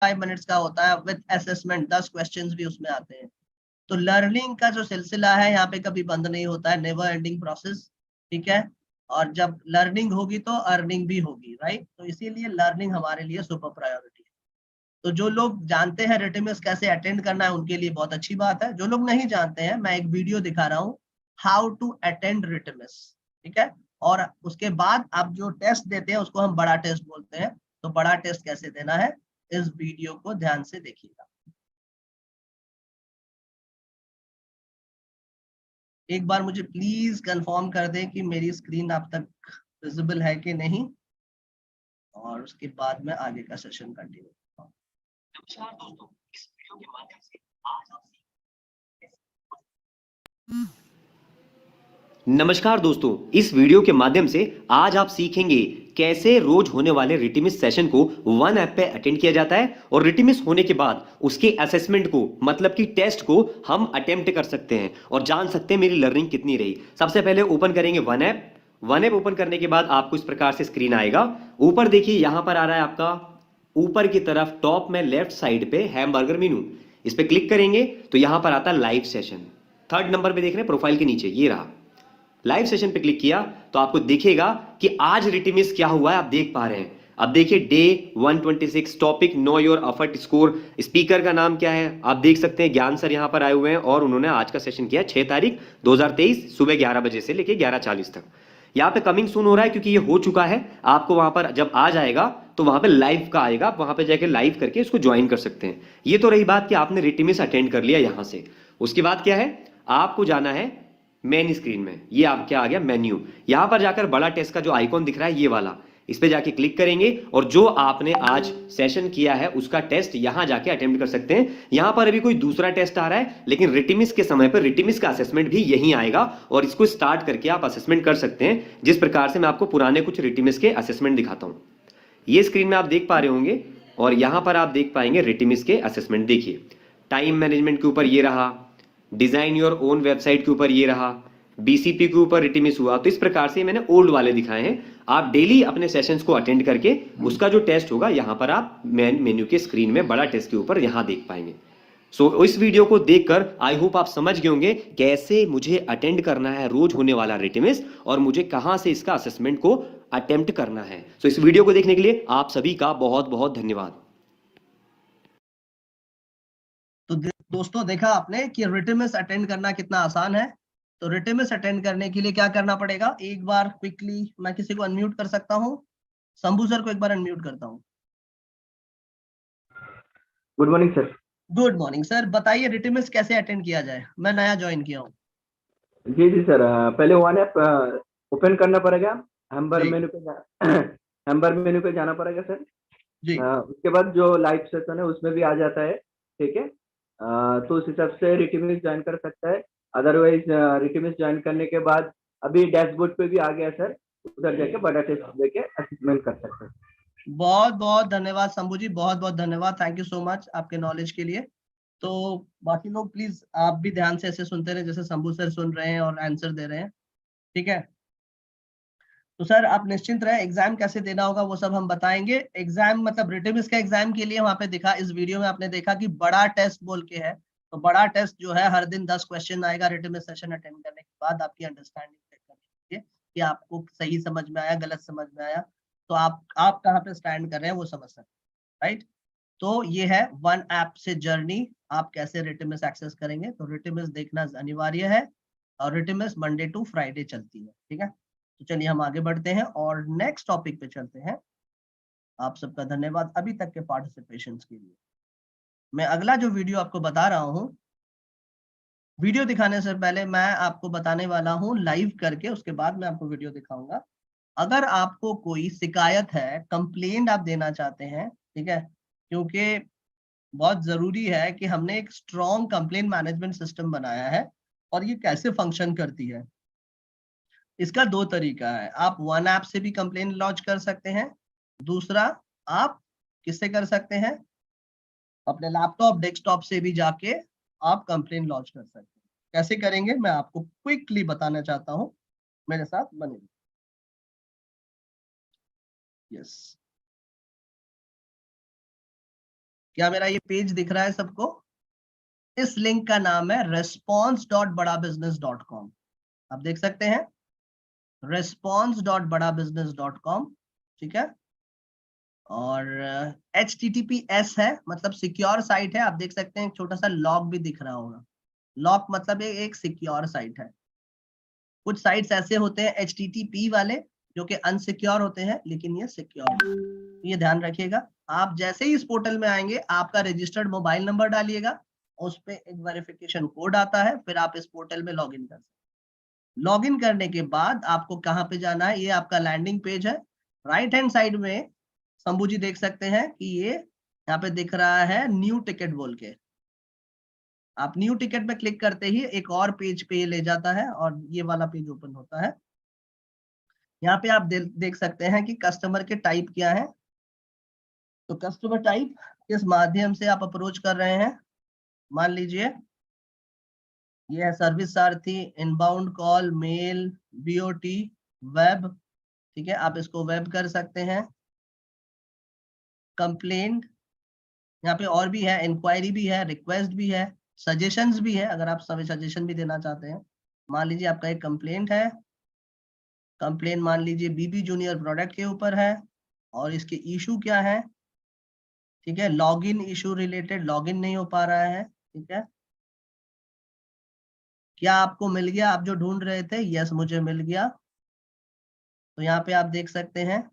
Minutes का होता है विद असेसमेंट, 10 क्वेश्चंस भी उसमें आते हैं। तो लर्निंग का जो सिलसिला है यहाँ पे कभी बंद नहीं होता है, नेवर एंडिंग प्रोसेस, ठीक है। और जब लर्निंग होगी तो अर्निंग भी होगी, राइट। तो इसीलिए लर्निंग हमारे लिए सुपर प्रायोरिटी है। तो जो लोग जानते हैं रिटिमिस कैसे अटेंड करना है उनके लिए बहुत अच्छी बात है। जो लोग नहीं जानते हैं, मैं एक वीडियो दिखा रहा हूँ हाउ टू अटेंड रिटिमिस, ठीक है। और उसके बाद आप जो टेस्ट देते हैं उसको हम बड़ा टेस्ट बोलते हैं। तो बड़ा टेस्ट कैसे देना है, इस वीडियो को ध्यान से देखिएगा। एक बार मुझे प्लीज कंफर्म कर दें कि मेरी स्क्रीन आप तक विजिबल है कि नहीं, और उसके बाद मैं आगे का सेशन कंटिन्यू करता हूं। नमस्कार दोस्तों, इस वीडियो के माध्यम से आज आप नमस्कार दोस्तों, इस वीडियो के माध्यम से आज आप सीखेंगे कैसे रोज होने वाले रिटिमिस सेशन को वन ऐप पे अटेंड किया जाता है और रिटिमिस होने के बाद उसके असेसमेंट को, मतलब कि टेस्ट को हम अटेम्प्ट कर सकते हैं और जान सकते हैं मेरी लर्निंग कितनी रही। सबसे पहले ओपन करेंगे वन ऐप ओपन करने के बाद आपको इस प्रकार से स्क्रीन आएगा। ऊपर देखिए, यहां पर आ रहा है आपका ऊपर की तरफ टॉप में लेफ्ट साइड पे हैमबर्गर मेनू, इस पे क्लिक करेंगे तो यहां पर आता है लाइव सेशन। थर्ड नंबर पे देख रहे हैं प्रोफाइल के नीचे, ये रहा लाइव सेशन पे क्लिक किया तो आपको दिखेगा कि आज रिटिमिस क्या हुआ है, आप देख पा रहे हैं। अब देखिए day 126, topic know your effort score, speaker का नाम क्या है आप देख सकते हैं, ज्ञान सर यहां पर आए हुए हैं और उन्होंने आज का सेशन किया 6 तारीख 2023 सुबह 11 बजे से लेकर 11:40 तक। यहाँ पे कमिंग सून हो रहा है क्योंकि ये हो चुका है। आपको वहां पर जब आ जाएगा तो वहां पे लाइव का आएगा, आप वहां पे जाके लाइव करके इसको ज्वाइन कर सकते हैं। ये तो रही बात कि आपने रिटिमिस अटेंड कर लिया यहां से। उसके बाद क्या है, आपको जाना है मेन स्क्रीन में। ये आप क्या आ गया, मेन्यू। यहां पर जाकर बड़ा टेस्ट का जो आइकॉन दिख रहा है ये वाला, इस पे जाके क्लिक करेंगे और जो आपने आज सेशन किया है उसका टेस्ट यहां जाके अटेम्प्ट कर सकते हैं। यहां पर अभी कोई दूसरा टेस्ट आ रहा है लेकिन रिटिमिस के समय पर रिटिमिस का असेसमेंट भी यहीं आएगा और इसको स्टार्ट करके आप असेसमेंट कर सकते हैं। जिस प्रकार से मैं आपको पुराने कुछ रिटिमिस के असेसमेंट दिखाता हूं, ये स्क्रीन में आप देख पा रहे होंगे और यहां पर आप देख पाएंगे रिटिमिस के असेसमेंट। देखिए टाइम मैनेजमेंट के ऊपर ये रहा, डिजाइन योर ओन वेबसाइट के ऊपर ये रहा, बीसीपी के ऊपर रिटिमिस हुआ। तो इस प्रकार से मैंने ओल्ड वाले दिखाए हैं। आप डेली अपने सेशंस को अटेंड करके उसका जो टेस्ट होगा यहां पर आप मेन मेन्यू के स्क्रीन में बड़ा टेस्ट के ऊपर यहां देख पाएंगे। सो इस वीडियो को देखकर आई होप आप समझ गए होंगे कैसे मुझे अटेंड करना है रोज होने वाला रिटिमिस और मुझे कहां से इसका असेसमेंट को अटेम्प्ट करना है। सो इस वीडियो को देखने के लिए आप सभी का बहुत बहुत धन्यवाद। तो दोस्तों देखा आपने कि रिटिमिस अटेंड करना कितना आसान है। तो रिटिमिस अटेंड करने के लिए क्या करना पड़ेगा, एक बार क्विकली मैं किसी को अनम्यूट कर सकता हूँ। शंभू सर को एक बार अनम्यूट करता हूँ। Good morning sir. Good morning sir, बताइए रिटिमिस कैसे अटेंड किया जाए, मैं नया ज्वाइन किया हूँ। जी जी सर, पहले वन ऐप ओपन करना पड़ेगा, हैम्बर जी मेनू पे हैम्बर मेनू पे जाना पड़ेगा सर। जी उसके बाद जो लाइव सेशन है उसमें भी आ जाता है, ठीक है। तो उस हिसाब से रिटिमिस ज्वाइन कर सकता है। अदरवाइज रिटिमिस ज्वाइन करने के बाद अभी डैशबोर्ड पे भी आ गया सर, उधर जाके बड़ा टेस्ट लेके असेसमेंट कर सकते हैं। बहुत बहुत धन्यवाद शंभू जी, बहुत बहुत धन्यवाद, थैंक यू सो मच आपके नॉलेज के लिए। तो बाकी लोग प्लीज आप भी ध्यान से ऐसे सुनते रहे जैसे शंभू सर सुन रहे हैं और आंसर दे रहे हैं, ठीक है। तो सर आप निश्चिंत रहे, एग्जाम कैसे देना होगा वो सब हम बताएंगे। एग्जाम मतलब रिटिमिस का एग्जाम के लिए वहां पे दिखा, इस वीडियो में आपने देखा कि बड़ा टेस्ट बोल के है। तो बड़ा टेस्ट जो है हर दिन 10 क्वेश्चन आएगा रिटिमिस सेशन अटेंड करने के बाद, आपकी अंडरस्टैंडिंग चेक करने के लिए कि आपको सही समझ में आया, गलत समझ में आया, तो आप कहाँ पे स्टैंड कर रहे हैं वो समझ सकते हैं, राइट। तो ये है वन ऐप से जर्नी, आप कैसे रिटिमिस एक्सेस करेंगे। तो रिटिमिस देखना अनिवार्य है और रिटिमिस मंडे टू फ्राइडे चलती है, ठीक है। तो चलिए हम आगे बढ़ते हैं और नेक्स्ट टॉपिक पे चलते हैं। आप सबका धन्यवाद अभी तक के पार्टिसिपेशन के लिए। मैं अगला जो वीडियो आपको बता रहा हूँ, वीडियो दिखाने से पहले मैं आपको बताने वाला हूँ लाइव करके, उसके बाद मैं आपको वीडियो दिखाऊंगा। अगर आपको कोई शिकायत है, कंप्लेंट आप देना चाहते हैं, ठीक है, क्योंकि बहुत जरूरी है कि हमने एक स्ट्रॉन्ग कंप्लेंट मैनेजमेंट सिस्टम बनाया है। और ये कैसे फंक्शन करती है, इसका दो तरीका है। आप वन ऐप से भी कंप्लेंट लॉन्च कर सकते हैं, दूसरा आप किससे कर सकते हैं, अपने लैपटॉप डेस्कटॉप से भी जाके आप कंप्लेंट लॉन्च कर सकते हैं। कैसे करेंगे मैं आपको क्विकली बताना चाहता हूं, मेरे साथ बने। यस, क्या मेरा ये पेज दिख रहा है सबको? इस लिंक का नाम है response.badabusiness.com। आप देख सकते हैं response.badabusiness.com, ठीक है। और HTTPS है, मतलब सिक्योर साइट है। आप देख सकते हैं एक छोटा सा लॉक भी दिख रहा होगा। लॉक मतलब एक सिक्योर साइट है। कुछ साइट्स ऐसे होते हैं HTTP वाले जो कि अनसिक्योर होते हैं, लेकिन ये सिक्योर, ये ध्यान रखिएगा। आप जैसे ही इस पोर्टल में आएंगे, आपका रजिस्टर्ड मोबाइल नंबर डालिएगा, उस पे एक वेरिफिकेशन कोड आता है, फिर आप इस पोर्टल में लॉगिन कर सकते हैं। लॉगिन करने के बाद आपको कहाँ पे जाना है, ये आपका लैंडिंग पेज है। राइट हैंड साइड में शंभू जी देख सकते हैं कि ये यहाँ पे दिख रहा है न्यू टिकट बोल के। आप न्यू टिकट पे क्लिक करते ही एक और पेज पे ले जाता है और ये वाला पेज ओपन होता है। यहाँ पे आप देख सकते हैं कि कस्टमर के टाइप क्या है। तो कस्टमर टाइप किस माध्यम से आप अप्रोच कर रहे हैं, मान लीजिए ये है service Sarathi, inbound call, mail, BOT, web, ठीक है, आप इसको वेब कर सकते हैं। कंप्लेंट, यहाँ पे और भी है, इंक्वायरी भी है, रिक्वेस्ट भी है, सजेशंस भी है, अगर आप सजेशन भी देना चाहते हैं। मान लीजिए आपका एक कंप्लेंट है, कंप्लेंट मान लीजिए बीबी जूनियर प्रोडक्ट के ऊपर है और इसके इशू क्या है, ठीक है। लॉगिन इशू रिलेटेड, लॉगिन नहीं हो पा रहा है, ठीक है। क्या आपको मिल गया आप जो ढूंढ रहे थे? यस, मुझे मिल गया। तो यहाँ पे आप देख सकते हैं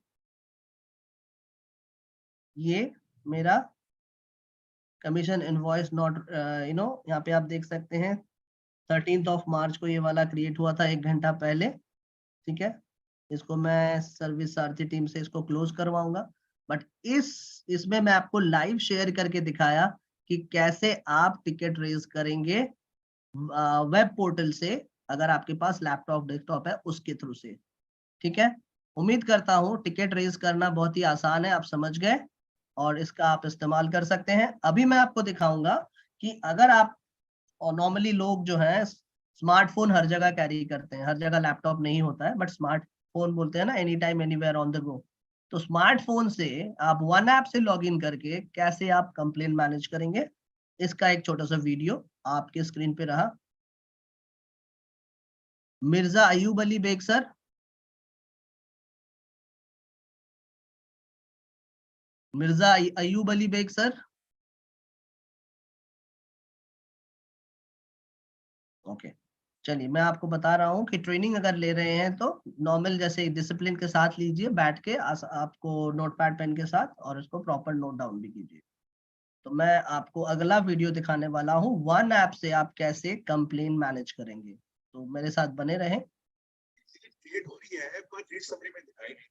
ये मेरा कमीशन इनवॉइस नॉट यहाँ पे आप देख सकते हैं 13 मार्च को ये वाला क्रिएट हुआ था, 1 घंटा पहले, ठीक है। इसको मैं सर्विस सारथी टीम से इसको क्लोज करवाऊंगा। बट इसमें मैं आपको लाइव शेयर करके दिखाया कि कैसे आप टिकट रेज करेंगे वेब पोर्टल से, अगर आपके पास लैपटॉप डेस्कटॉप है उसके थ्रू से, ठीक है। उम्मीद करता हूँ टिकट रेज करना बहुत ही आसान है, आप समझ गए और इसका आप इस्तेमाल कर सकते हैं। अभी मैं आपको दिखाऊंगा कि अगर आप, और नॉर्मली लोग जो है स्मार्टफोन हर जगह कैरी करते हैं, हर जगह लैपटॉप नहीं होता है, बट स्मार्टफोन बोलते हैं ना, any time anywhere on the go. तो स्मार्टफोन से आप वन ऐप से लॉगिन करके कैसे आप कंप्लेन मैनेज करेंगे, इसका एक छोटा सा वीडियो आपके स्क्रीन पे रहा। Mirza Ayub Ali Beg sir, Mirza Ayub Ali Beg sir, okay. चलिए मैं आपको बता रहा हूँ कि ट्रेनिंग अगर ले रहे हैं तो नॉर्मल जैसे डिसिप्लिन के साथ लीजिए, बैठ के आपको नोटपैड पेन के साथ, और इसको प्रॉपर नोट डाउन भी कीजिए। तो मैं आपको अगला वीडियो दिखाने वाला हूँ वन ऐप से आप कैसे कंप्लेन मैनेज करेंगे, तो मेरे साथ बने रहें। क्रिएट हो रही है पर लीड समरी में दिखाई नहीं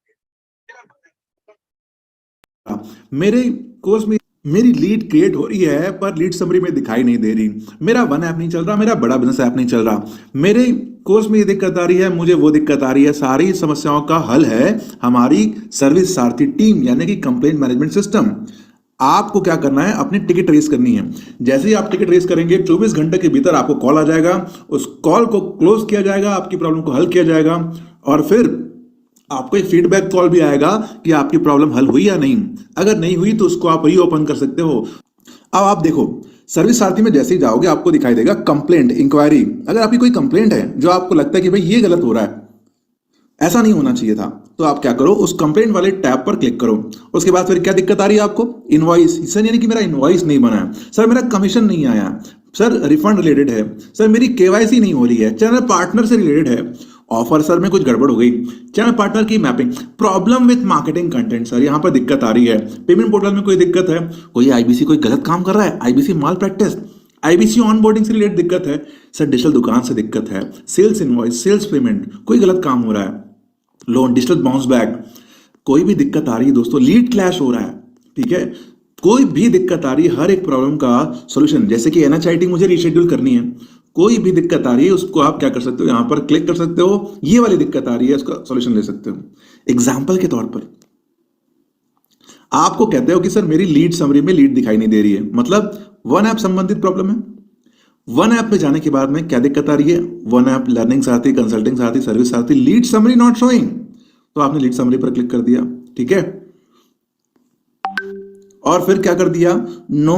मेरे कोर्स में मेरी लीड क्रिएट हो रही है पर लीड समरी में दिखाई नहीं दे रही। मेरा वन ऐप नहीं चल रहा, मेरा बड़ा बिजनेस ऐप नहीं चल रहा, मेरे कोर्स में ये दिक्कत आ रही है, मुझे वो दिक्कत आ रही है। सारी समस्याओं का हल है हमारी सर्विस सारथी टीम, यानी कि कंप्लेंट मैनेजमेंट सिस्टम। आपको क्या करना है, अपनी टिकट रेस करनी है। जैसे ही आप टिकट रेस करेंगे 24 घंटे के भीतर आपको कॉल आ जाएगा, उस कॉल को क्लोज किया जाएगा, आपकी प्रॉब्लम को हल किया जाएगा, और फिर आपको एक फीडबैक कॉल भी आएगा कि आपकी प्रॉब्लम हल हुई या नहीं। अगर नहीं हुई तो उसको आप रीओपन कर सकते हो। अब आप देखो, सर्विस सारथी में जैसे ही जाओगे आपको दिखाई देगा कंप्लेंट, इंक्वायरी। अगर आपकी कोई कंप्लेंट है जो आपको लगता है कि भाई ये गलत हो रहा है, ऐसा नहीं होना चाहिए था, तो आप क्या करो, उस कंप्लेंट वाले टैब पर क्लिक करो। उसके बाद फिर क्या दिक्कत आ रही है आपको, इनवॉइस। सर यानी कि मेरा इनवॉइस नहीं बना है, सर मेरा कमीशन नहीं आया, सर रिफंड रिलेटेड है, सर मेरी केवाईसी नहीं हो रही है, चैनल पार्टनर से रिलेटेड है, ऑफर सर में कुछ गड़बड़ हो गई, चैनल पार्टनर की mapping, problem with marketing content, sir यहां पर दिक्कत आ रही है, पेमेंट पोर्टल में कोई दिक्कत है, कोई आईबीसी कोई गलत काम कर रहा है, आईबीसी माल प्रैक्टिस, आईबीसी ऑनबोर्डिंग से रिलेटेड दिक्कत है, सर डिजिटल दुकान से दिक्कत है, सेल्स इनवॉइस, सेल्स पेमेंट कोई गलत काम हो रहा है, लोन, डिजिटल बाउंस बैक, कोई भी दिक्कत आ रही है दोस्तों, लीड क्लैश हो रहा है, ठीक है, कोई भी दिक्कत आ रही है, हर एक प्रॉब्लम का सॉल्यूशन, जैसे कि एनएचआईटी मुझे रीशेड्यूल करनी है, कोई भी दिक्कत आ रही है उसको आप क्या कर सकते हो, यहां पर क्लिक कर सकते हो, ये वाली दिक्कत आ रही है उसका सॉल्यूशन ले सकते हो। एग्जाम्पल के तौर पर आपको कहते हो कि सर मेरी लीड समरी में लीड दिखाई नहीं दे रही है, मतलब वन ऐप संबंधित प्रॉब्लम है। वन ऐप पे जाने के बाद में क्या दिक्कत आ रही है, one app, learning Sarathi, consulting Sarathi, service Sarathi, lead summary not showing, तो आपने लीड समरी पर क्लिक कर दिया, ठीक है। और फिर क्या कर दिया, नो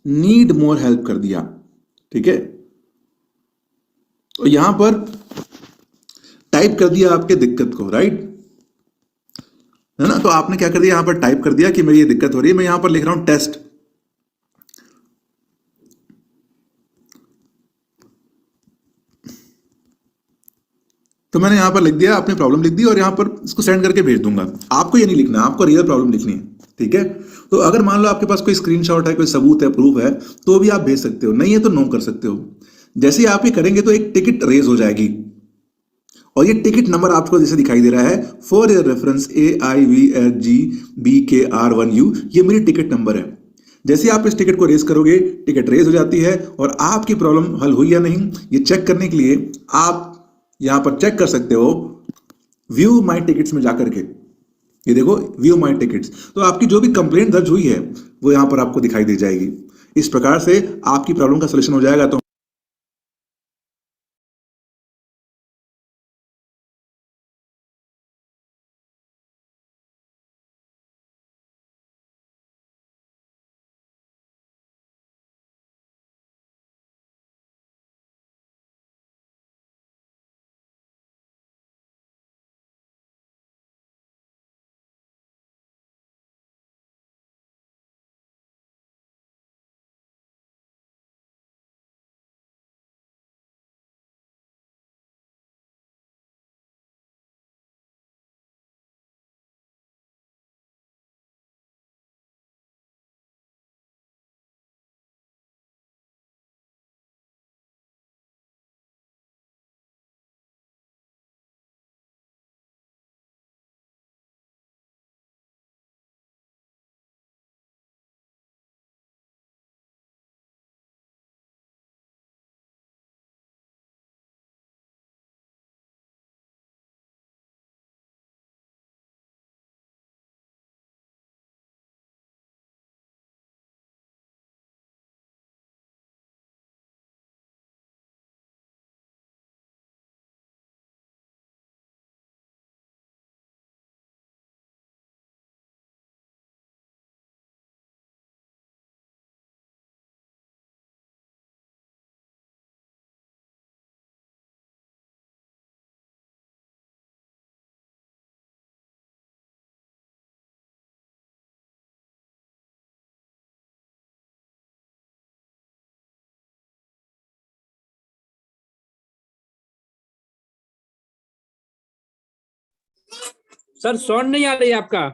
नीड मोर हेल्प कर दिया, ठीक है। तो यहां पर टाइप कर दिया आपके दिक्कत को, राइट, है ना। तो आपने क्या कर दिया, यहां पर टाइप कर दिया कि मेरी ये दिक्कत हो रही है, मैं यहां पर लिख रहा हूं टेस्ट। तो मैंने यहां पर लिख दिया, अपनी प्रॉब्लम लिख दी और यहां पर इसको सेंड करके भेज दूंगा। आपको ये नहीं लिखना, आपको रियल प्रॉब्लम लिखनी है, ठीक है। तो अगर मान लो आपके पास कोई स्क्रीनशॉट है, कोई सबूत है, प्रूफ है, तो भी आप भेज सकते हो, नहीं है तो नो कर सकते हो। जैसे ही आप ये करेंगे तो एक टिकट रेज हो जाएगी और ये टिकट नंबर आपको जैसे दिखाई दे रहा है, फॉर योर रेफरेंस AIVRGBKR1U, ये मेरी टिकट नंबर है। जैसे ही आप इस टिकट को रेज करोगे, टिकट रेज हो जाती है और आपकी प्रॉब्लम हल हुई या नहीं ये चेक करने के लिए आप यहां पर चेक कर सकते हो व्यू माई टिकट्स में जाकर के। ये देखो व्यू माई टिकट्स, तो आपकी जो भी कंप्लेंट दर्ज हुई है वो यहां पर आपको दिखाई दे जाएगी। इस प्रकार से आपकी प्रॉब्लम का सलूशन हो जाएगा। तो सर साउंड नहीं आ रही है आपका।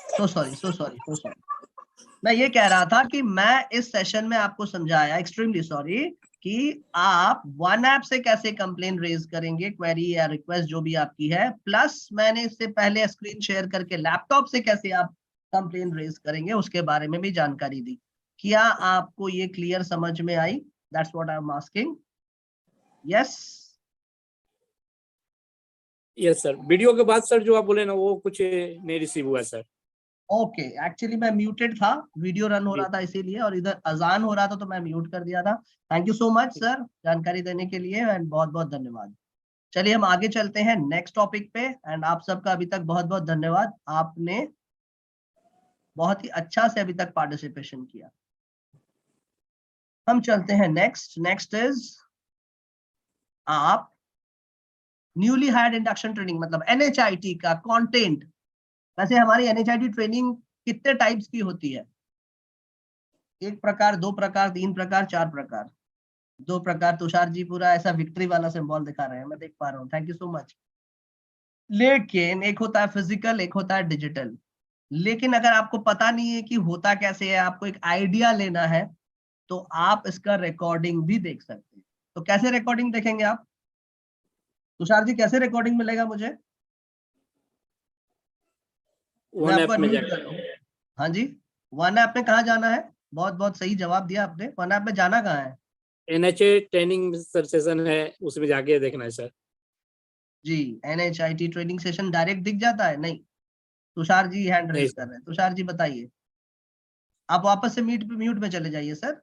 So sorry. मैं ये कह रहा था कि मैं इस सेशन में आपको समझाया, एक्सट्रीमली सॉरी, कि आप वन ऐप से कैसे कंप्लेन रेज करेंगे, क्वेरी या रिक्वेस्ट जो भी आपकी है, प्लस मैंने इससे पहले स्क्रीन शेयर करके लैपटॉप से कैसे आप कंप्लेन रेज करेंगे उसके बारे में भी जानकारी दी। क्या आपको ये क्लियर समझ में आई? That's what I am asking. Yes yes sir, video के बाद सर जो आप बोले ना वो कुछ नहीं रिसीव हुआ सर। ओके, एक्चुअली मैं म्यूटेड था, वीडियो रन हो रहा था इसीलिए, और इधर अजान हो रहा था तो मैं म्यूट कर दिया था। Thank you so much sir जानकारी देने के लिए एंड बहुत बहुत धन्यवाद। चलिए हम आगे चलते हैं नेक्स्ट टॉपिक पे। एंड आप सबका अभी तक बहुत बहुत धन्यवाद, आपने बहुत ही अच्छा से अभी तक पार्टिसिपेशन किया। हम चलते हैं नेक्स्ट इज आप न्यूली हायर्ड इंडक्शन ट्रेनिंग मतलब NHIT का कंटेंट। वैसे हमारी NHIT ट्रेनिंग कितने टाइप्स की होती है? 1 प्रकार, 2 प्रकार, 3 प्रकार, 4 प्रकार। 2 प्रकार। तुषार जी पूरा ऐसा विक्ट्री वाला सिंबल दिखा रहे हैं, मैं देख पा रहा हूँ, थैंक यू सो मच। लेकिन एक होता है फिजिकल, एक होता है डिजिटल। लेकिन अगर आपको पता नहीं है कि होता कैसे है, आपको एक आइडिया लेना है, तो आप इसका रिकॉर्डिंग भी देख सकते हैं। तो कैसे रिकॉर्डिंग देखेंगे आप? तुषार जी कैसे रिकॉर्डिंग मिलेगा मुझे? मैं वन आपको ऐप में अनम्यूट कर रहा हूँ। हाँ जी, वन ऐप में कहाँ जाना है? बहुत बहुत सही जवाब दिया आपने। वन ऐप में जाना कहाँ है? NHA ट्रेनिंग सर सेशन है उसमें जाके देखना है सर। जी, NHIT ट्रेनिंग सेशन डायरेक्ट दिख जाता है? नहीं, तुषार जी हैंड नहीं रेज सर। कर रहे हैं। तुषार जी बताइए, आप वापस से म्यूट में चले जाइए सर।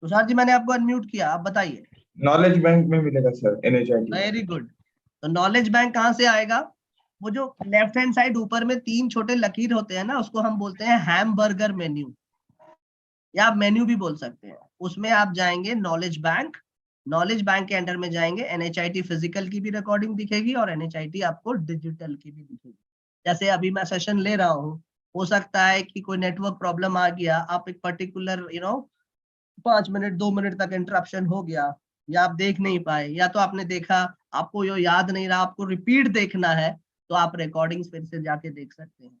तुषार जी मैंने आपको अनम्यूट किया, आप बताइए। नॉलेज बैंक में मिलेगा सर NHIT। Very good. तो नॉलेज बैंक कहाँ से आएगा? वो जो लेफ्ट हैंड साइड ऊपर में 3 छोटे लकीर होते हैं ना, उसको हम बोलते हैं हैमबर्गर मेन्यू, या आप मेन्यू भी बोल सकते हैं। उसमें आप जाएंगे नॉलेज बैंक, नॉलेज बैंक के अंडर में जाएंगे, NHIT फिजिकल की भी रिकॉर्डिंग दिखेगी और NHIT आपको डिजिटल की भी दिखेगी। जैसे अभी मैं सेशन ले रहा हूँ, हो सकता है कि कोई नेटवर्क प्रॉब्लम आ गया, आप एक पर्टिकुलर 5 मिनट 2 मिनट तक इंटरप्शन हो गया, या आप देख नहीं पाए, या तो आपने देखा आपको यो याद नहीं रहा, आपको रिपीट देखना है, तो आप रिकॉर्डिंग्स फिर से जाके देख सकते हैं।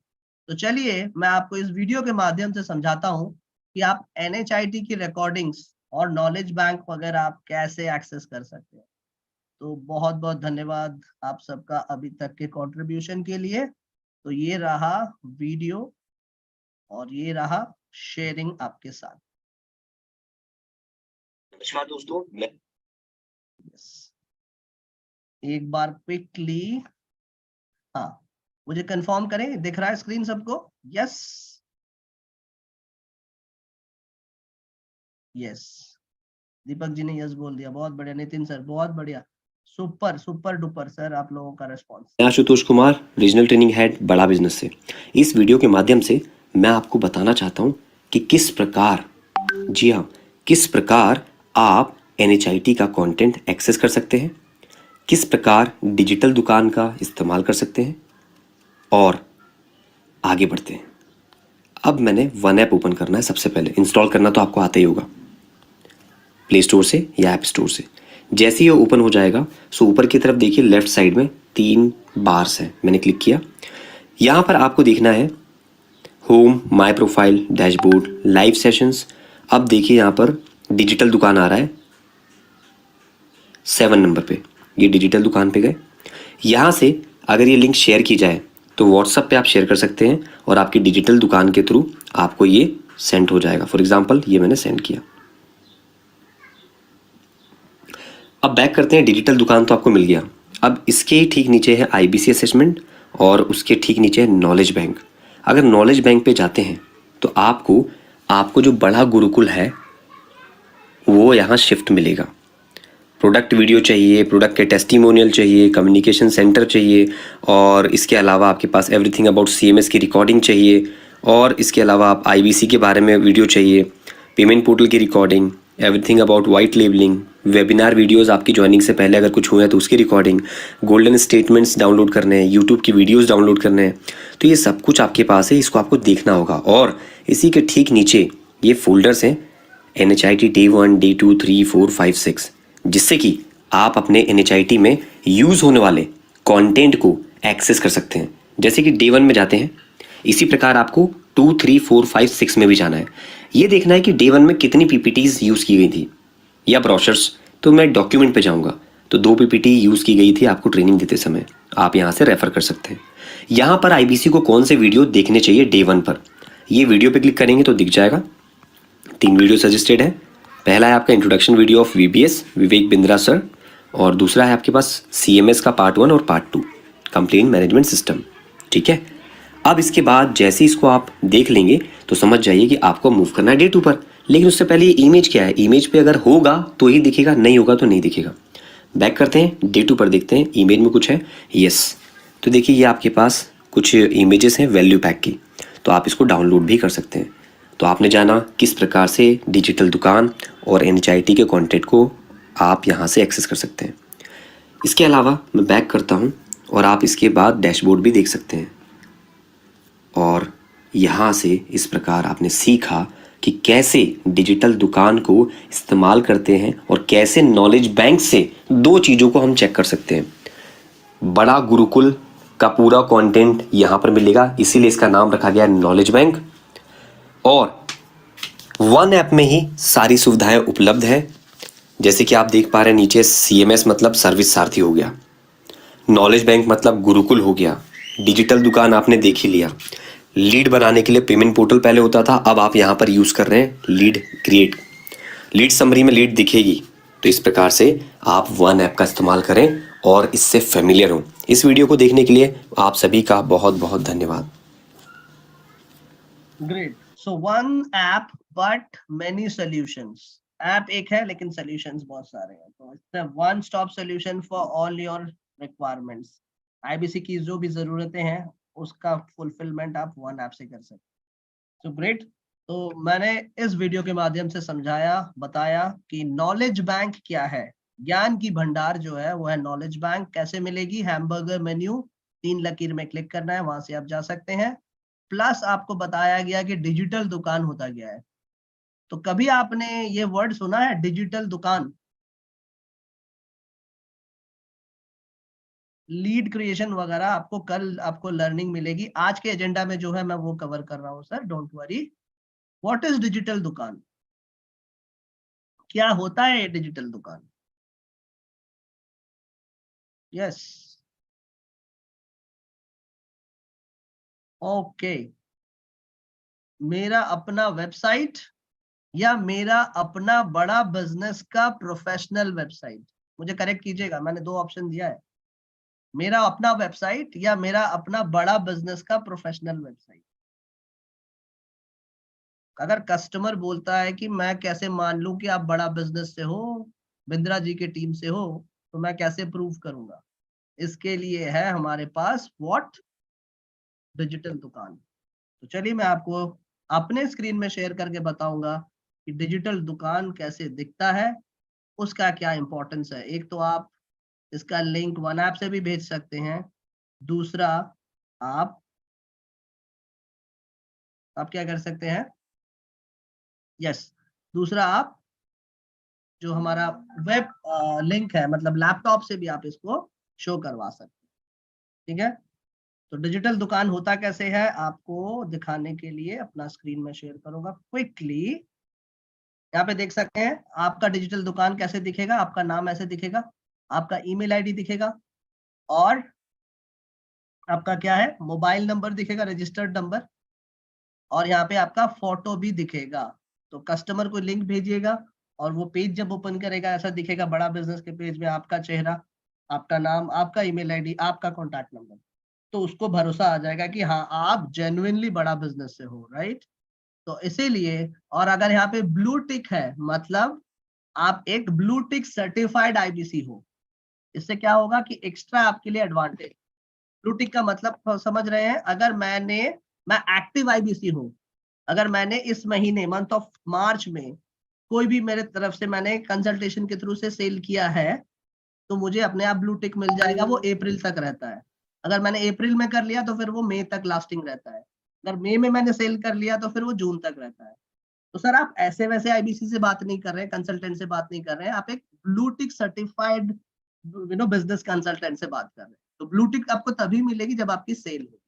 तो चलिए मैं आपको इस वीडियो के माध्यम से समझाता हूँ कि आप NHIT की रिकॉर्डिंग्स और नॉलेज बैंक वगैरह आप कैसे एक्सेस कर सकते हैं। तो बहुत बहुत धन्यवाद आप सबका अभी तक के कंट्रीब्यूशन के लिए। तो ये रहा वीडियो और ये रहा शेयरिंग आपके साथ। नमस्कार दोस्तों, मैं Yes. एक बार क्विकली, हाँ मुझे कंफर्म करें, दिख रहा है स्क्रीन सबको? यस यस, दीपक जी ने यस बोल दिया, बहुत बढ़िया। नितिन सर बहुत बढ़िया, सुपर सुपर डुपर सर आप लोगों का response. Ashutosh Kumar, regional training head बड़ा बिजनेस से। इस वीडियो के माध्यम से मैं आपको बताना चाहता हूं कि किस प्रकार, जी हाँ, किस प्रकार आप NHIT का कंटेंट एक्सेस कर सकते हैं, किस प्रकार डिजिटल दुकान का इस्तेमाल कर सकते हैं, और आगे बढ़ते हैं। अब मैंने वन ऐप ओपन करना है। सबसे पहले इंस्टॉल करना तो आपको आता ही होगा, प्ले स्टोर से या ऐप स्टोर से। जैसे ही ये ओपन हो जाएगा, सो ऊपर की तरफ देखिए लेफ्ट साइड में 3 बार्स हैं, मैंने क्लिक किया। यहाँ पर आपको देखना है home, my profile, dashboard, live sessions. अब देखिए यहाँ पर डिजिटल दुकान आ रहा है 7 नंबर पे, ये डिजिटल दुकान पे गए। यहाँ से अगर ये लिंक शेयर की जाए तो व्हाट्सएप पे आप शेयर कर सकते हैं और आपकी डिजिटल दुकान के थ्रू आपको ये सेंड हो जाएगा। फॉर एग्जांपल ये मैंने सेंड किया। अब बैक करते हैं, डिजिटल दुकान तो आपको मिल गया। अब इसके ही ठीक नीचे है IBC असेसमेंट और उसके ठीक नीचे है नॉलेज बैंक। अगर नॉलेज बैंक पे जाते हैं तो आपको जो बड़ा गुरुकुल है वो यहाँ शिफ्ट मिलेगा। प्रोडक्ट वीडियो चाहिए, प्रोडक्ट के टेस्टिमोनियल चाहिए, कम्युनिकेशन सेंटर चाहिए, और इसके अलावा आपके पास एवरीथिंग अबाउट CMS की रिकॉर्डिंग चाहिए, और इसके अलावा आप IBC के बारे में वीडियो चाहिए, पेमेंट पोर्टल की recording, everything about white labelling, webinar videos आपकी ज्वाइनिंग से पहले अगर कुछ हुआ है तो उसकी रिकॉर्डिंग, गोल्डन स्टेटमेंट्स डाउनलोड करने हैं, यूट्यूब की वीडियोस डाउनलोड करने हैं। तो ये सब कुछ आपके पास है, इसको आपको देखना होगा। और इसी के ठीक नीचे ये फोल्डर्स हैं NHIT Day 1, Day 2, 3, 4, 5, 6, जिससे कि आप अपने NHIT में यूज़ होने वाले कंटेंट को एक्सेस कर सकते हैं। जैसे कि Day 1 में जाते हैं, इसी प्रकार आपको 2, 3, 4, 5, 6 में भी जाना है। ये देखना है कि Day 1 में कितनी PPTs यूज़ की गई थी या ब्रोशर्स। तो मैं डॉक्यूमेंट पे जाऊंगा तो 2 PPT यूज़ की गई थी आपको ट्रेनिंग देते समय, आप यहाँ से रेफर कर सकते हैं। यहाँ पर IBC को कौन से वीडियो देखने चाहिए Day 1 पर, ये वीडियो पे क्लिक करेंगे तो दिख जाएगा। 3 वीडियो सजेस्टेड है। पहला है आपका introduction video of VBS, Vivek Bindra sir, और दूसरा है आपके पास CMS का पार्ट 1 और पार्ट 2, कंप्लेंट मैनेजमेंट सिस्टम। ठीक है, अब इसके बाद जैसे इसको आप देख लेंगे तो समझ जाइए कि आपको मूव करना है Day 2 पर। लेकिन उससे पहले ये इमेज क्या है, इमेज पे अगर होगा तो ही दिखेगा, नहीं होगा तो नहीं दिखेगा। बैक करते हैं, Day 2 पर देखते हैं इमेज में कुछ है। यस, तो देखिए ये आपके पास कुछ इमेजेस हैं वैल्यू पैक की, तो आप इसको डाउनलोड भी कर सकते हैं। तो आपने जाना किस प्रकार से डिजिटल दुकान और NHIT के कंटेंट को आप यहाँ से एक्सेस कर सकते हैं। इसके अलावा मैं बैक करता हूँ और आप इसके बाद डैशबोर्ड भी देख सकते हैं। और यहाँ से इस प्रकार आपने सीखा कि कैसे डिजिटल दुकान को इस्तेमाल करते हैं और कैसे नॉलेज बैंक से 2 चीज़ों को हम चेक कर सकते हैं। बड़ा गुरुकुल का पूरा कंटेंट यहाँ पर मिलेगा, इसीलिए इसका नाम रखा गया नॉलेज बैंक। और वन ऐप में ही सारी सुविधाएं उपलब्ध है। जैसे कि आप देख पा रहे हैं नीचे CMS मतलब सर्विस सारथी हो गया, नॉलेज बैंक मतलब गुरुकुल हो गया, डिजिटल दुकान आपने देख ही लिया, लीड बनाने के लिए पेमेंट पोर्टल पहले होता था, अब आप यहाँ पर यूज़ कर रहे हैं लीड क्रिएट। लीड समरी में लीड दिखेगी। तो इस प्रकार से आप वन ऐप का इस्तेमाल करें और इससे फेमिलियर हो। इस वीडियो को देखने के लिए आप सभी का बहुत बहुत धन्यवाद। Great, so one app but many solutions. App एक है लेकिन सॉल्यूशंस बहुत सारे हैं, तो it's a one stop solution for all your requirements. IBC की जो भी जरूरतें हैं उसका फुलफिलमेंट आप वन ऐप से कर सकते हैं। तो ग्रेट। तो मैंने इस वीडियो के माध्यम से समझाया, बताया कि नॉलेज बैंक क्या है। ज्ञान की भंडार जो है वो है नॉलेज बैंक। कैसे मिलेगी? हैमबर्गर मेन्यू 3 लकीर में क्लिक करना है, वहां से आप जा सकते हैं। प्लस आपको बताया गया कि डिजिटल दुकान होता गया है। तो कभी आपने ये वर्ड सुना है डिजिटल दुकान? लीड क्रिएशन वगैरह आपको कल आपको लर्निंग मिलेगी। आज के एजेंडा में जो है मैं वो कवर कर रहा हूँ sir, don't worry. What is digital दुकान? क्या होता है ये डिजिटल दुकान? Yes, okay. मेरा अपना वेबसाइट या मेरा अपना बड़ा बिजनेस का प्रोफेशनल वेबसाइट? मुझे करेक्ट कीजिएगा, मैंने 2 ऑप्शन दिया है। मेरा अपना वेबसाइट या मेरा अपना बड़ा बिजनेस का प्रोफेशनल वेबसाइट? अगर कस्टमर बोलता है कि मैं कैसे मान लूं कि आप बड़ा बिजनेस से हो, बिंद्रा जी की टीम से हो, तो मैं कैसे प्रूव करूंगा? इसके लिए है हमारे पास व्हाट? डिजिटल दुकान। तो चलिए मैं आपको अपने स्क्रीन में शेयर करके बताऊंगा कि डिजिटल दुकान कैसे दिखता है, उसका क्या इंपॉर्टेंस है। एक तो आप इसका लिंक वन ऐप से भी भेज सकते हैं। दूसरा आप क्या कर सकते हैं? यस, दूसरा आप जो हमारा वेब लिंक है, मतलब लैपटॉप से भी आप इसको शो करवा सकते हैं। ठीक है। तो डिजिटल दुकान होता कैसे है आपको दिखाने के लिए अपना स्क्रीन में शेयर करूंगा क्विकली। यहाँ पे देख सकते हैं आपका डिजिटल दुकान कैसे दिखेगा। आपका नाम ऐसे दिखेगा, आपका ईमेल आईडी दिखेगा, और आपका क्या है, मोबाइल नंबर दिखेगा, रजिस्टर्ड नंबर, और यहाँ पे आपका फोटो भी दिखेगा। तो कस्टमर को लिंक भेजिएगा और वो पेज जब ओपन करेगा ऐसा दिखेगा। बड़ा बिजनेस के पेज में आपका चेहरा, आपका नाम, आपका ईमेल आईडी, आपका कॉन्टैक्ट नंबर। तो उसको भरोसा आ जाएगा कि हाँ आप जेन्युइनली बड़ा बिजनेस से हो, राइट। तो इसीलिए, और अगर यहाँ पे ब्लू टिक है मतलब आप एक ब्लू टिक सर्टिफाइड आईबीसी हो। इससे क्या होगा कि एक्स्ट्रा आपके लिए एडवांटेज। ब्लू टिक का मतलब समझ रहे हैं? अगर मैं एक्टिव आईबीसी हूँ, अगर मैंने इस महीने मंथ ऑफ मार्च में कोई भी मेरे तरफ से मैंने कंसल्टेशन के थ्रू से सेल किया है, तो मुझे अपने आप ब्लू टिक मिल जाएगा। वो अप्रैल तक रहता है। अगर मैंने अप्रैल में कर लिया तो फिर वो मई तक लास्टिंग रहता है। अगर मई में मैंने सेल कर लिया तो फिर वो जून तक रहता है। तो सर आप ऐसे वैसे आईबीसी से बात नहीं कर रहे हैं, कंसल्टेंट से बात नहीं कर रहे हैं, आप एक blue tick certified business consultant से बात कर रहे हैं। तो ब्लू टिक आपको तभी मिलेगी जब आपकी सेल हो।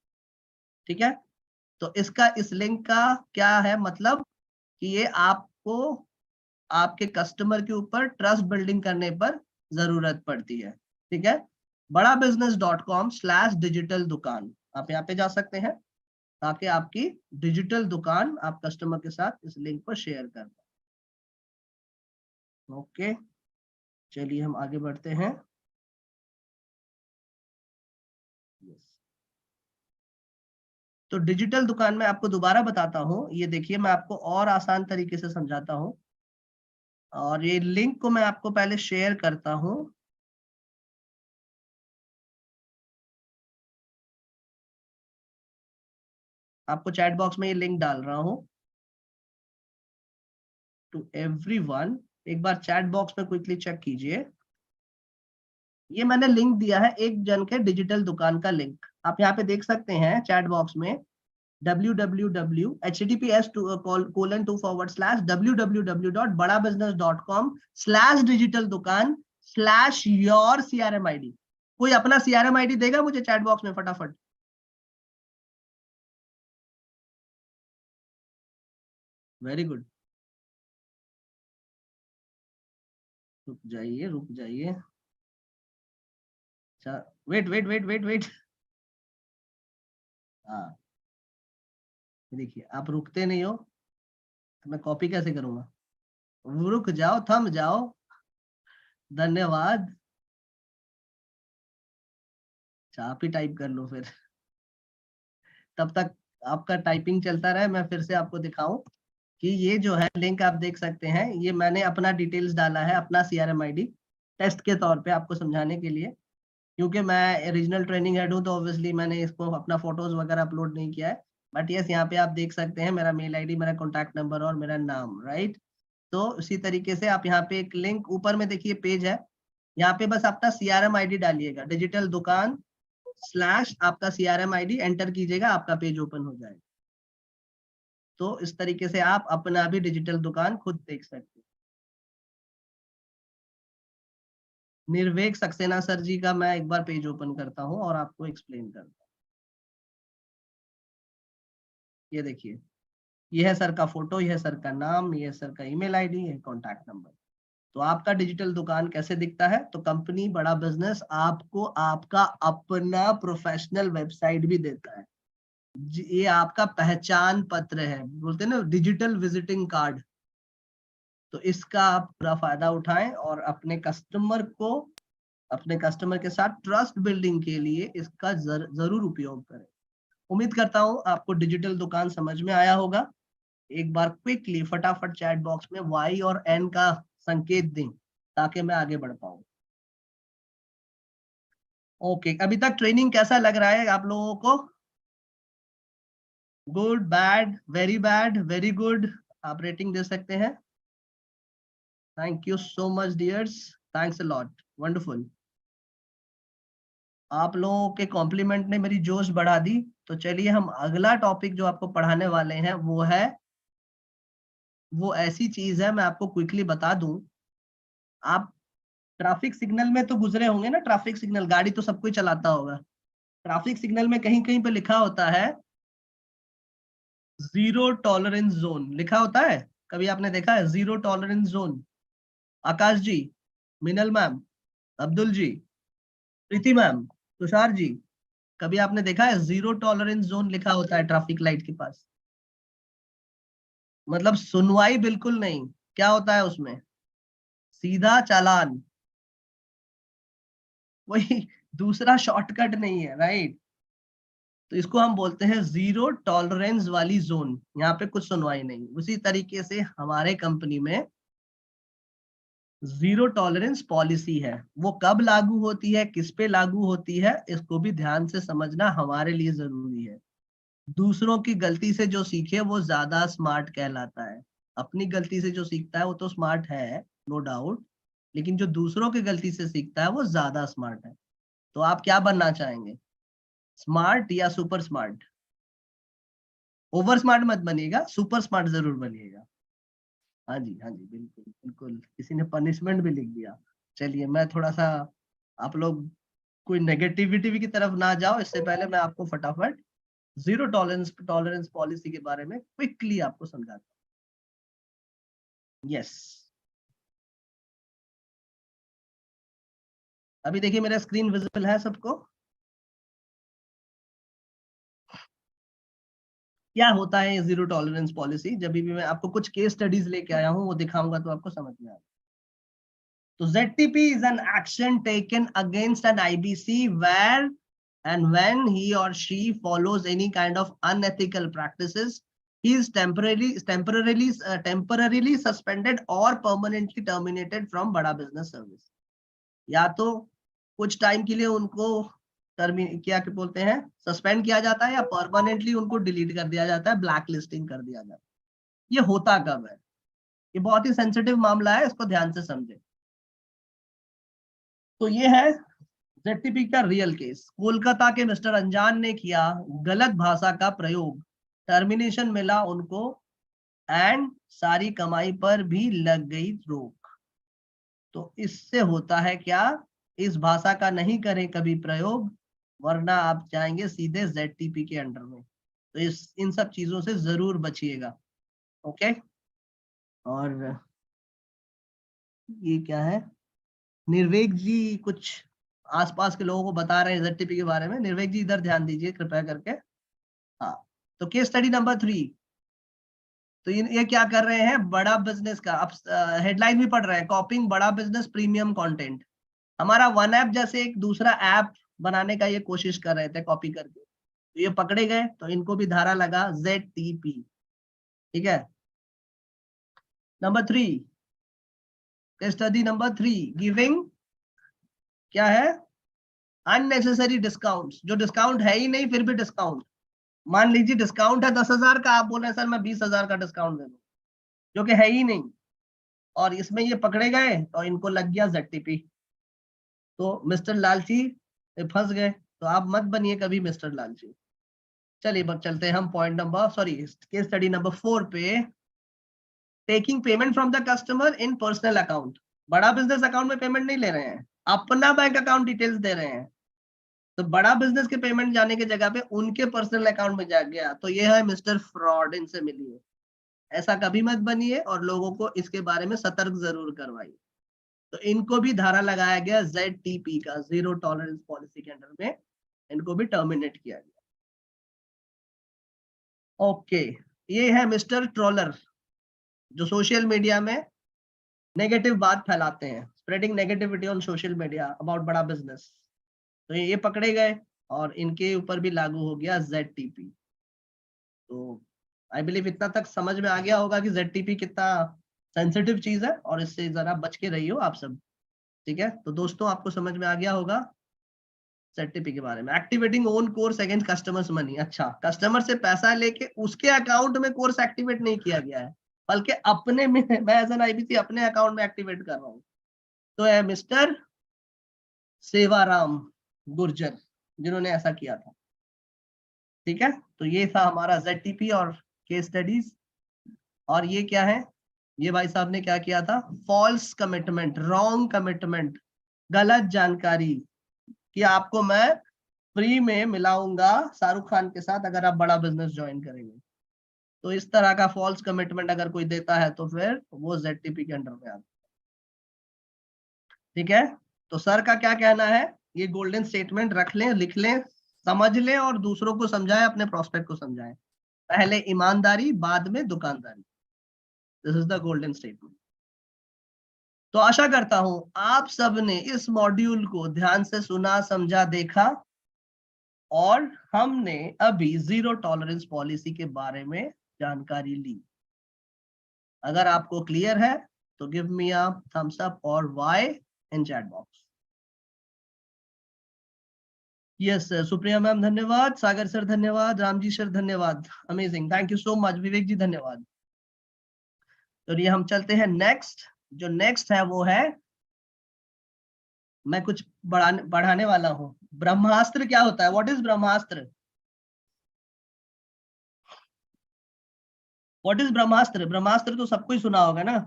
ठीक है। तो इसका, इस लिंक का क्या है मतलब कि ये आपको आपके कस्टमर के ऊपर ट्रस्ट बिल्डिंग करने पर जरूरत पड़ती है। ठीक है। badabusiness.com/डिजिटल दुकान, आप यहाँ पे जा सकते हैं ताकि आपकी डिजिटल दुकान आप कस्टमर के साथ इस लिंक पर शेयर कर दें। ओके, चलिए हम आगे बढ़ते हैं। तो डिजिटल दुकान में आपको दोबारा बताता हूँ, ये देखिए मैं आपको और आसान तरीके से समझाता हूँ, और ये लिंक को मैं आपको पहले शेयर करता हूँ। आपको चैट बॉक्स में ये लिंक डाल रहा हूँ टू एवरीवन। एक बार चैट बॉक्स में क्विकली चेक कीजिए। ये मैंने लिंक दिया है एक जन के डिजिटल दुकान का लिंक, आप यहाँ पे देख सकते हैं चैट बॉक्स में www.https://www.badabusiness.com/digital दुकान/your CRM ID। कोई अपना CRM ID देगा मुझे चैट बॉक्स में फटाफट? Very good. रुक जाइए रुक जाइए, अच्छा wait wait wait wait wait. हाँ, देखिए आप रुकते नहीं हो तो मैं कॉपी कैसे करूंगा? रुक जाओ, थम जाओ। धन्यवाद। अच्छा आप ही टाइप कर लो फिर। तब तक आपका टाइपिंग चलता रहे, मैं फिर से आपको दिखाऊं कि ये जो है लिंक आप देख सकते हैं, ये मैंने अपना डिटेल्स डाला है, अपना CRM ID टेस्ट के तौर पे आपको समझाने के लिए। क्योंकि मैं रीजनल ट्रेनिंग हेड हूँ तो ऑब्वियसली मैंने इसको अपना फोटोज वगैरह अपलोड नहीं किया है, बट यस यहाँ पे आप देख सकते हैं मेरा मेल आईडी, मेरा कॉन्टैक्ट नंबर और मेरा नाम, राइट। तो उसी तरीके से आप यहाँ पे एक लिंक ऊपर में देखिए पेज है, यहाँ पे बस अपना CRM ID डालिएगा, डिजिटल दुकान / आपका CRM ID एंटर कीजिएगा, आपका पेज ओपन हो जाएगा। तो इस तरीके से आप अपना भी डिजिटल दुकान खुद देख सकते हैं। निर्वेक सक्सेना सर जी का मैं एक बार पेज ओपन करता हूं और आपको एक्सप्लेन करता हूं। ये देखिए, ये है सर का फोटो, ये है सर का नाम, ये है सर का ईमेल आईडी, ये कॉन्टैक्ट नंबर। तो आपका डिजिटल दुकान कैसे दिखता है? तो कंपनी बड़ा बिजनेस आपको आपका अपना प्रोफेशनल वेबसाइट भी देता है। ये आपका पहचान पत्र है, बोलते हैं ना डिजिटल विजिटिंग कार्ड। तो इसका आप पूरा फायदा उठाएं और अपने कस्टमर के साथ ट्रस्ट बिल्डिंग के लिए इसका जरूर उपयोग करें। उम्मीद करता हूं आपको डिजिटल दुकान समझ में आया होगा। एक बार क्विकली फटाफट चैट बॉक्स में Y और N का संकेत दें ताकि मैं आगे बढ़ पाऊं। ओके, अभी तक ट्रेनिंग कैसा लग रहा है आप लोगों को? गुड, बैड, वेरी गुड, आप रेटिंग दे सकते हैं। Thank you so much dears, thanks a lot, wonderful. आप लोगों के कॉम्प्लीमेंट ने मेरी जोश बढ़ा दी। तो चलिए हम अगला टॉपिक जो आपको पढ़ाने वाले हैं वो ऐसी चीज है, मैं आपको क्विकली बता दूं। आप ट्रैफिक सिग्नल में तो गुजरे होंगे ना, ट्रैफिक सिग्नल गाड़ी तो सब कोई चलाता होगा। ट्रैफिक सिग्नल में कहीं कहीं पे लिखा होता है जीरो टॉलरेंस जोन, लिखा होता है। कभी आपने देखा है जीरो टॉलरेंस जोन? आकाश जी, मिनल मैम, अब्दुल जी, प्रीति मैम, तुषार जी, कभी आपने देखा है जीरो टॉलरेंस जोन लिखा होता है ट्रैफिक लाइट के पास? मतलब सुनवाई बिल्कुल नहीं। क्या होता है उसमें? सीधा चालान। वही, दूसरा शॉर्टकट नहीं है, राइट। तो इसको हम बोलते हैं जीरो टॉलरेंस वाली जोन, यहाँ पे कुछ सुनवाई नहीं। उसी तरीके से हमारे कंपनी में जीरो टॉलरेंस पॉलिसी है। वो कब लागू होती है, किस पे लागू होती है, इसको भी ध्यान से समझना हमारे लिए जरूरी है। दूसरों की गलती से जो सीखे वो ज्यादा स्मार्ट कहलाता है। अपनी गलती से जो सीखता है वो तो स्मार्ट है, नो डाउट, लेकिन जो दूसरों की गलती से सीखता है वो ज्यादा स्मार्ट है। तो आप क्या बनना चाहेंगे, स्मार्ट या सुपर स्मार्ट? ओवर स्मार्ट मत बनिएगा, सुपर स्मार्ट जरूर बनिएगा। हाँ जी, हाँ जी, बिल्कुल बिल्कुल, किसी ने पनिशमेंट भी लिख दिया। चलिए मैं थोड़ा सा, आप लोग कोई नेगेटिविटी की तरफ ना जाओ, इससे पहले मैं आपको फटाफट जीरो टॉलरेंस पॉलिसी के बारे में क्विकली आपको समझाता हूँ। यस, अभी देखिए मेरा स्क्रीन विजिबल है सबको? क्या होता है जीरो टॉलरेंस पॉलिसी? जब भी मैं आपको कुछ केस स्टडीज लेके आया हूँ वो दिखाऊंगा तो आपको समझ में आएगा। तो ZTP is an action taken against an IBC where and when he or she follows any kind of unethical practices, he is temporarily suspended or permanently terminated from बड़ा business service। या तो कुछ टाइम के लिए उनको क्या बोलते हैं, सस्पेंड किया जाता है, या परमानेंटली उनको डिलीट कर दिया जाता है, ब्लैक लिस्टिंग कर दिया जाता है। ये होता कब है? ये बहुत ही सेंसिटिव मामला है, इसको ध्यान से समझे। तो ये है ZTP का रियल केस। कोलकाता के मिस्टर अनजान ने किया गलत भाषा का प्रयोग, टर्मिनेशन मिला उनको एंड सारी कमाई पर भी लग गई रोक। तो इससे होता है क्या, इस भाषा का नहीं करें कभी प्रयोग, वरना आप जाएंगे सीधे ZTP के अंडर में। तो इन सब चीजों से जरूर बचिएगा। ओके, और ये क्या है, निर्वेक जी कुछ आसपास के लोगों को बता रहे हैं ZTP के बारे में। निर्वेक जी इधर ध्यान दीजिए कृपया करके। हाँ, तो केस स्टडी नंबर 3। तो ये क्या कर रहे हैं, बड़ा बिजनेस का, अब हेडलाइन भी पढ़ रहे हैं, कॉपिंग बड़ा बिजनेस प्रीमियम कंटेंट। हमारा वन ऐप जैसे एक दूसरा ऐप बनाने का ये कोशिश कर रहे थे कॉपी करके, तो ये पकड़े गए, तो इनको भी धारा लगा ZTP। ठीक है, number 3, case study number 3, giving क्या है, अननेसेसरी डिस्काउंट, जो डिस्काउंट है ही नहीं फिर भी डिस्काउंट। मान लीजिए डिस्काउंट है 10,000 का, आप बोल रहे हैं सर मैं 20,000 का डिस्काउंट दे दूं, जो कि है ही नहीं, और इसमें ये पकड़े गए तो इनको लग गया ZTP। तो मिस्टर लालची फंस गए। तो आप मत बनिए कभी मिस्टर लालची। चलिए बस चलते हैं हम point number case study number 4 पे। Taking payment from the customer in personal account. बड़ा बिजनेस अकाउंट में पेमेंट नहीं ले रहे हैं, अपना बैंक अकाउंट डिटेल्स दे रहे हैं। तो बड़ा बिजनेस के पेमेंट जाने की जगह पे उनके पर्सनल अकाउंट में जा गया, तो ये है मिस्टर फ्रॉड। इनसे मिलिए, ऐसा कभी मत बनिए और लोगों को इसके बारे में सतर्क जरूर करवाइए। तो इनको भी धारा लगाया गया ZTP का, जीरो टॉलरेंस पॉलिसी के अंडर में इनको भी टर्मिनेट किया गया। ओके, ये है मिस्टर ट्रोलर, जो सोशल मीडिया में नेगेटिव बात फैलाते हैं, spreading negativity on social media about बड़ा बिजनेस। तो ये पकड़े गए और इनके ऊपर भी लागू हो गया ZTP। तो आई बिलीव इतना तक समझ में आ गया होगा कि ZTP कितना सेंसिटिव चीज है और इससे जरा बच के रहियो आप सब, ठीक है। तो दोस्तों आपको समझ में आ गया होगा ZTP के बारे में। Activating own course against customers money. अच्छा, कस्टमर से पैसा लेके उसके अकाउंट में कोर्स एक्टिवेट नहीं किया गया है, बल्कि अपने में, मैं एज एन IBC अपने अकाउंट में एक्टिवेट कर रहा हूँ। तो है मिस्टर सेवाराम गुर्जर जिन्होंने ऐसा किया था, ठीक है। तो ये था हमारा ZTP और केस स्टडीज। और ये क्या है, ये भाई साहब ने क्या किया था, फॉल्स कमिटमेंट, रॉन्ग कमिटमेंट, गलत जानकारी कि आपको मैं फ्री में मिलाऊंगा शाहरुख खान के साथ अगर आप बड़ा बिजनेस ज्वाइन करेंगे। तो इस तरह का फॉल्स कमिटमेंट अगर कोई देता है तो फिर वो ZTP के अंडर में आता है, ठीक है। तो सर का क्या कहना है, ये गोल्डन स्टेटमेंट रख लें, लिख लें, समझ लें और दूसरों को समझाएं, अपने प्रोस्पेक्ट को समझाएं। पहले ईमानदारी, बाद में दुकानदारी। This is the golden statement. तो आशा करता हूं आप सब ने इस मॉड्यूल को ध्यान से सुना, समझा, देखा और हमने अभी जीरो टॉलरेंस पॉलिसी के बारे में जानकारी ली। अगर आपको क्लियर है तो give me a thumbs up और Y in chat box. Yes sir, Supriya ma'am धन्यवाद, सागर सर धन्यवाद, रामजी सर धन्यवाद, amazing, thank you so much, Vivek ji धन्यवाद। तो ये हम चलते हैं नेक्स्ट। जो नेक्स्ट है वो है, मैं कुछ बढ़ाने वाला हूं। ब्रह्मास्त्र क्या होता है, what is Brahmastra? What is Brahmastra? ब्रह्मास्त्र तो सबको ही सुना होगा ना।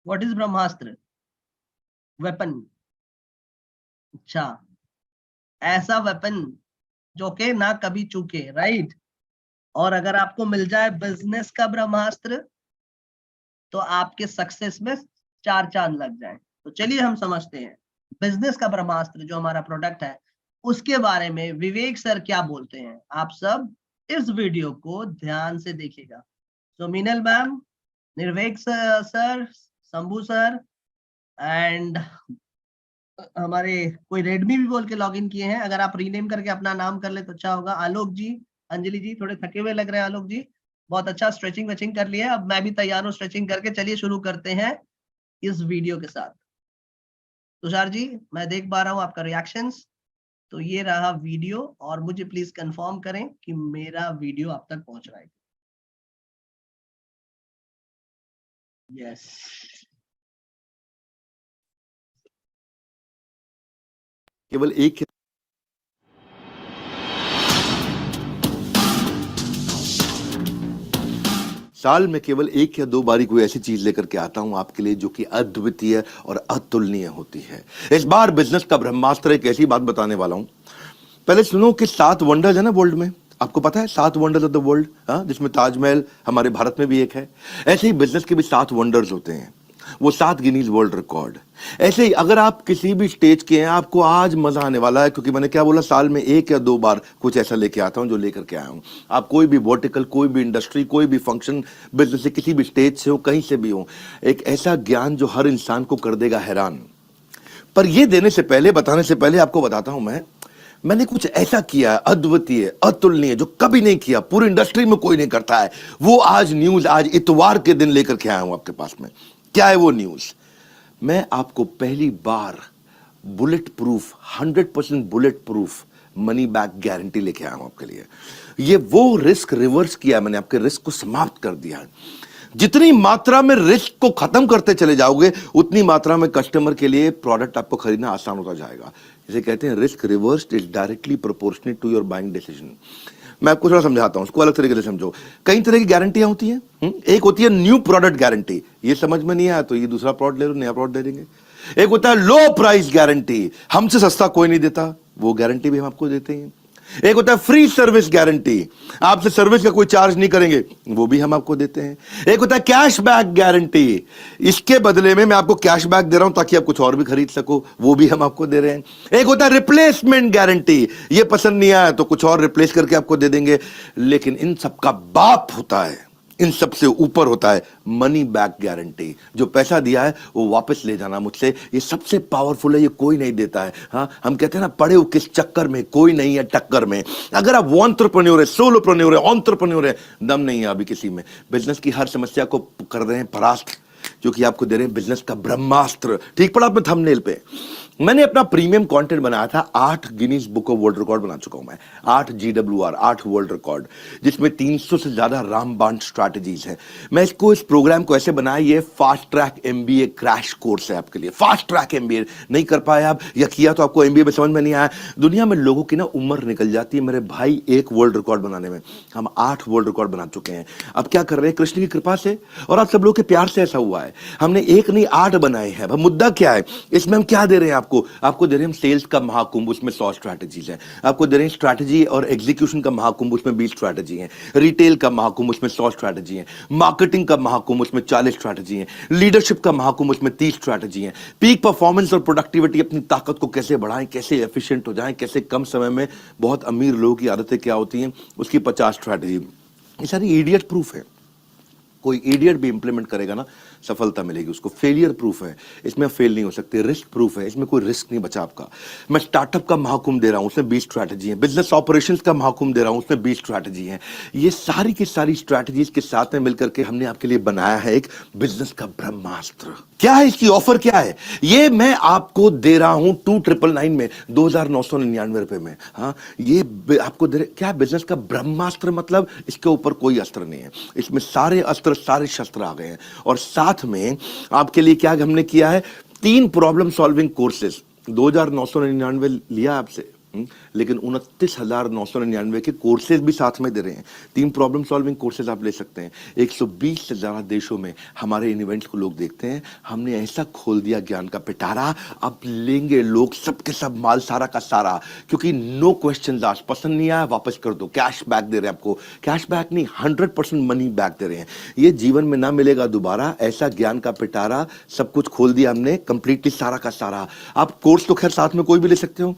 What is Brahmastra? वेपन। अच्छा, ऐसा वेपन जो कि ना कभी चूके, राइट। और अगर आपको मिल जाए बिजनेस का ब्रह्मास्त्र तो आपके सक्सेस में 4 चांद लग जाए। तो चलिए हम समझते हैं बिजनेस का ब्रह्मास्त्र जो हमारा प्रोडक्ट है उसके बारे में विवेक सर क्या बोलते हैं। आप सब इस वीडियो को ध्यान से देखिएगा। तो Meenal ma'am, Nirvek sir, Shambhu sir and हमारे कोई रेडमी भी बोल के लॉगिन किए हैं, अगर आप रीनेम करके अपना नाम कर ले तो अच्छा होगा। आलोक जी, अंजलि जी, थोड़े थके हुए लग रहे हैं आलोक जी, बहुत अच्छा स्ट्रेचिंग वेचिंग कर लिया। अब मैं भी तैयार हूँ स्ट्रेचिंग करके। चलिए शुरू करते हैं इस वीडियो के साथ। तुषार जी, मैं देख पा रहा हूँ आपका रिएक्शंस। तो ये रहा वीडियो और मुझे प्लीज कंफर्म करें कि मेरा वीडियो आप तक पहुंच रहा है। यस, केवल एक साल में केवल 1 या 2 बारी कोई ऐसी चीज लेकर के आता हूं आपके लिए जो कि अद्वितीय और अतुलनीय होती है। इस बार बिजनेस का ब्रह्मास्त्र एक ऐसी बात बताने वाला हूं। पहले सुनो कि 7 वंडर्स है ना वर्ल्ड में, आपको पता है 7 वंडर्स ऑफ द वर्ल्ड, जिसमें ताजमहल हमारे भारत में भी एक है। ऐसे ही बिजनेस के भी 7 वंडर्स होते हैं, वो 7 गिनीज वर्ल्ड रिकॉर्ड। ऐसे ही अगर आप किसी भी स्टेज के हैं, आपको आज मजा आने वाला है, क्योंकि मैंने क्या बोला, साल में 1 या 2 बार कुछ ऐसा लेके आता हूं जो लेकर के आया हूं। आप कोई भी वर्टिकल, कोई भी इंडस्ट्री, कोई भी फंक्शन, बिजनेस से किसी भी स्टेज से हो, कहीं से भी हो, एक ऐसा ज्ञान जो हर इंसान को कर देगा हैरान। पर ये देने से पहले, बताने से पहले आपको बताता हूं मैंने कुछ ऐसा किया अद्वितीय, अतुलनीय, जो कभी नहीं किया, पूरी इंडस्ट्री में कोई नहीं करता है। वो आज न्यूज, आज इतवार के दिन लेकर के आया हूं आपके पास में। क्या है वो न्यूज? मैं आपको पहली बार bullet proof 100% bullet proof money back guarantee लेके आया हूं आपके लिए। ये वो रिस्क रिवर्स किया है मैंने, आपके रिस्क को समाप्त कर दिया है। जितनी मात्रा में रिस्क को खत्म करते चले जाओगे उतनी मात्रा में कस्टमर के लिए प्रोडक्ट आपको खरीदना आसान होता जाएगा। इसे कहते हैं risk reversed is directly proportionate to your buying decision. मैं आपको थोड़ा समझाता हूं, उसको अलग तरीके से समझो। कई तरह की गारंटियां होती हैं। एक होती है न्यू प्रोडक्ट गारंटी, ये समझ में नहीं आया तो ये दूसरा प्रोडक्ट ले लो, नया प्रोडक्ट दे देंगे। एक होता है लो प्राइस गारंटी, हमसे सस्ता कोई नहीं देता, वो गारंटी भी हम आपको देते हैं। एक होता है फ्री सर्विस गारंटी, आपसे सर्विस का कोई चार्ज नहीं करेंगे, वो भी हम आपको देते हैं। एक होता है कैश बैक गारंटी, इसके बदले में मैं आपको कैश बैक दे रहा हूं ताकि आप कुछ और भी खरीद सको, वो भी हम आपको दे रहे हैं। एक होता है रिप्लेसमेंट गारंटी, ये पसंद नहीं आया तो कुछ और रिप्लेस करके आपको दे देंगे। लेकिन इन सबका बाप होता है, इन सबसे ऊपर होता है मनी बैक गारंटी। जो पैसा दिया है वो वापस ले जाना मुझसे, ये सबसे पावरफुल है, ये कोई नहीं देता है। हाँ, हम कहते हैं ना पड़े हो किस चक्कर में, कोई नहीं है टक्कर में। अगर आप एंटरप्रेन्योर है, सोलोप्रेन्योर है, एंटरप्रेन्योर है, दम नहीं है अभी किसी में, बिजनेस की हर समस्या को कर रहे हैं परास्त, जो कि आपको दे रहे हैं बिजनेस का ब्रह्मास्त्र। ठीक पड़ा आपने थंबनेल पे। मैंने अपना प्रीमियम कंटेंट बनाया था, 8 Guinness book of world record बना चुका हूं मैं, 8 GWR, 8 वर्ल्ड रिकॉर्ड, जिसमें 300 से ज्यादा रामबाण स्ट्रैटेजीज हैं। मैं इसको, इस प्रोग्राम को ऐसे बनाया, ये fast track MBA crash course है आपके लिए। फास्ट ट्रैक MBA नहीं कर पाए आप, या किया तो आपको MBA में समझ में नहीं आया। दुनिया में लोगों की ना उम्र निकल जाती है मेरे भाई एक वर्ल्ड रिकॉर्ड बनाने में, हम 8 वर्ल्ड रिकॉर्ड बना चुके हैं। अब क्या कर रहे हैं, कृष्ण की कृपा से और आप सब लोग के प्यार से ऐसा हुआ है, हमने एक नहीं 8 बनाए हैं। अब मुद्दा क्या है, इसमें हम क्या दे रहे हैं आपको दे रहे हैं हम सेल्स का महाकुंभ, उसमें 100 स्ट्रैटेजीज हैं। आपको दे रहे हैं स्ट्रैटेजी और एग्जीक्यूशन का महाकुंभ, उसमें 20 स्ट्रैटेजी हैं। रिटेल का महाकुंभ, उसमें 100 स्ट्रैटेजी हैं। मार्केटिंग का महाकुंभ, उसमें 40 स्ट्रैटेजी हैं। लीडरशिप का महाकुंभ, उसमें 30 स्ट्रैटेजी हैं। पीक परफॉर्मेंस और प्रोडक्टिविटी, अपनी ताकत को कैसे बढ़ाएं, कैसे एफिशिएंट हो जाएं, कैसे कम समय में बहुत अमीर लोगों की आदतें क्या होती हैं, उसकी 50 स्ट्रैटेजी। ये सारी इडियट प्रूफ है, कोई इडियट भी इंप्लीमेंट करेगा ना सफलता मिलेगी उसको। फेलियर प्रूफ है, इसमें फेल नहीं हो सकते। रिस्क प्रूफ है, इसमें कोई रिस्क नहीं बचा आपका। मैं स्टार्टअप का महाकुंभ दे रहा हूं, उसमें 20 स्ट्रैटेजी है। बिजनेस ऑपरेशंस का महाकुंभ दे रहा हूं, उसमें 20 स्ट्रैटेजी है। ये सारी की सारी स्ट्रैटेजीज के साथ में मिलकर के हमने आपके लिए बनाया है एक बिजनेस का ब्रह्मास्त्र। क्या है इसकी ऑफर, क्या है ये मैं आपको दे रहा हूं 2999 में, 2999 रुपए में। हाँ, ये आपको दे रहे, क्या बिजनेस का ब्रह्मास्त्र मतलब इसके ऊपर कोई अस्त्र नहीं है, इसमें सारे अस्त्र सारे शस्त्र आ गए हैं। और साथ में आपके लिए क्या हमने किया है, 3 प्रॉब्लम सॉल्विंग कोर्सेज। 2999 लिया आपसे, लेकिन 29,999 के कोर्सेज भी साथ में दे रहे हैं। 3 प्रॉब्लम सॉल्विंग कोर्सेज आप ले सकते हैं। 120 से ज्यादा देशों में हमारे इन इवेंट्स को लोग देखते हैं। हमने ऐसा खोल दिया ज्ञान का पिटारा, अब लेंगे लोग सबके सब माल सारा का सारा, क्योंकि नो क्वेश्चन आस्क्ड। पसंद नहीं आया वापस कर दो, कैश बैक दे रहे हैं आपको। कैश बैक नहीं, 100% मनी बैक दे रहे हैं। ये जीवन में ना मिलेगा दोबारा, ऐसा ज्ञान का पिटारा, सब कुछ खोल दिया हमने कंप्लीटली सारा का सारा। आप कोर्स तो खैर साथ में कोई भी ले सकते हो।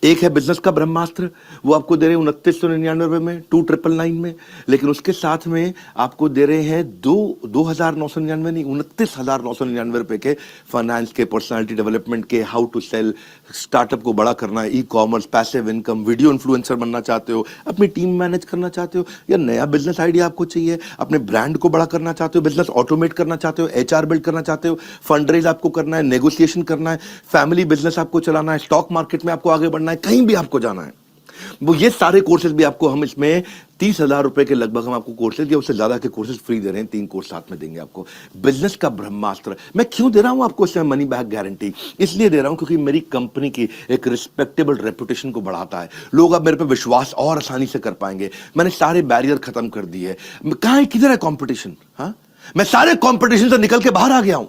एक है बिजनेस का ब्रह्मास्त्र, वो आपको दे रहे हैं 2999 रुपए में, 2999 में। लेकिन उसके साथ में आपको दे रहे हैं 2,999 नहीं, 29,999 रुपए के फाइनेंस के, पर्सनालिटी डेवलपमेंट के, हाउ टू सेल, स्टार्टअप को बड़ा करना है, e-commerce, passive income, video influencer बनना चाहते हो, अपनी टीम मैनेज करना चाहते हो, या नया बिजनेस आइडिया आपको चाहिए, अपने ब्रांड को बड़ा करना चाहते हो, बिजनेस ऑटोमेट करना चाहते हो, HR बिल्ड करना चाहते हो, फंड रेज आपको करना है, नेगोशिएशन करना है, फैमिली बिजनेस आपको चलाना है, स्टॉक मार्केट में आपको आगे बढ़ना है, कहीं भी आपको जाना है, वो ये सारे कोर्सेज भी आपको हम इसमें 30,000 रुपए के लगभग हम आपको कोर्सेज या उससे ज्यादा के कोर्सेज फ्री दे रहे हैं। 3 कोर्स साथ में देंगे आपको। बिजनेस का ब्रह्मास्त्र मैं क्यों दे रहा हूं आपको इसमें मनी बैक गारंटी, इसलिए दे रहा हूं क्योंकि मेरी कंपनी की एक रिस्पेक्टेबल रेपुटेशन को बढ़ाता है। लोग अब मेरे पे विश्वास और आसानी से कर पाएंगे। मैंने सारे बैरियर खत्म कर दिए। कहां है, किधर है कंपटीशन? हाँ, मैं सारे कंपटीशन से निकल के बाहर आ गया हूं।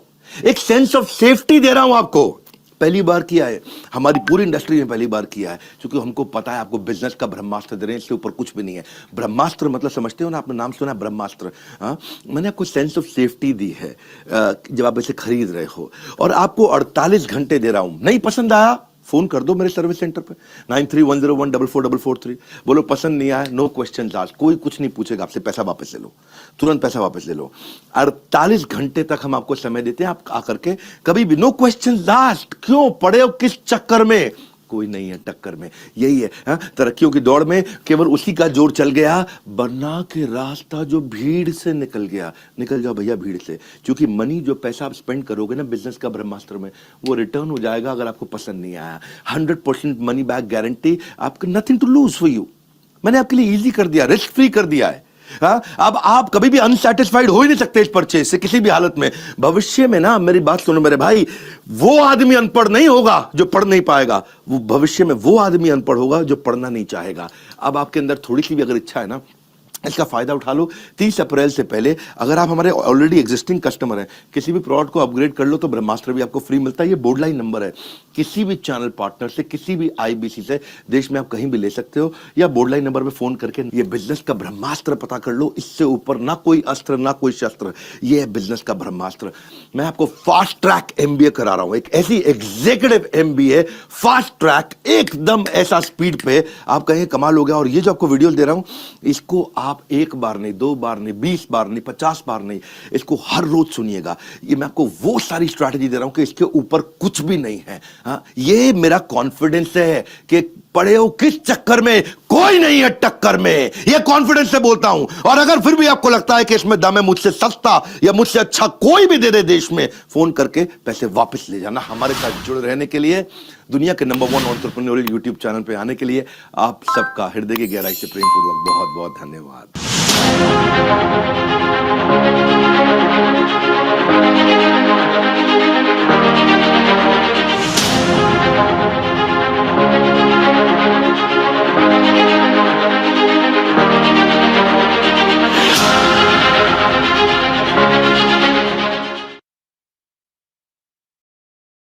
एक सेंस ऑफ सेफ्टी दे रहा हूं आपको। पहली बार किया है, हमारी पूरी इंडस्ट्री में पहली बार किया है, क्योंकि हमको पता है आपको बिजनेस का ब्रह्मास्त्र दे रहे हैं, इसके ऊपर कुछ भी नहीं है। ब्रह्मास्त्र मतलब समझते हो ना, आपने नाम सुना ब्रह्मास्त्र? हाँ, मैंने आपको सेंस ऑफ सेफ्टी दी है जब आप इसे खरीद रहे हो, और आपको 48 घंटे दे रहा हूं। नहीं पसंद आया फोन कर दो मेरे सर्विस सेंटर पे 9310144443। बोलो पसंद नहीं आया, नो क्वेश्चन आस्क्ड, कोई कुछ नहीं पूछेगा आपसे, पैसा वापस ले लो, तुरंत पैसा वापस ले लो। 48 घंटे तक हम आपको समय देते हैं, आप आकर के कभी भी नो क्वेश्चन आस्क्ड, क्यों पड़े हो किस चक्कर में, कोई नहीं है टक्कर में। यही है हाँ? तरक्कियों की दौड़ में केवल उसी का जोर चल गया, बना के रास्ता जो भीड़ से निकल गया। निकल जाओ भैया भीड़ से, क्योंकि मनी जो पैसा आप स्पेंड करोगे ना बिजनेस का ब्रह्मास्त्र में, वो रिटर्न हो जाएगा अगर आपको पसंद नहीं आया। 100% मनी बैक गारंटी, आपको nothing to lose for you. मैंने आपके लिए इजी कर दिया, रिस्क फ्री कर दिया है। हाँ, अब आप कभी भी अनसेटिस्फाइड हो ही नहीं सकते इस परचेज से किसी भी हालत में। भविष्य में ना, मेरी बात सुनो मेरे भाई, वो आदमी अनपढ़ नहीं होगा जो पढ़ नहीं पाएगा, वो भविष्य में वो आदमी अनपढ़ होगा जो पढ़ना नहीं चाहेगा। अब आपके अंदर थोड़ी सी भी अगर इच्छा है ना, इसका फायदा उठा लो। 30 अप्रैल से पहले अगर आप हमारे ऑलरेडी एग्जिस्टिंग कस्टमर हैं, किसी भी प्रोडक्ट को अपग्रेड कर लो तो ब्रह्मास्त्र भी आपको फ्री मिलता है। ये बोर्ड लाइन नंबर है, किसी भी चैनल पार्टनर से, किसी भी आईबीसी से देश में आप कहीं भी ले सकते हो, या बोर्ड लाइन नंबर पे फोन करके ये बिजनेस का ब्रह्मास्त्र पता कर लो। इससे ऊपर ना कोई अस्त्र ना कोई शस्त्र, ये है बिजनेस का ब्रह्मास्त्र। मैं आपको फास्ट ट्रैक एमबीए करा रहा हूं, एक ऐसी एग्जीक्यूटिव एमबीए फास्ट ट्रैक, एकदम ऐसा स्पीड पे आप कहें कमाल हो गया। और ये जो आपको वीडियो दे रहा हूं, इसको आप एक बार नहीं, 2 बार नहीं, 20 बार नहीं, 50 बार नहीं, इसको हर रोज सुनिएगा। ये मैं आपको वो सारी स्ट्रैटेजी दे रहा हूं कि इसके ऊपर कुछ भी नहीं है। हाँ, ये मेरा कॉन्फिडेंस है कि पड़े हो किस चक्कर में, कोई नहीं है टक्कर में, ये कॉन्फिडेंस से बोलता हूं। और अगर फिर भी आपको लगता है कि इसमें दम है, मुझसे सस्ता या मुझसे अच्छा कोई भी दे दे देश में, फोन करके पैसे वापस ले जाना। हमारे साथ जुड़े रहने के लिए, दुनिया के नंबर 1 एंटरप्रेन्योरियल यूट्यूब चैनल पे आने के लिए आप सबका हृदय की गहराई से प्रेम पूर्वक बहुत बहुत धन्यवाद।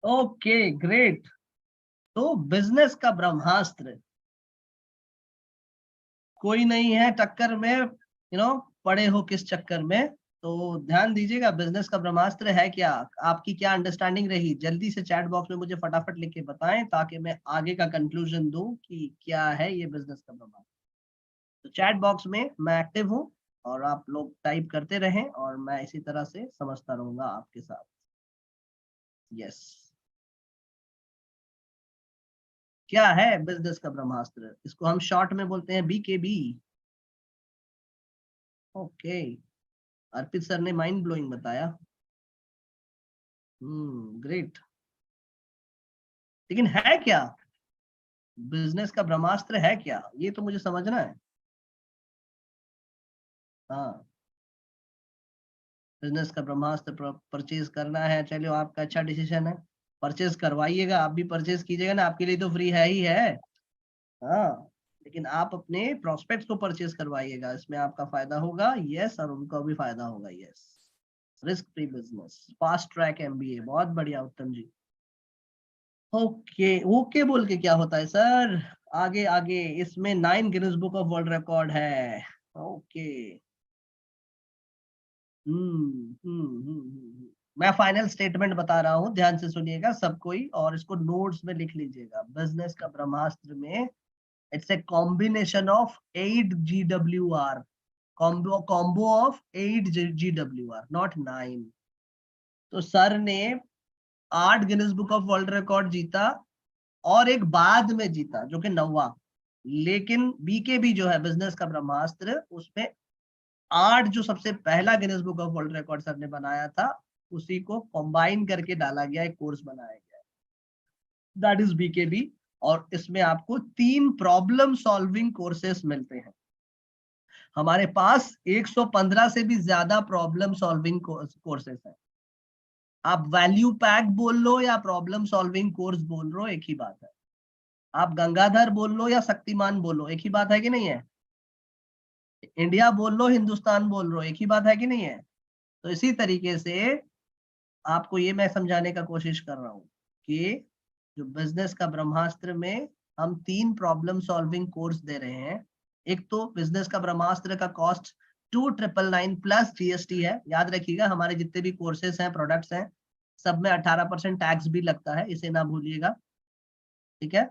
Okay great. तो बिजनेस का ब्रह्मास्त्र, कोई नहीं है टक्कर में, पड़े हो किस चक्कर में। तो ध्यान दीजिएगा, बिजनेस का ब्रह्मास्त्र है क्या, आपकी क्या अंडरस्टैंडिंग रही, जल्दी से चैट बॉक्स में मुझे फटाफट लिख के बताएं ताकि मैं आगे का कंक्लूजन दूं कि क्या है ये बिजनेस का ब्रह्मास्त्र। तो चैट बॉक्स में मैं एक्टिव हूं और आप लोग टाइप करते रहें और मैं इसी तरह से समझता रहूंगा आपके साथ। यस, क्या है बिजनेस का ब्रह्मास्त्र, इसको हम शॉर्ट में बोलते हैं बीकेबी। ओके, अर्पित सर ने माइंड ब्लोइंग बताया। ग्रेट। लेकिन है क्या बिजनेस का ब्रह्मास्त्र, है क्या, ये तो मुझे समझना है। हाँ, बिजनेस का ब्रह्मास्त्र परचेज करना है, चलो आपका अच्छा डिसीजन है, परचेज करवाइएगा, आप भी परचेज कीजिएगा ना, आपके लिए तो फ्री है ही है। हाँ, लेकिन आप अपने प्रोस्पेक्ट्स को परचेज करवाइएगा, इसमें आपका फायदा होगा। यस, और उनका भी फायदा होगा। Yes, risk free business, fast track MBA, बहुत बढ़िया उत्तम जी। ओके, ओके बोल के क्या होता है सर, आगे आगे, इसमें 9 Guinness book of world record है। ओके, मैं फाइनल स्टेटमेंट बता रहा हूँ, ध्यान से सुनिएगा सब कोई, और इसको नोट्स में लिख लीजिएगा। बिजनेस का ब्रह्मास्त्र में it's a combination of 8 GWR, combo of 8 GWR, not 9। तो सर ने 8 Guinness book of world record जीता और एक बाद में जीता जो कि 9वां। लेकिन बीकेबी जो है बिजनेस का ब्रह्मास्त्र, उसमें 8 जो सबसे पहला Guinness book of world record sir ने बनाया था, उसी को कंबाइन करके डाला गया, एक कोर्स बनाया गया, दैट इज बीकेबी। और इसमें आपको 3 प्रॉब्लम सॉल्विंग कोर्सेस मिलते हैं। हमारे पास 115 से भी ज्यादा प्रॉब्लम सॉल्विंग कोर्सेस हैं। आप वैल्यू पैक बोल लो या प्रॉब्लम सॉल्विंग कोर्स बोल लो, एक ही बात है। आप गंगाधर बोल लो या शक्तिमान बोलो, एक ही बात है कि नहीं है। इंडिया बोल लो, हिंदुस्तान बोल लो, एक ही बात है कि नहीं है। तो इसी तरीके से आपको ये मैं समझाने का कोशिश कर रहा हूँ कि जो बिजनेस का ब्रह्मास्त्र में हम 3 प्रॉब्लम सॉल्विंग कोर्स दे रहे हैं। एक तो बिजनेस का ब्रह्मास्त्र का कॉस्ट 2999 प्लस जीएसटी है। याद रखिएगा, हमारे जितने भी कोर्सेस हैं, प्रोडक्ट्स हैं, सब में 18% टैक्स भी लगता है, इसे ना भूलिएगा, ठीक है।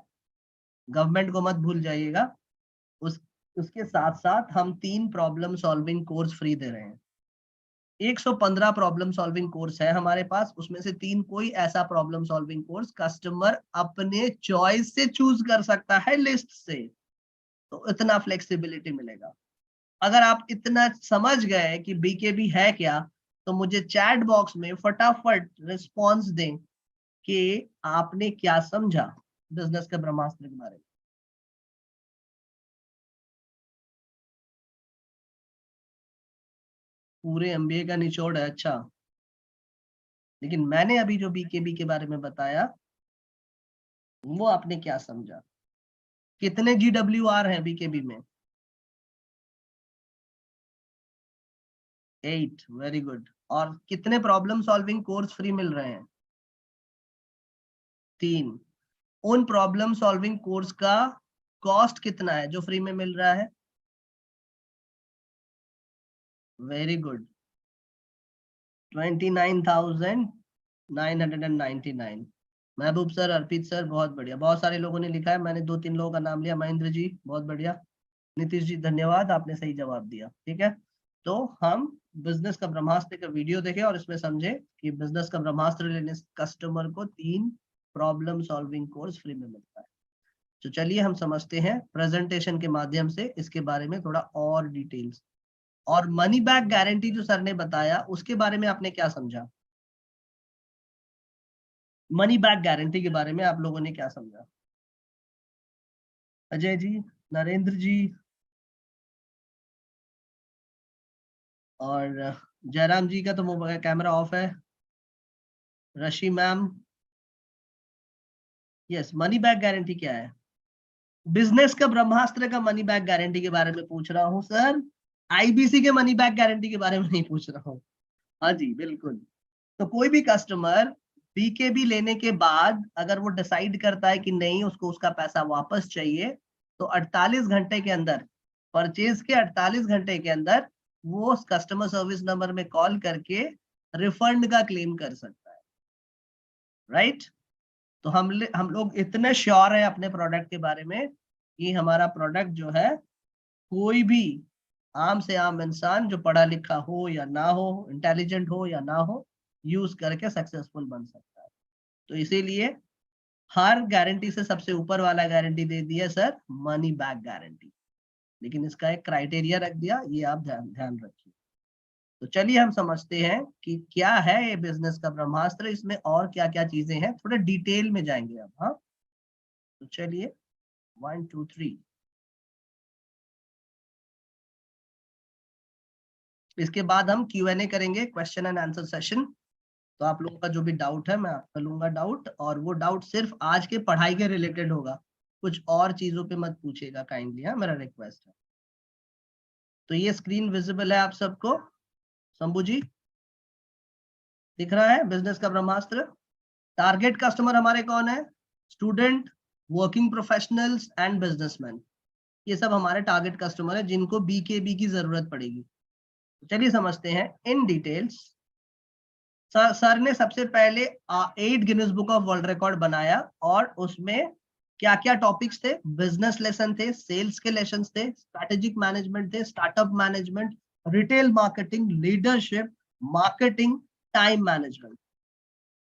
गवर्नमेंट को मत भूल जाइएगा। उसके साथ साथ हम 3 प्रॉब्लम सॉल्विंग कोर्स फ्री दे रहे हैं। 115 प्रॉब्लम सॉल्विंग कोर्स है हमारे पास, उसमें से 3 कोई ऐसा प्रॉब्लम सॉल्विंग कोर्स कस्टमर अपने चॉइस से चूज कर सकता है लिस्ट से, तो इतना फ्लेक्सिबिलिटी मिलेगा। अगर आप इतना समझ गए कि बीकेबी है क्या, तो मुझे चैट बॉक्स में फटाफट रिस्पॉन्स दें कि आपने क्या समझा बिजनेस का ब्रह्मास्त्र के बारे में। पूरे एमबीए का निचोड़ है, अच्छा, लेकिन मैंने अभी जो बीकेबी के बारे में बताया वो आपने क्या समझा? कितने GWR हैं बीकेबी में? 8, वेरी गुड। और कितने प्रॉब्लम सॉल्विंग कोर्स फ्री मिल रहे हैं? 3। उन प्रॉब्लम सॉल्विंग कोर्स का कॉस्ट कितना है जो फ्री में मिल रहा है? Very good, 29,999। महबूब सर, अर्पित सर, बहुत बढ़िया। बहुत सारे लोगों ने लिखा है, मैंने 2-3 लोगों का नाम लिया। महेंद्र जी बहुत बढ़िया, नीतीश जी धन्यवाद, आपने सही जवाब दिया। ठीक है, तो हम बिजनेस का ब्रह्मास्त्र का वीडियो देखें और इसमें समझे कि बिजनेस का ब्रह्मास्त्र लेने से कस्टमर को 3 प्रॉब्लम सॉल्विंग कोर्स फ्री में मिलता है। तो चलिए हम समझते हैं प्रेजेंटेशन के माध्यम से इसके बारे में थोड़ा और डिटेल्स। और मनी बैक गारंटी जो सर ने बताया उसके बारे में आपने क्या समझा? मनी बैक गारंटी के बारे में आप लोगों ने क्या समझा? अजय जी, नरेंद्र जी और जयराम जी का तो मोबाइल कैमरा ऑफ है। रशी ma'am, yes, money back guarantee क्या है? बिजनेस का ब्रह्मास्त्र का मनी बैक गारंटी के बारे में पूछ रहा हूँ सर, आईबीसी के मनी बैक गारंटी के बारे में नहीं पूछ रहा हूँ। हाँ जी बिल्कुल। तो कोई भी कस्टमर बीकेबी लेने के बाद अगर वो डिसाइड करता है कि नहीं उसको उसका पैसा वापस चाहिए, तो 48 घंटे के अंदर, परचेज के 48 घंटे के अंदर वो कस्टमर सर्विस नंबर में कॉल करके रिफंड का क्लेम कर सकता है, राइट? तो हम लोग इतने श्योर है अपने प्रोडक्ट के बारे में कि हमारा प्रोडक्ट जो है कोई भी आम से आम इंसान जो पढ़ा लिखा हो या ना हो, इंटेलिजेंट हो या ना हो, यूज करके सक्सेसफुल बन सकता है। तो इसीलिए हर गारंटी से सबसे ऊपर वाला गारंटी दे दिया सर, मनी बैक गारंटी। लेकिन इसका एक क्राइटेरिया रख दिया, ये आप ध्यान रखिए। तो चलिए हम समझते हैं कि क्या है ये बिजनेस का ब्रह्मास्त्र, इसमें और क्या क्या चीजें हैं, थोड़ा डिटेल में जाएंगे अब। हाँ, तो चलिए 1 2 3। इसके बाद हम Q&A करेंगे, क्वेश्चन एंड आंसर सेशन। तो आप लोगों का जो भी डाउट है मैं आपका लूंगा डाउट, और वो डाउट सिर्फ आज के पढ़ाई के रिलेटेड होगा, कुछ और चीजों पे मत पूछेगा काइंडली, हाँ, मेरा रिक्वेस्ट है। तो ये स्क्रीन विजिबल है आप सबको? शंभू जी दिख रहा है बिजनेस का ब्रह्मास्त्र? टारगेट कस्टमर हमारे कौन है? Student, working professionals and businessman. ये सब हमारे टारगेट कस्टमर है जिनको बीकेबी की जरूरत पड़ेगी। चलिए समझते हैं इन डिटेल्स। सर ने सबसे पहले 8 Guinness book of world record बनाया, और उसमें क्या क्या टॉपिक्स थे? बिजनेस लेसन थे, सेल्स के लेसन थे, स्ट्रैटेजिक मैनेजमेंट थे, startup management, retail marketing, leadership, marketing, time management.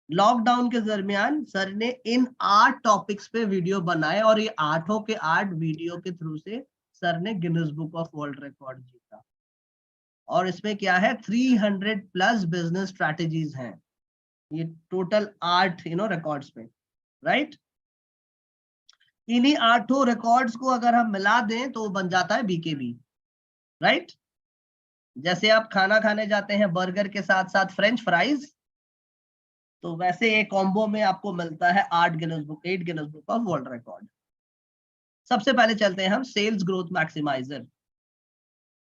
Lockdown के दरमियान सर ने इन 8 टॉपिक्स पे वीडियो बनाए, और ये 8 के 8 वीडियो के थ्रू से सर ने Guinness book of world record जीता। और इसमें क्या है, 300 प्लस बिजनेस स्ट्रैटेजीज हैं, ये टोटल 8 रिकॉर्ड्स पे, राइट? इन्हीं 8 रिकॉर्ड्स को अगर हम मिला दें तो बन जाता है बीकेबी, राइट? जैसे आप खाना खाने जाते हैं बर्गर के साथ साथ फ्रेंच फ्राइज, तो वैसे एक कॉम्बो में आपको मिलता है 8 Guinness book of world record. सबसे पहले चलते हैं हम सेल्स ग्रोथ मैक्सिमाइजर।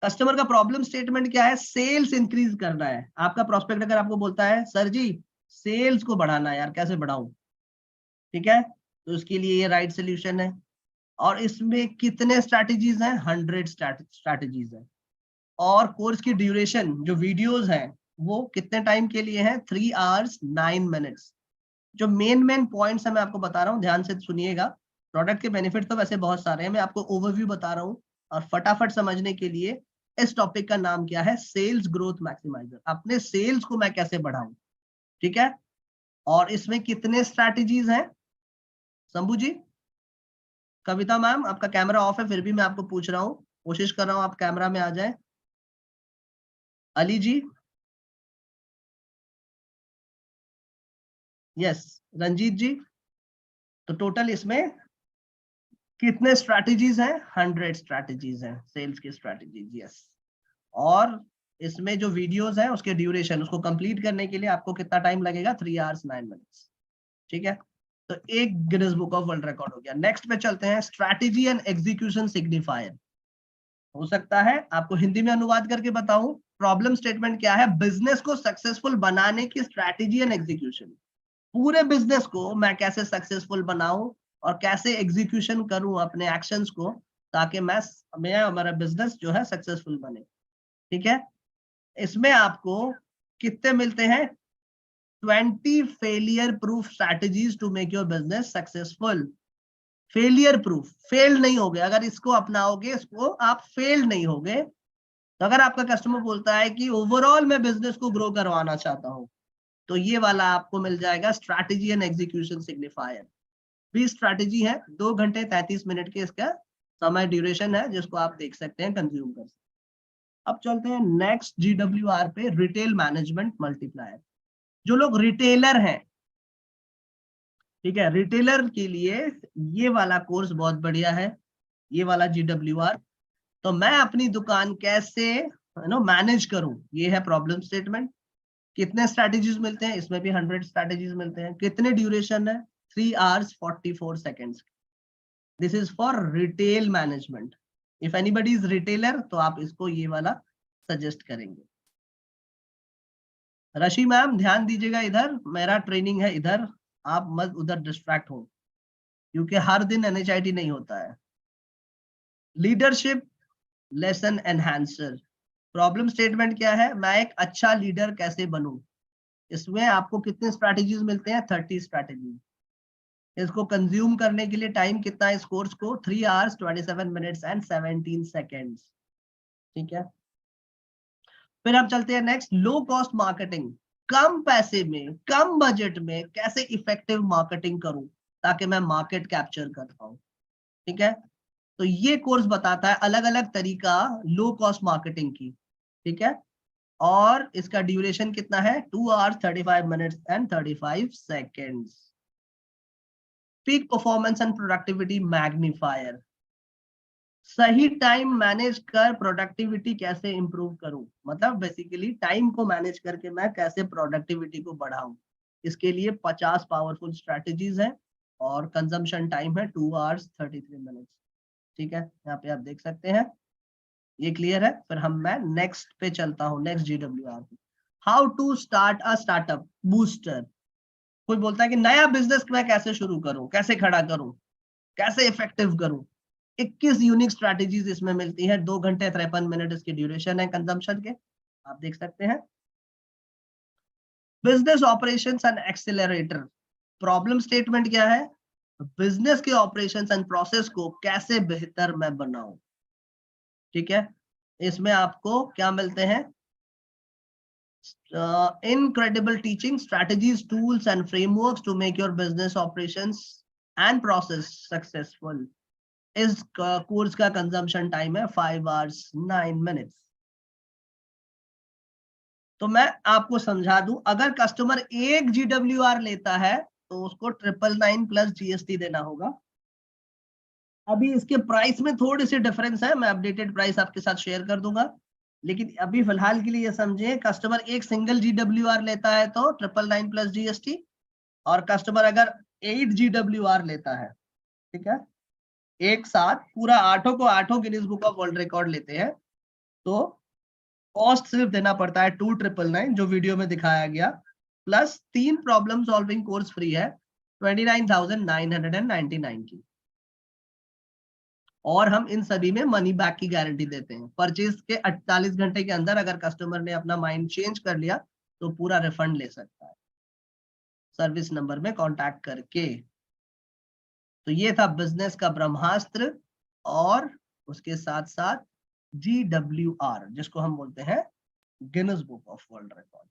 कस्टमर का प्रॉब्लम स्टेटमेंट क्या है? सेल्स इंक्रीज करना है। आपका प्रोस्पेक्ट अगर आपको बोलता है सर जी सेल्स को बढ़ाना है यार, कैसे बढ़ाऊं? ठीक है, तो उसके लिए ये राइट सोल्यूशन है। और इसमें कितने स्ट्रैटेजीज हैं? 100 स्ट्रैटेजीज है। और कोर्स की ड्यूरेशन जो वीडियोस हैं वो कितने टाइम के लिए हैं? 3 hours 9 minutes। जो मेन पॉइंट्स है मैं आपको बता रहा हूँ, ध्यान से सुनिएगा। प्रोडक्ट के बेनिफिट तो वैसे बहुत सारे हैं, मैं आपको ओवरव्यू बता रहा हूँ, और फटाफट समझने के लिए इस टॉपिक का नाम क्या है? Sales growth maximiser. अपने सेल्स को मैं कैसे बढ़ाऊं, ठीक है। और इसमें कितने स्ट्रैटेजीज हैं शंभू जी? कविता मैम आपका कैमरा ऑफ है, फिर भी मैं आपको पूछ रहा हूं, कोशिश कर रहा हूं आप कैमरा में आ जाए। अली जी, यस, रंजीत जी, तो टोटल इसमें कितने स्ट्रैटेजीज हैं? 100 स्ट्रैटेजीज हैं, सेल्स की स्ट्रैटेजीज, यस। और इसमें जो वीडियोस है उसके ड्यूरेशन, उसको कंप्लीट करने के लिए आपको कितना टाइम लगेगा? 3 hours 9 minutes, ठीक है। तो एक Guinness book of world record हो गया। नेक्स्ट पे चलते हैं, स्ट्रैटेजी एंड एग्जीक्यूशन सिग्निफायर। हो सकता है आपको हिंदी में अनुवाद करके बताऊं। प्रॉब्लम स्टेटमेंट क्या है? बिजनेस को सक्सेसफुल बनाने की स्ट्रैटेजी एंड एग्जीक्यूशन। पूरे बिजनेस को मैं कैसे सक्सेसफुल बनाऊं और कैसे एग्जीक्यूशन करूं अपने एक्शंस को, ताकि मैं हमारा बिजनेस जो है सक्सेसफुल बने, ठीक है। इसमें आपको कितने मिलते हैं? 20 failure proof strategies to make your business successful. Failure proof, fail नहीं होगे अगर इसको अपनाओगे, इसको आप फेल नहीं होगे। तो अगर आपका कस्टमर बोलता है कि ओवरऑल मैं बिजनेस को ग्रो करवाना चाहता हूं, तो ये वाला आपको मिल जाएगा strategy and execution signifier. 20 strategy है, 2 घंटे 33 मिनट के इसका समय ड्यूरेशन है, जिसको आप देख सकते हैं, कंज्यूम कर सकते हैं। अब चलते हैं नेक्स्ट GWR पे, रिटेल मैनेजमेंट मल्टीप्लायर। जो लोग रिटेलर हैं, ठीक है, रिटेलर के लिए ये वाला कोर्स बहुत बढ़िया है, ये वाला GWR। तो मैं अपनी दुकान कैसे मैनेज करूं, ये है प्रॉब्लम स्टेटमेंट। कितने स्ट्रैटेजीज मिलते हैं? इसमें भी 100 स्ट्रैटेजीज मिलते हैं। कितने ड्यूरेशन है? 3 hours 44 seconds। This is for retail management. If anybody is retailer तो आप इसको ये वाला सजेस्ट करेंगे। रशी मैम ध्यान दीजिएगा, इधर मेरा ट्रेनिंग है, इधर आप मत उधर डिस्ट्रैक्ट हो, क्योंकि हर दिन NHIT नहीं होता है। Leadership lesson enhancer. Problem statement क्या है? मैं एक अच्छा लीडर कैसे बनूं। इसमें आपको कितने स्ट्रैटेजीज मिलते हैं? 30 स्ट्रैटेजीज। इसको कंज्यूम करने के लिए टाइम कितना है इस कोर्स को? 3 hours 27 minutes and 17 seconds, ठीक है। फिर हम चलते हैं नेक्स्ट, लो कॉस्ट मार्केटिंग। कम पैसे में, कम बजट में कैसे इफेक्टिव मार्केटिंग करूं ताकि मैं मार्केट कैप्चर कर पाऊं, ठीक है। तो ये कोर्स बताता है अलग अलग तरीका लो कॉस्ट मार्केटिंग की, ठीक है। और इसका ड्यूरेशन कितना है? 2 hours 35 minutes and 35 seconds। Peak performance and productivity magnifier. सही टाइम मैनेज कर प्रोडक्टिविटी कैसे इंप्रूव करूं, मतलब बेसिकली टाइम को मैनेज करके मैं कैसे प्रोडक्टिविटी को बढ़ाऊं। इसके लिए 50 पावरफुल स्ट्रैटेजीज हैं और कंजम्पशन टाइम है 2 hours 33 minutes, ठीक है। यहाँ पे आप देख सकते हैं, ये क्लियर है। फिर मैं नेक्स्ट पे चलता हूँ, next GWR। How to start a startup booster. कोई बोलता है कि नया बिजनेस मैं कैसे शुरू करूं, कैसे खड़ा करूं, कैसे इफेक्टिव करूं। 21 यूनिक स्ट्रैटेजीज इसमें मिलती है। 2 घंटे 53 मिनट इसकी ड्यूरेशन है कंजम्पशन के, आप देख सकते हैं। Business operations and accelerator. Problem statement क्या है? बिजनेस के ऑपरेशंस एंड प्रोसेस को कैसे बेहतर मैं बनाऊं, ठीक है। इसमें आपको क्या मिलते हैं? incredible teaching strategies, tools and frameworks to make your business operations and process successful। इस कोर्स का कंजम्पशन टाइम है 5 hours 9 minutes। तो मैं आपको समझा दूं, अगर कस्टमर एक GWR लेता है तो उसको 999 प्लस GST देना होगा। अभी इसके प्राइस में थोड़ी सी डिफरेंस है, मैं अपडेटेड प्राइस आपके साथ शेयर कर दूंगा, लेकिन अभी फिलहाल के लिए ये समझिए, कस्टमर एक सिंगल GWR लेता है तो 999 प्लस GST, और कस्टमर अगर 8 GWR लेता है, ठीक है, एक साथ पूरा 8 Guinness book of world record लेते हैं, तो कॉस्ट सिर्फ देना पड़ता है 2999 जो वीडियो में दिखाया गया, plus 3 problem solving course free है 29,999 की। और हम इन सभी में मनी बैक की गारंटी देते हैं। परचेज के 48 घंटे के अंदर अगर कस्टमर ने अपना माइंड चेंज कर लिया तो पूरा रिफंड ले सकता है सर्विस नंबर में कांटेक्ट करके। तो ये था बिजनेस का ब्रह्मास्त्र, और उसके साथ साथ GWR, जिसको हम बोलते हैं Guinness book of world record.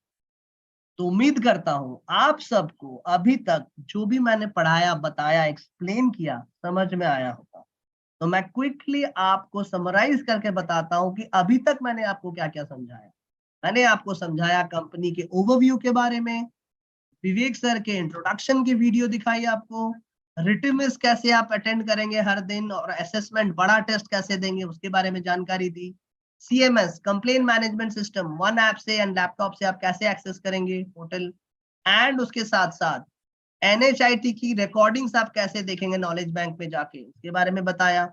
तो उम्मीद करता हूं आप सबको अभी तक जो भी मैंने पढ़ाया, बताया, एक्सप्लेन किया, समझ में आया होगा। तो मैं क्विकली आपको समराइज करके बताता हूं कि अभी तक मैंने आपको क्या क्या समझाया। मैंने आपको समझाया कंपनी के ओवरव्यू के बारे में, विवेक सर के इंट्रोडक्शन की वीडियो दिखाई आपको, रिटिमिस कैसे आप अटेंड करेंगे हर दिन और असेसमेंट बड़ा टेस्ट कैसे देंगे उसके बारे में जानकारी दी, CMS complain management system one app से एंड लैपटॉप से आप कैसे एक्सेस करेंगे पोर्टल, एंड उसके साथ साथ NHIT की रिकॉर्डिंग्स आप कैसे देखेंगे नॉलेज बैंक में जाके, उसके बारे में बताया।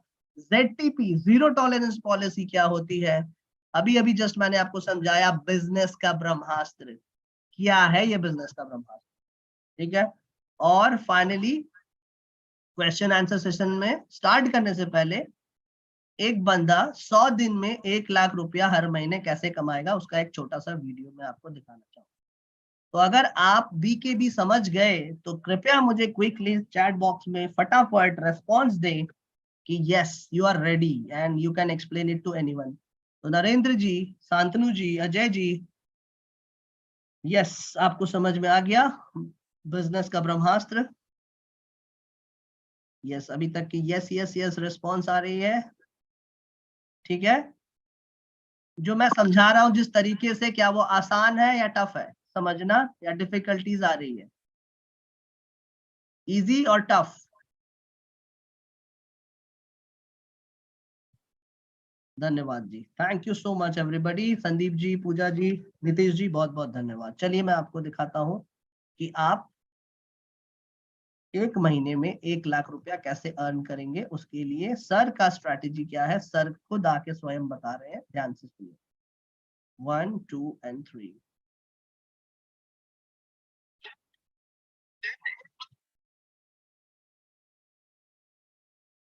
ZTP जीरो टॉलरेंस पॉलिसी क्या होती है, अभी अभी जस्ट मैंने आपको समझाया बिजनेस का ब्रह्मास्त्र क्या है, ये बिजनेस का ब्रह्मास्त्र, ठीक है। और फाइनली क्वेश्चन आंसर सेशन में स्टार्ट करने से पहले एक बंदा 100 दिन में 1 लाख रुपया हर महीने कैसे कमाएगा उसका एक छोटा सा वीडियो मैं आपको दिखाना चाहूंगा। तो अगर आप BKB समझ गए तो कृपया मुझे क्विकली चैट बॉक्स में फटाफट रेस्पॉन्स दें कि yes you are ready and you can explain it to anyone. तो नरेंद्र जी, शांतनु जी, अजय जी, यस आपको समझ में आ गया बिजनेस का ब्रह्मास्त्र? यस, अभी तक की यस यस यस रिस्पॉन्स आ रही है, ठीक है। जो मैं समझा रहा हूं जिस तरीके से, क्या वो आसान है या टफ है समझना, या डिफिकल्टीज आ रही है? इजी और टफ? धन्यवाद जी, thank you so much everybody. Sandeep ji, Pooja ji, Nitish ji, बहुत बहुत धन्यवाद। चलिए मैं आपको दिखाता हूं कि आप एक महीने में 1 लाख रुपया कैसे अर्न करेंगे। उसके लिए सर का स्ट्रैटेजी क्या है, सर खुद आके स्वयं बता रहे हैं, ध्यान से सुनिए। 1 2 and 3।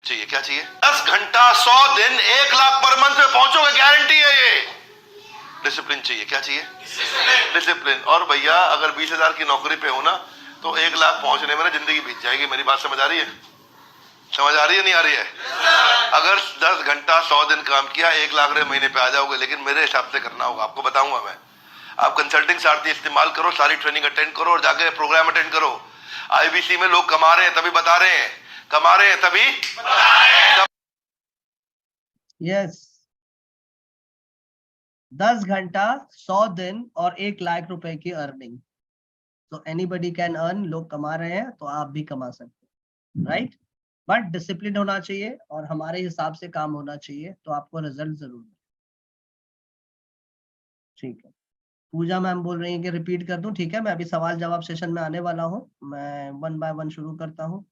चाहिए क्या चाहिए? 10 घंटा 100 दिन 1 लाख पर मंथ में पहुंचोगे, गारंटी है ये। डिसिप्लिन चाहिए, क्या चाहिए? डिसिप्लिन। और भैया अगर 20,000 की नौकरी पे हो ना तो 1 लाख पहुंचने में ना जिंदगी बीत जाएगी। मेरी बात समझ आ रही है? समझ आ रही है नहीं आ रही है? अगर 10 घंटा 100 दिन काम किया 1 लाख रुपए महीने पे आ जाओगे, लेकिन मेरे हिसाब से करना होगा, आपको बताऊंगा मैं। आप कंसल्टिंग सारथी इस्तेमाल करो, सारी ट्रेनिंग अटेंड करो और जाके प्रोग्राम अटेंड करो। IBC में लोग कमा रहे हैं तभी बता रहे हैं, कमा रहे हैं तभी बता रहे हैं। यस, 10 घंटा 100 दिन और 1 लाख रुपए की अर्निंग। तो एनीबडी कैन अर्न, लोग कमा रहे हैं तो आप भी कमा सकते हैं, राइट। बट डिसिप्लिन होना चाहिए और हमारे हिसाब से काम होना चाहिए, तो आपको रिजल्ट जरूर मिले, ठीक है। पूजा मैम बोल रही है कि रिपीट कर दूं, ठीक है। मैं अभी सवाल जवाब सेशन में आने वाला हूं, मैं 1 by 1 शुरू करता हूं,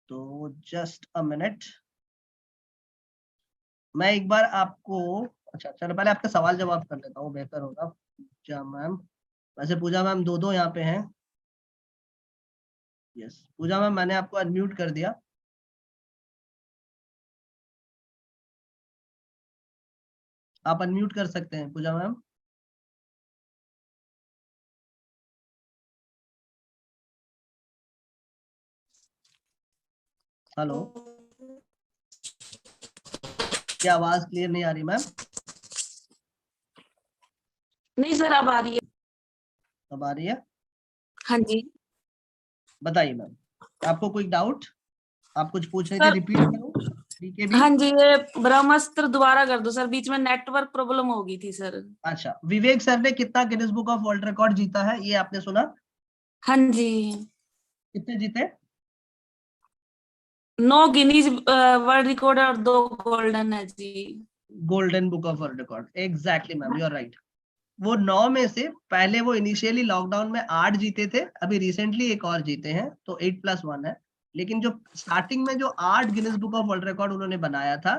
तो जस्ट अ मिनट। मैं एक बार आपको, अच्छा चलो पहले आपका सवाल जवाब कर लेता हूँ, बेहतर होगा। पूजा मैम, वैसे पूजा मैम दो यहाँ पे हैं। यस पूजा मैम, मैंने आपको अनम्यूट कर दिया। आप अनम्यूट कर सकते हैं पूजा मैम। हेलो, क्या आवाज क्लियर नहीं आ रही मैम? नहीं सर, अब आ रही है। अब आ रही है? हाँ जी बताइए मैम, आपको कोई डाउट? आप कुछ पूछ रहे थे, सर। रिपीट करूं? BKB? हाँ जी, ये ब्रह्मास्त्र दोबारा कर दो सर, बीच में नेटवर्क प्रॉब्लम हो गई थी सर। अच्छा, विवेक सर ने कितना Guinness book of world record जीता है, ये आपने सुना? हाँ जी, कितने जीते? 9 गिनीज वर्ल्ड रिकॉर्ड और 2 गोल्डन है जी। Golden book of world record, exactly ma'am, you are right. वो 9 में से पहले वो इनिशियली लॉकडाउन में 8 जीते थे, अभी रिसेंटली एक और जीते हैं, तो 8 + 1 है। लेकिन जो स्टार्टिंग में जो 8 Guinness book of world record उन्होंने बनाया था,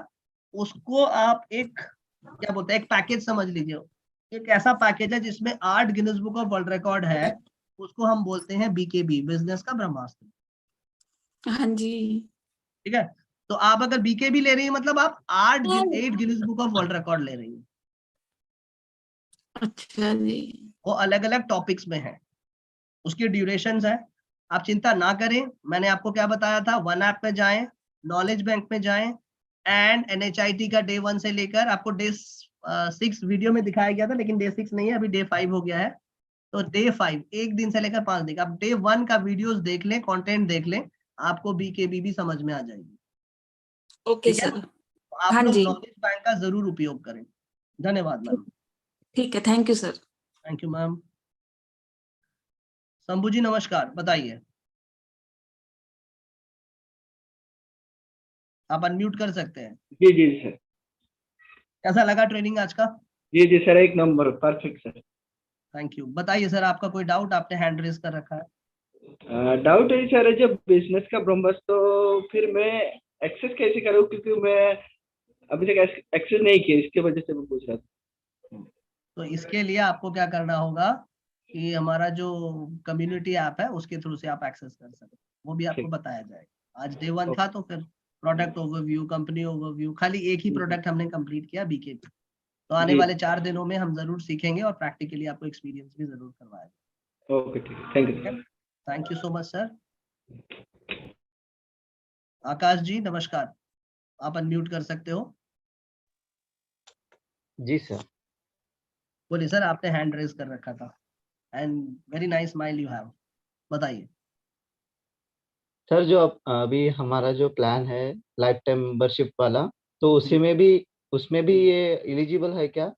उसको आप एक क्या बोलते हैं, एक पैकेज समझ लीजिए। एक ऐसा पैकेज है जिसमें 8 Guinness book of world record है, उसको हम बोलते हैं BKB, बिजनेस का ब्रह्मास्त्र, हाँ जी, ठीक है। तो आप अगर BKB ले रही है मतलब आप 8 Guinness book of world record ले रही है। अच्छा जी। वो अलग अलग टॉपिक्स में है, उसकी ड्यूरेशंस है। आप चिंता ना करें, मैंने आपको क्या बताया था, वन ऐप पे जाएं, नॉलेज बैंक में जाएं, एंड NHIT का डे 1 से लेकर आपको डे 6 वीडियो में दिखाया गया था, लेकिन डे 6 नहीं है, अभी डे 5 हो गया है। तो डे 5 एक दिन से लेकर 5 दिन, आप डे 1 का वीडियोस देख लें, कंटेंट देख लें, आपको BKB भी समझ में आ जाएगी। ओके ठीक है, सर। तो आप हाँ लोग जी। नॉलेज बैंक का जरूर उपयोग करें। धन्यवाद मैम। ठीक है, thank you sir. Thank you ma'am. Shambhu ji नमस्कार, बताइए। आप अनम्यूट कर सकते हैं। जी जी सर। कैसा लगा ट्रेनिंग आज का? जी जी सर, एक number, perfect sir. Thank you. बताइए सर, आपका कोई डाउट? आपने हैंड रेज कर रखा है। डाउट है सर, जब बिजनेस का ब्रह्मास्त्र, तो फिर मैं एक्सेस कैसे करूँ, क्योंकि मैं अभी तक एक्सेस नहीं किया, इसके वजह से मैं पूछ रहा था। तो इसके लिए आपको क्या करना होगा कि हमारा जो कम्युनिटी ऐप है उसके थ्रू से आप एक्सेस कर सकते हैं, वो भी आपको ठीक। बताया जाएगा। आज डे 1 था, तो फिर प्रोडक्ट ओवरव्यू, कंपनी ओवरव्यू, खाली एक ही प्रोडक्ट हमने कंप्लीट किया, BKB। तो आने जी। वाले 4 दिनों में हम जरूर सीखेंगे और प्रैक्टिकली आपको एक्सपीरियंस भी जरूर करवाएंगे। ओके, ठीक है, thank you sir. Thank you so much sir. Akash ji नमस्कार, आप अनम्यूट कर सकते हो। जी सर। बोलिए सर, आपने हैंड रेज कर रखा था and very nice smile you have. बताइए। सर जो अभी हमारा जो प्लान है लाइफ टाइम मेंबरशिप वाला, तो जी। उसमें भी ये एलिजिबल है क्या?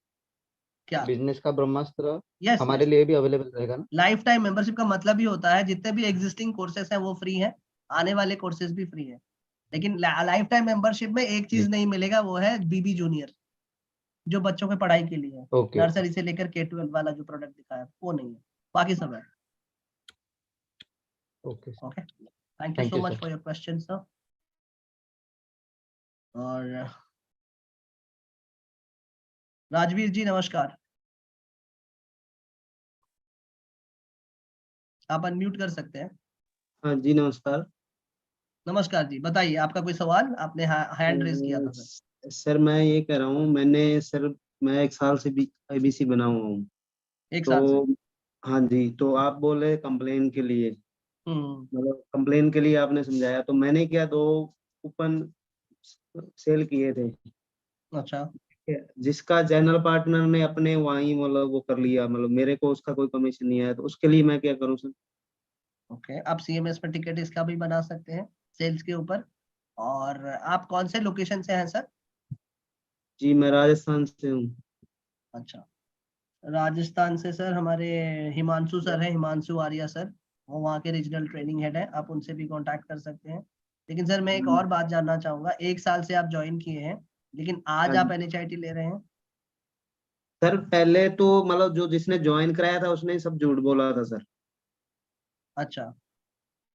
क्या? बिजनेस का ब्रह्मास्त्र यस हमारे यस। लिए भी अवेलेबल रहेगा ना? लाइफ टाइम मेंबरशिप का मतलब ही होता है जितने भी एग्जिस्टिंग कोर्सेज हैं वो फ्री हैं, आने वाले कोर्सेज भी फ्री हैं। लेकिन लाइफ टाइम मेंबरशिप में एक चीज जी। नहीं मिलेगा, वो है BB जूनियर, जो बच्चों के पढ़ाई के लिए है। ओके। नर्सरी से लेकर K-12 वाला जो प्रोडक्ट दिखाया वो नहीं है, बाकी सब है। Okay sir. Okay, thank you thank so you much sir. For your question sir. और राजवीर जी नमस्कार, आप अनम्यूट कर सकते हैं। हाँ जी, नमस्कार। नमस्कार जी, बताइए आपका कोई सवाल? आपने हैंड रेज किया था सर। सर मैं ये कह रहा हूँ, मैं 1 साल से भी IBC बना हुआ हूँ। 1 साल से? तो हाँ जी, तो आप बोले कंप्लेन के लिए, हम्म। मतलब कंप्लेन के लिए आपने समझाया, तो मैंने क्या 2 कूपन सेल किए थे, अच्छा। जिसका जनरल पार्टनर ने अपने वहीं मतलब वो कर लिया, मतलब मेरे को उसका कोई कमीशन नहीं आया, तो उसके लिए मैं क्या करूँ सर? ओके, आप CMS पर टिकट इसका भी बना सकते हैं सेल्स के ऊपर। और आप कौन से लोकेशन से हैं सर? जी, मैं राजस्थान से हूँ। अच्छा, राजस्थान से सर हमारे हिमांशु सर हैं, हिमांशु आर्या सर, वो वहाँ के रीजनल ट्रेनिंग हेड है, आप उनसे भी कांटेक्ट कर सकते हैं। लेकिन सर मैं एक और बात जानना चाहूंगा, 1 साल से आप ज्वाइन किए हैं, लेकिन आज हाँ आप जी। NHIT ले रहे हैं? सर पहले तो मतलब जो जिसने ज्वाइन कराया था उसने सब झूठ बोला था सर। अच्छा।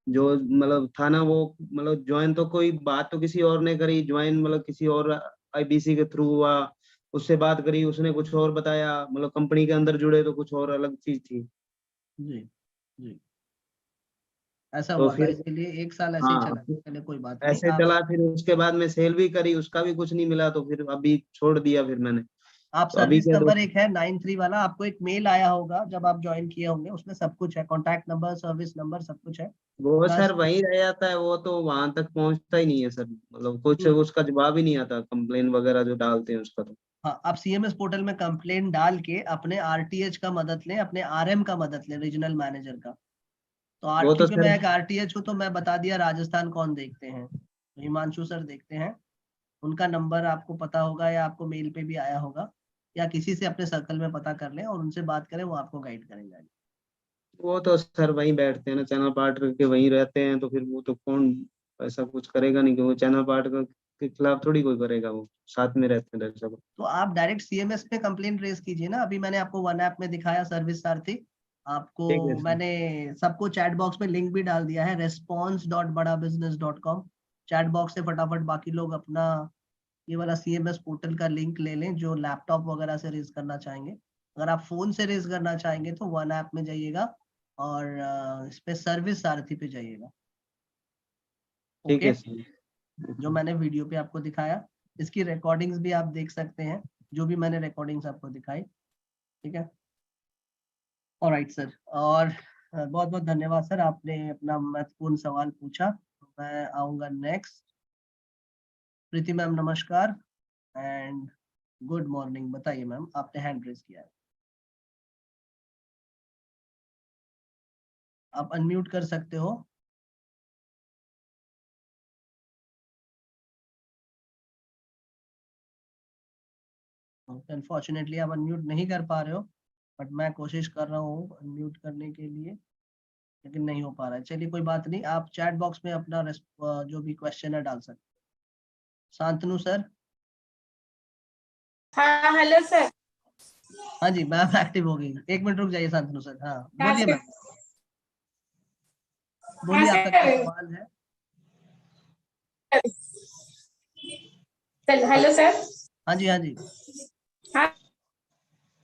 जो मतलब था ना, वो मतलब ज्वाइन तो कोई बात तो किसी और ने करी, ज्वाइन मतलब किसी और IBC के थ्रू हुआ, उससे बात करी, उसने कुछ और बताया, मतलब कंपनी के अंदर जुड़े तो कुछ और अलग चीज थी। जी जी, ऐसा तो हुआ था, फिर इसके लिए 1 साल ऐसे ही हाँ, चला, चले कोई बात नहीं ऐसे आप। चला, फिर उसके बाद में सेल भी करी, उसका भी कुछ नहीं मिला, तो फिर अभी छोड़ दिया फिर मैंने। आप तो अभी सर्विस क्या, तो नंबर एक है 93 वाला, आपको एक मेल आया होगा जब आप ज्वाइन किए होंगे, उसमें सब कुछ है, कॉन्टैक्ट नंबर, सर्विस नंबर, सब कुछ है। वो सर बस। वहीं रह जाता है, वो तो वहां तक पहुंचता ही नहीं है सर, मतलब कुछ उसका जवाब ही नहीं आता, कंप्लेन वगैरह जो डालते हैं उसका तो। हाँ, आप CMS पोर्टल में कंप्लेन डाल के अपने RTH का मदद लें, अपने RM का मदद लें, रीजनल मैनेजर का। तो वो तो क्योंकि सर, मैं एक RTH हूँ, तो मैं बता दिया राजस्थान कौन देखते हैं, तो हिमांशु सर देखते हैं। उनका नंबर आपको पता होगा या आपको मेल पे भी आया होगा, या किसी से अपने सर्कल में पता कर लें और उनसे बात करें, वो आपको गाइड करेंगे। वो तो सर वहीं बैठते हैं ना, चैनल पार्टनर के वहीं रहते हैं, तो फिर वो तो कौन ऐसा कुछ करेगा नहीं, कि वो चैनल पार्टनर के खिलाफ थोड़ी कोई करेगा, वो साथ में रहते हैं सब। तो आप डायरेक्ट CMS पे कंप्लेंट रेज कीजिए ना। अभी मैंने आपको वन ऐप में दिखाया सर्विस सारथी, आपको ठीक है सर। मैंने सबको चैट बॉक्स में लिंक भी डाल दिया है, response.badabusiness.com। चैट बॉक्स से फटाफट बाकी लोग अपना ये वाला CMS पोर्टल का लिंक ले लें, जो लैपटॉप वगैरह से रेज करना चाहेंगे। अगर आप फोन से रेज करना चाहेंगे तो वन ऐप में जाइएगा और इस पे सर्विस सारथी पे जाइएगा। ठीक ओके, है सर। जो मैंने वीडियो पे आपको दिखाया, इसकी रिकॉर्डिंग्स भी आप देख सकते हैं, जो भी मैंने रिकॉर्डिंग्स आपको दिखाई। ठीक है, ऑलराइट सर। और बहुत बहुत धन्यवाद सर, आपने अपना महत्वपूर्ण सवाल पूछा। मैं आऊंगा नेक्स्ट। प्रीति मैम नमस्कार एंड गुड मॉर्निंग। बताइए मैम, आपने हैंड रेज किया है, आप अनम्यूट कर सकते हो। अनफॉर्चुनेटली आप अनम्यूट नहीं कर पा रहे हो, बट मैं कोशिश कर रहा हूँ अनम्यूट करने के लिए, लेकिन नहीं हो पा रहा है। चलिए कोई बात नहीं, आप चैट बॉक्स में अपना जो भी क्वेश्चन है डाल सकते हैं। शांतनु सर। हाँ हेलो सर। हाँ जी मैम एक्टिव हो गई, 1 मिनट रुक जाइए शांतनु सर। हाँ हाँ बोलिए सर। मैम, बोलिए आपका क्या सवाल है। Hello sir. हाँ जी हाँ जी। हाँ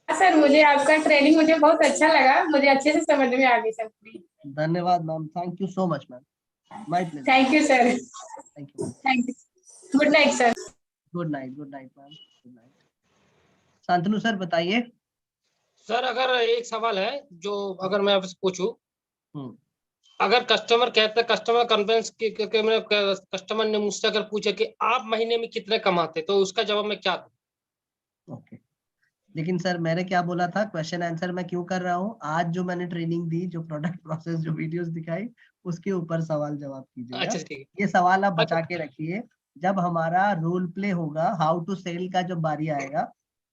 सर, मुझे आपका ट्रेनिंग मुझे बहुत अच्छा लगा, मुझे अच्छे से समझ में आ गई सर। धन्यवाद ma'am, thank you so much ma'am, my pleasure. Thank you sir. Thank you, thank you. Good night sir. Good night ma'am, good night. Shantanu sir बताइए। सर अगर एक सवाल है जो अगर मैं आपसे पूछूं, हम्म, अगर कस्टमर कहता है, कस्टमर कन्फ्रेंस के मैं कस्टमर ने मुझसे अगर पूछा कि आप महीने में कितने कमाते, तो उसका जवाब मैं क्या दूं? ओके, लेकिन सर मैंने क्या बोला था, क्वेश्चन आंसर मैं क्यों कर रहा हूँ, आज जो मैंने ट्रेनिंग दी, जो प्रोडक्ट प्रोसेस, जो वीडियोस दिखाई, उसके ऊपर सवाल जवाब कीजिएगा। अच्छा ठीक है। ये सवाल आप बचा के रखिए, जब हमारा रोल प्ले होगा, हाउ टू सेल का जब बारी आएगा,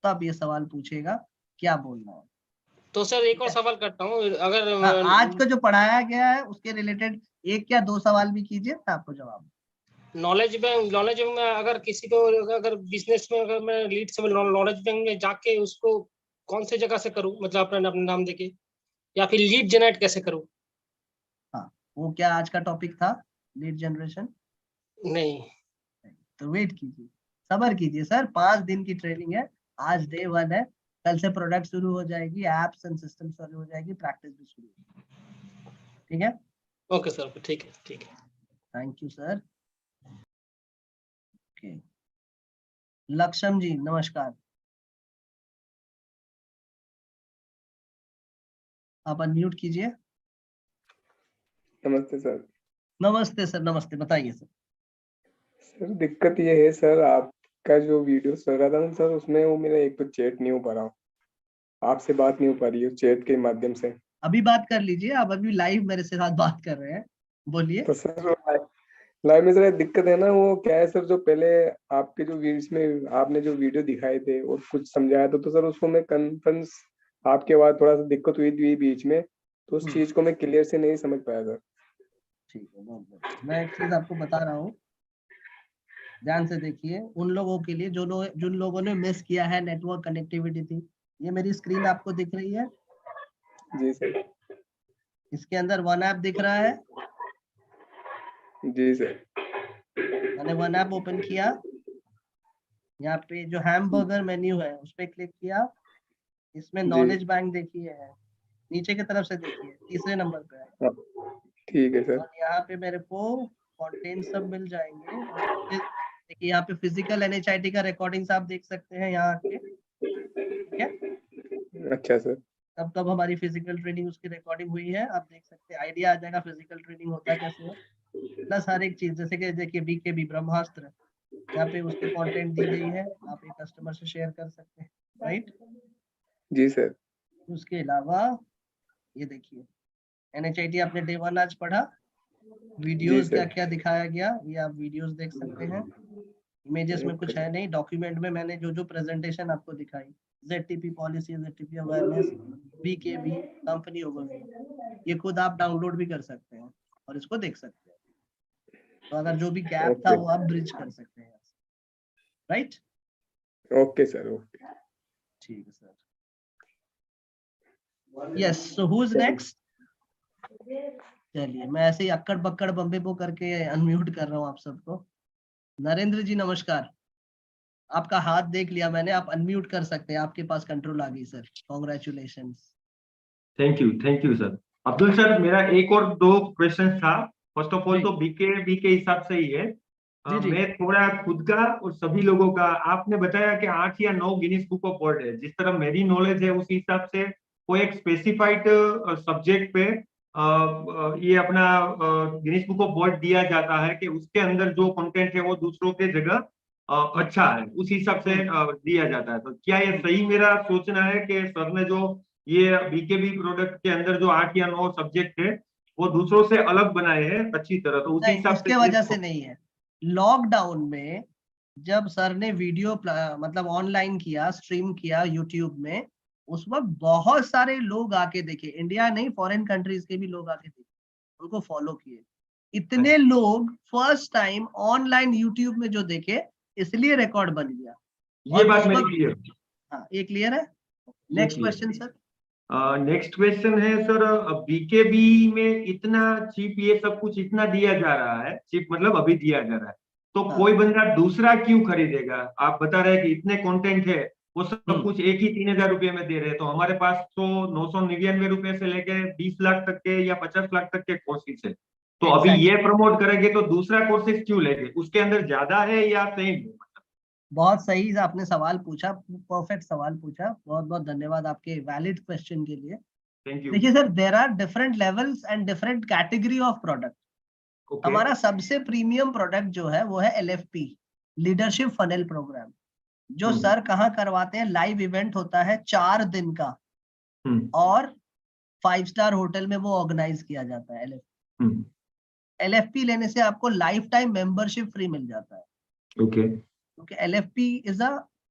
तब ये सवाल पूछेगा क्या बोलना है। तो सर एक और सवाल करता हूँ, अगर हाँ, आज को जो पढ़ाया गया है उसके रिलेटेड 1 या 2 सवाल भी कीजिए, मैं आपको जवाब। नॉलेज बैंक में अगर किसी को, अगर बिजनेस में अगर मैं लीड से नॉलेज बैंक में जाके उसको कौन से जगह से करूं, मतलब अपना नाम देके, या फिर लीड जनरेट कैसे करूं? हाँ, वो क्या आज का टॉपिक था, लीड जनरेशन? नहीं। तो वेट कीजिए, सब्र कीजिए सर, 5 दिन की ट्रेनिंग है, आज डे 1 है, कल से प्रोडक्ट शुरू हो जाएगी, एप्स एंड सिस्टम शुरू हो जाएगी, प्रैक्टिस भी शुरू होगी। ठीक है, ओके सर, ठीक है ठीक है। Thank you sir. ओके, लक्ष्म जी नमस्कार, आप अनम्यूट कीजिए। नमस्ते सर। नमस्ते सर, नमस्ते, बताइए सर। सर दिक्कत ये है सर, आपका जो वीडियो चल रहा था ना सर, उसमें वो मेरा एक तो चैट नहीं हो पा रहा हूँ, आपसे बात नहीं हो पा रही है चैट के माध्यम से। अभी बात कर लीजिए, आप अभी लाइव मेरे से साथ बात कर रहे हैं, बोलिए। तो सर लाइव में सर दिक्कत है ना, वो क्या है सर, जो पहले आपके जो वीडियोस में आपने जो वीडियो दिखाए थे और कुछ समझाया था, तो सर उसको मैं कन्फ्रेंस आपके बाद थोड़ा सा दिक्कत हुई थी बीच में, तो उस चीज को मैं क्लियर से नहीं समझ पाया सर। ठीक है, बहुत बढ़िया। मैं एक चीज आपको बता रहा हूँ, ध्यान से देखिए, उन लोगों के लिए जिन लोगों ने मिस किया है, नेटवर्क कनेक्टिविटी थी, ये मेरी स्क्रीन आपको दिख रही है? जी सर। इसके अंदर वन ऐप दिख रहा है? जी सर। मैंने वन ऐप ओपन किया, यहाँ पे जो हैमबर्गर मेन्यू है उस पर क्लिक किया, इसमें नॉलेज बैंक देखिए है, नीचे की तरफ से देखिए, तीसरे नंबर पे है। ठीक है सर। और यहाँ पे मेरे को कंटेंट सब मिल जाएंगे, और देखिए यहाँ पे फिजिकल NHIT का रिकॉर्डिंग्स आप देख सकते हैं यहाँ के, ठीक है? अच्छा सर। तब तब हमारी फिजिकल ट्रेनिंग उसकी रिकॉर्डिंग हुई है, आप देख सकते हैं, आइडिया आ जाएगा फिजिकल ट्रेनिंग होता कैसे है, प्लस हर एक चीज, जैसे कि देखिए BKB ब्रह्मास्त्र, यहाँ पे उसकी कंटेंट दी गई है, आप एक कस्टमर से शेयर कर सकते हैं, राइट? जी सर। उसके अलावा ये देखिए, NHIT आपने डे 1 आज पढ़ा, वीडियोस क्या क्या दिखाया गया, ये आप वीडियोस देख सकते हैं। इमेजेस में कुछ है नहीं, डॉक्यूमेंट में मैंने जो जो प्रेजेंटेशन आपको दिखाई, ZTP policy, ZTP awareness, BKB, company overview, ये खुद आप डाउनलोड भी कर सकते हैं और इसको देख सकते हैं, तो अगर जो भी गैप था वो आप ब्रिज कर सकते हैं, राइट? Okay sir, okay. ठीक है sir. Yes, so who is next? चलिए मैं ऐसे ही अक्कड़ बक्कड़ बम्बे बो करके अनम्यूट कर रहा हूँ आप सबको। नरेंद्र जी नमस्कार, आपका हाथ देख लिया मैंने, आप अनम्यूट कर सकते हैं, आपके पास कंट्रोल आ गई sir, congratulations. Thank you sir. Abdul sir, मेरा एक और 2 क्वेश्चन था। फर्स्ट ऑफ ऑल तो बीके के हिसाब से ही है। मैं थोड़ा खुद का और सभी लोगों का, आपने बताया कि 8 या 9 गिनीज बुक ऑफ वर्ल्ड है, जिस तरह मेरी नॉलेज है उस हिसाब से कोई एक स्पेसिफाइड सब्जेक्ट पे ये अपना गिनीज बुक ऑफ वर्ल्ड दिया जाता है कि उसके अंदर जो कंटेंट है वो दूसरों के जगह अच्छा है, उस हिसाब से दिया जाता है। तो क्या ये सही मेरा सोचना है कि सर ने जो ये बीकेबी प्रोडक्ट के अंदर जो 8 या 9 सब्जेक्ट है वो दूसरों से अलग बनाए हैं अच्छी तरह, तो उसी नहीं, हिसाब उसके से वजह से नहीं है। लॉकडाउन में जब सर ने वीडियो मतलब ऑनलाइन किया, स्ट्रीम किया यूट्यूब में, उस वक्त बहुत सारे लोग आके देखे, इंडिया नहीं फॉरेन कंट्रीज के भी लोग आके देखे, उनको फॉलो किए। इतने लोग फर्स्ट टाइम ऑनलाइन यूट्यूब में जो देखे, इसलिए रिकॉर्ड बन गया। ये बात मेरी क्लियर। हाँ, ये क्लियर है। Next question sir. Next question है सर, बीकेबी में इतना चिप ये सब कुछ इतना दिया जा रहा है, चिप मतलब अभी दिया जा रहा है, तो कोई बंदा दूसरा क्यों खरीदेगा? आप बता रहे हैं कि इतने कंटेंट है, वो सब कुछ एक ही 3000 रुपये में दे रहे हैं, तो हमारे पास तो 999 रुपए से लेके 20 लाख तक के या 50 लाख तक के कोर्सेज है, तो अभी ये प्रमोट करेंगे तो दूसरा कोर्सेज क्यों लेंगे? उसके अंदर ज्यादा है या सेम है? बहुत सही आपने सवाल पूछा, परफेक्ट सवाल पूछा, बहुत बहुत धन्यवाद आपके वैलिड क्वेश्चन के लिए। Thank you. देखिए sir, there are different levels and different category of product. हमारा सबसे प्रीमियम प्रोडक्ट जो है वो है LFP, लीडरशिप फनल प्रोग्राम, जो सर कहाँ करवाते हैं, लाइव इवेंट होता है 4 दिन का, और 5 स्टार होटल में वो ऑर्गेनाइज किया जाता है। LFP लेने से आपको लाइफ टाइम मेंबरशिप फ्री मिल जाता है। ओके। क्योंकि LFP is a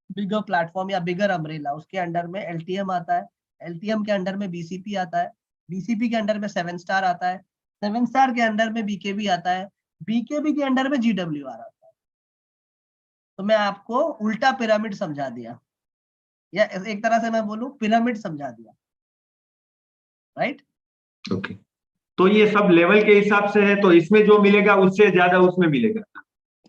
bigger platform या बिगर अम्ब्रेला। उसके अंडर में LTM आता है, LTM के अंडर में BCP आता है, BCP के अंडर में 7 स्टार आता है, 7 स्टार के अंडर में BKB आता है, BKB के अंडर में GWR आता है। तो मैं आपको उल्टा पिरामिड समझा दिया, या एक तरह से मैं बोलूं पिरामिड समझा दिया, राइट? ओके, तो ये सब लेवल के हिसाब से है, तो इसमें जो मिलेगा उससे ज्यादा उसमें मिलेगा।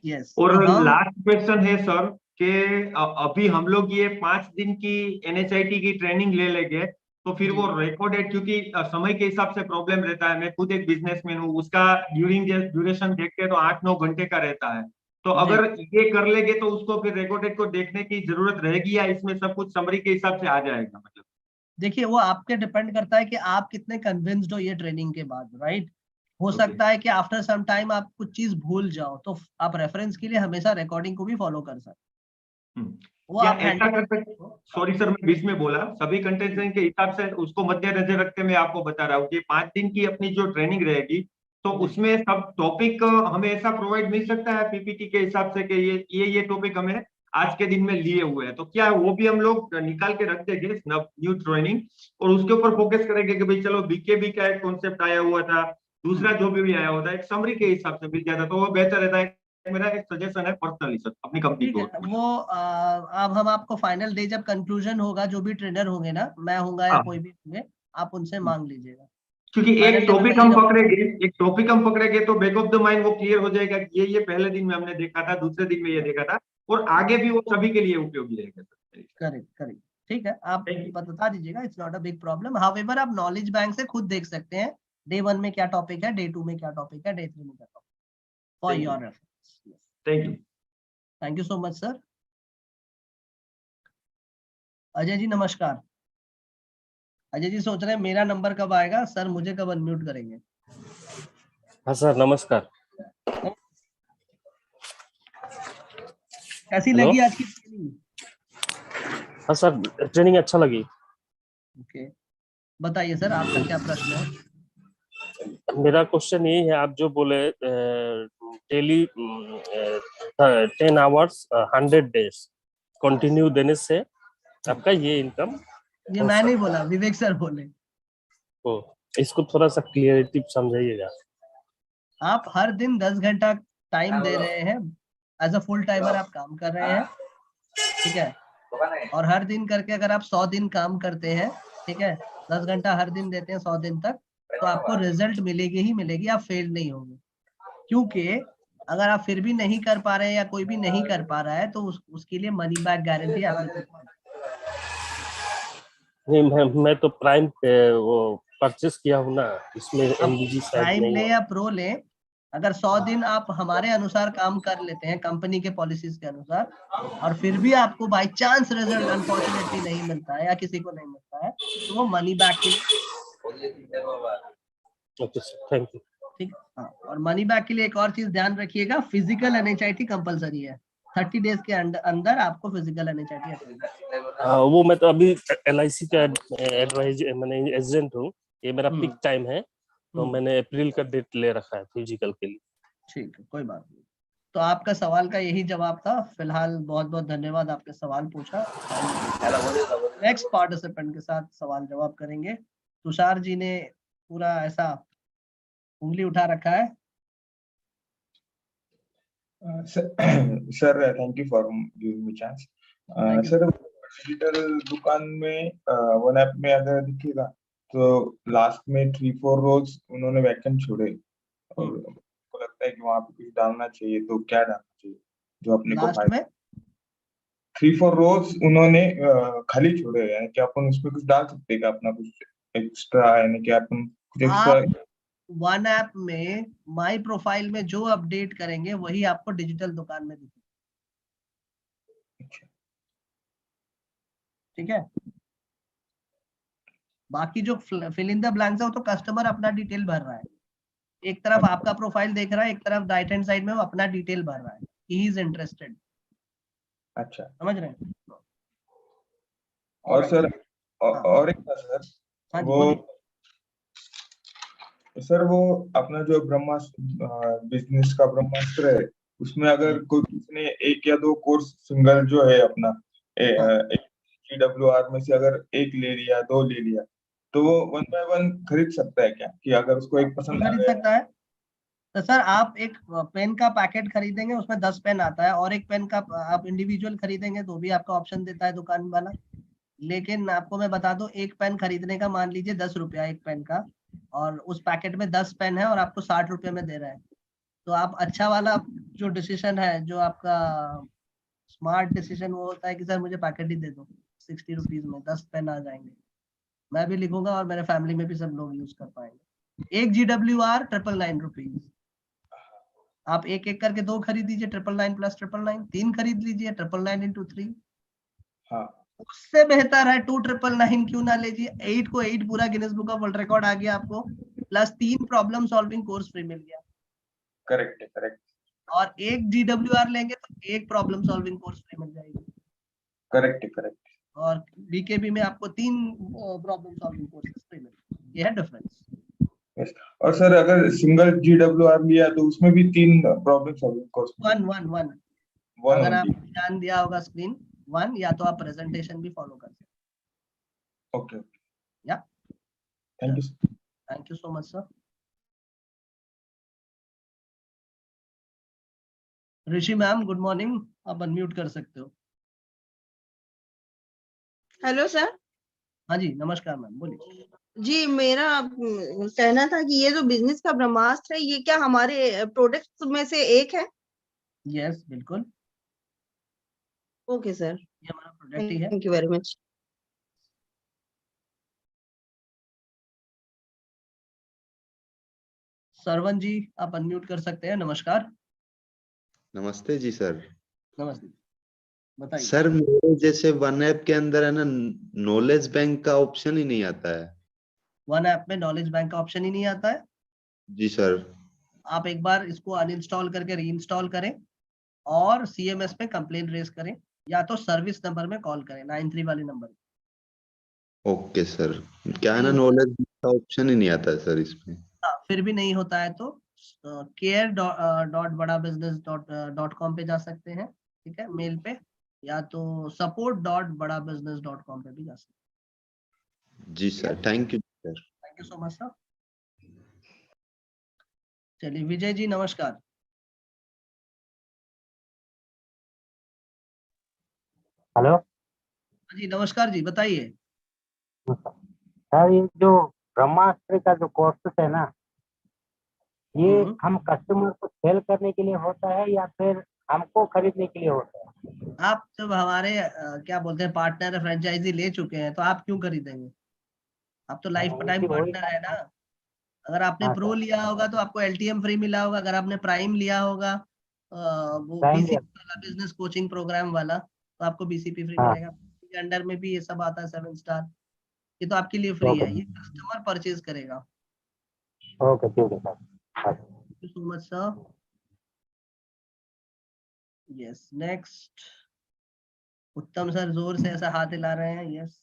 यस। और लास्ट क्वेश्चन है सर कि अभी हम लोग ये 5 दिन की NHIT की ट्रेनिंग ले लेंगे, तो फिर वो रिकॉर्डेड, क्योंकि समय के हिसाब से प्रॉब्लम रहता है, मैं खुद एक बिजनेसमैन हूँ, उसका ड्यूरेशन देखते हैं तो 8-9 घंटे का रहता है, तो अगर ये कर लेंगे तो उसको फिर रिकॉर्डेड को देखने की जरूरत रहेगी या इसमें सब कुछ समरी के हिसाब से आ जाएगा? मतलब देखिए, वो आपके डिपेंड करता है कि आप कितने कन्विंस्ड हो ये ट्रेनिंग के बाद, राइट? हो सकता है कि आफ्टर सम टाइम आप कुछ चीज भूल जाओ, तो आप रेफरेंस के लिए हमेशा रिकॉर्डिंग को भी फॉलो कर सकते। वो क्या आप ऐसा कर सकते? सॉरी सर, मैं बीच में बोला, सभी कंटेस्टेंट के हिसाब से उसको मद्देनजर रखते मैं आपको बता रहा हूँ कि 5 दिन की अपनी जो ट्रेनिंग रहेगी, तो उसमें सब टॉपिक हमें ऐसा प्रोवाइड मिल सकता है PPT के हिसाब से कि ये टॉपिक हमें आज के दिन में लिए हुए हैं, तो क्या वो भी हम लोग निकाल के रख देंगे न्यू ट्रेनिंग, और उसके ऊपर फोकस करेंगे कि भाई चलो BKB का एक कॉन्सेप्ट आया हुआ था, दूसरा जो भी आया होता है एक समरी के हिसाब से मिल जाता, तो वो बेहतर रहता है। मेरा एक सजेशन है पर्सनली सर, अपनी कंपनी को। वो अब हम आपको फाइनल डे जब कंक्लूजन होगा, जो भी ट्रेनर होंगे ना, मैं होऊंगा या कोई भी होंगे, आप उनसे मांग लीजिएगा। क्योंकि एक टॉपिक हम पकड़ेंगे तो बैक ऑफ द माइंड वो क्लियर हो जाएगा कि ये पहले दिन में हमने देखा था, दूसरे दिन में ये देखा था, और आगे भी वो सभी के लिए उपयोगी रहेगा। करेक्ट करेक्ट, ठीक है, आप बता दीजिएगा, it's not a big problem. However आप नॉलेज बैंक से खुद देख सकते हैं डे 1 में क्या टॉपिक है, डे 2 में क्या टॉपिक है, डे 3 में क्या topic, for your reference. Thank you so much sir. Ajay ji नमस्कार। अजय जी सोच रहे हैं मेरा नंबर कब आएगा, सर मुझे कब अनम्यूट करेंगे? हाँ सर नमस्कार। कैसी लगी आज की ट्रेनिंग? हाँ सर, ट्रेनिंग अच्छा लगी। ओके, बताइए सर आपका क्या प्रश्न है? मेरा क्वेश्चन ये है, आप जो बोले डेली 10 आवर्स 100 डेज कंटिन्यू देने से आपका ये इनकम। ये मैं नहीं बोला, विवेक सर बोले। ओ, इसको थोड़ा सा क्लियरिटी समझाइएगा। आप हर दिन 10 घंटा टाइम दे रहे हैं, एज अ फुल टाइमर आप काम कर रहे हैं, ठीक है, और हर दिन करके अगर आप 100 दिन काम करते हैं, ठीक है, 10 घंटा हर दिन देते हैं 100 दिन तक, तो आपको रिजल्ट मिलेगी ही मिलेगी, आप फेल नहीं होंगे। क्योंकि अगर आप फिर भी नहीं कर पा रहे हैं या कोई भी नहीं कर पा रहा है, तो उसके लिए मनी बैक गारंटी आपने नहीं, मैं तो प्राइम वो परचेस किया हूँ ना, इसमें MBG शायद प्राइम नहीं ले है। या प्रो ले, अगर 100 दिन आप हमारे अनुसार काम कर लेते हैं, कंपनी के पॉलिसीज के अनुसार, और फिर भी आपको बाय चांस रिजल्ट अनफॉर्चुनेटली नहीं मिलता है या किसी को नहीं मिलता है, तो वो मनी बैक के लिए। Okay sir, thank you. ठीक, हाँ, और मनी बैक के लिए एक और चीज ध्यान रखिएगा, फिजिकल NHIT कंपलसरी है। 30 डेज के अंदर आपको फिजिकल NHIT अटेंड करना है। वो मैं तो अभी LIC का एडवाइज मैंने एजेंट हूँ, ये मेरा पिक टाइम है, तो मैंने अप्रैल का डेट ले रखा है फिजिकल के लिए। ठीक है, कोई बात नहीं। तो आपका सवाल का यही जवाब था। फिलहाल बहुत बहुत धन्यवाद, आपने सवाल पूछा। नेक्स्ट पार्टिसिपेंट के साथ सवाल जवाब करेंगे। तुषार जी ने पूरा ऐसा उंगली उठा रखा है। Sir thank you for giving me chance. Sir digital दुकान में वन ऐप में अगर दिखेगा तो लास्ट में 3-4 रोज उन्होंने वैकेंट छोड़े और मुझको लगता है कि वहां पे कुछ डालना चाहिए, तो क्या डालना चाहिए जो अपने को लास्ट में 3-4 रोज उन्होंने खाली छोड़े, यानी कि अपन उसमें कुछ डाल सकते हैं क्या अपना कुछ एक्स्ट्रा, यानी कि अपन कुछ एक्स्ट्रा। आप वन ऐप में माई प्रोफाइल में जो अपडेट करेंगे वही आपको डिजिटल दुकान में दिखेगा। ठीक है, बाकी जो फिल इन द ब्लैंक्स है वो तो कस्टमर अपना डिटेल भर रहा है। एक तरफ आपका प्रोफाइल देख रहा है, एक तरफ राइट हैंड साइड में वो अपना डिटेल भर रहा है, ही इज इंटरेस्टेड। अच्छा, समझ रहे हैं? और सर और एक था सर, वो अपना जो ब्रह्मास्त्र बिजनेस का ब्रह्मास्त्र है, उसमें अगर कोई किसी ने 1 या 2 कोर्स सिंगल जो है अपना GWR में से अगर 1 ले लिया, 2 ले लिया, तो वो 1 बाय 1 खरीद सकता है क्या? कि अगर उसको एक पसंद आ खरीद गया सकता है। तो सर आप एक पेन का पैकेट खरीदेंगे, उसमें 10 पेन आता है, और एक पेन का आप इंडिविजुअल खरीदेंगे तो भी आपका ऑप्शन देता है दुकान वाला। लेकिन आपको मैं बता दूं, एक पेन खरीदने का मान लीजिए 10 रुपया एक पेन का, और उस पैकेट में 10 पेन है और आपको 60 रुपये में दे रहा है। तो आप अच्छा वाला जो डिसीजन है, जो आपका स्मार्ट डिसीजन, वो होता है कि सर मुझे पैकेट ही दे दो, 60 रुपीज में 10 पेन आ जाएंगे, मैं भी लिखूंगा और मेरे फैमिली में भी सब लोग यूज कर पाएंगे। एक GWR 999 रुपीज। आप एक एक करके 2 खरीद लीजिए, 999 प्लस 999, 3 खरीद लीजिए, 999 इंटू 3। हाँ, उससे बेहतर है 2999 क्यों ना लीजिए, 8 को 8 पूरा Guinness book of world record आ गया आपको, plus 3 problem solving course free मिल गया। करेक्ट है, करेक्ट। और एक GWR लेंगे तो एक प्रॉब्लम सॉल्विंग कोर्स फ्री मिल जाएगी। करेक्ट है, करेक्ट। और BKB में आपको 3 प्रॉब्लम सॉल्विंग कोर्सेस फ्री मिल, ये है डिफरेंस। यस, और सर अगर सिंगल GWR लिया तो उसमें भी 3 प्रॉब्लम सॉल्विंग कोर्स। 1 अगर आप ध्यान दिया होगा स्क्रीन 1, या तो आप प्रेजेंटेशन भी फॉलो कर सकते। ओके, या thank you, thank you so much sir. Rishi ma'am good morning, आप अनम्यूट कर सकते हो। Hello sir. हाँ जी नमस्कार मैम, बोलिए। जी मेरा कहना था कि ये जो बिजनेस का ब्रह्मास्त्र है, ये क्या हमारे प्रोडक्ट्स में से एक है? यस बिल्कुल, ओके सर, ये हमारा प्रोडक्ट ही है। Thank you very much. Sarvan ji आप अनम्यूट कर सकते हैं, नमस्कार। नमस्ते जी सर। नमस्ते, बताइए। सर मेरे जैसे वन ऐप के अंदर है ना, नॉलेज बैंक का ऑप्शन ही नहीं आता है। वन ऐप में नॉलेज बैंक का ऑप्शन ही नहीं आता है? जी सर। आप एक बार इसको अनइंस्टॉल करके रीइंस्टॉल करें और CMS पे कंप्लेन रेज करें, या तो सर्विस नंबर में कॉल करें 93 वाले नंबर। ओके सर, क्या है ना, नॉलेज का ऑप्शन ही नहीं आता है सर इसमें। फिर भी नहीं होता है तो care.badabusiness.com पे जा सकते हैं, ठीक है, मेल पे, या तो support.badabusiness.com पे भी जा सकते हैं। जी sir, thank you sir. Thank you so much sir. चलिए विजय जी नमस्कार। हेलो जी नमस्कार जी, बताइए। सर, ये जो ब्रह्मास्त्र का जो कोर्सेस है ना, ये हम कस्टमर को सेल करने के लिए होता है या फिर हमको खरीदने के लिए होता है? आप जब हमारे क्या बोलते हैं पार्टनर फ्रेंचाइजी ले चुके हैं तो आप क्यों खरीदेंगे? आप तो लाइफ टाइम पार्टनर है ना। अगर आपने प्रो लिया होगा तो आपको LTM फ्री मिला होगा, अगर आपने प्राइम लिया होगा वो BCP वाला बिजनेस कोचिंग प्रोग्राम वाला, तो आपको BCP फ्री मिलेगा। के अंडर में भी ये सब आता है 7 स्टार, ये तो आपके लिए फ्री है, ये कस्टमर परचेज करेगा। ओके ठीक है sir. Thank you so much sir. Yes, next उत्तम सर जोर से ऐसा हाथ हिला रहे हैं। यस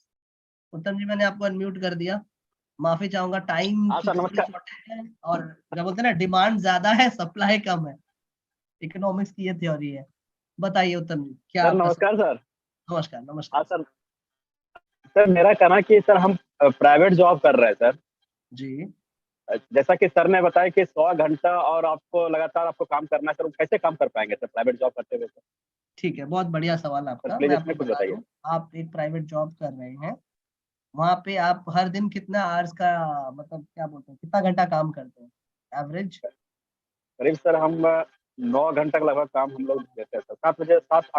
उत्तम जी, मैंने आपको अनम्यूट कर दिया, माफी चाहूंगा, टाइम हाँ की सर, थोड़ी नमस्कार। शॉर्टेज है और क्या बोलते हैं ना, डिमांड ज्यादा है सप्लाई कम है, इकोनॉमिक्स की ये थ्योरी है। बताइए उत्तम जी, क्या सर आपका नमस्कार सर। नमस्कार हाँ नमस्कार। सर, सर मेरा कहना कि सर हम प्राइवेट जॉब कर रहे हैं सर। जी जैसा कि सर ने बताया कि 100 घंटा और आपको लगातार आपको काम करना है सर, वो कैसे काम कर पाएंगे सर प्राइवेट जॉब करते हुए सर? ठीक है, बहुत बढ़िया सवाल सर आपका। प्लीज मैं इसमें आपको कुछ बता बताइए। दूं, आप एक प्राइवेट जॉब कर रहे हैं, वहां पे आप हर दिन कितना आवर्स का, मतलब क्या बोलते हैं, कितना घंटा काम करते हैं एवरेज? करीब सर हम 9 घंटे का लगभग काम हम लोग देते हैं सर, 7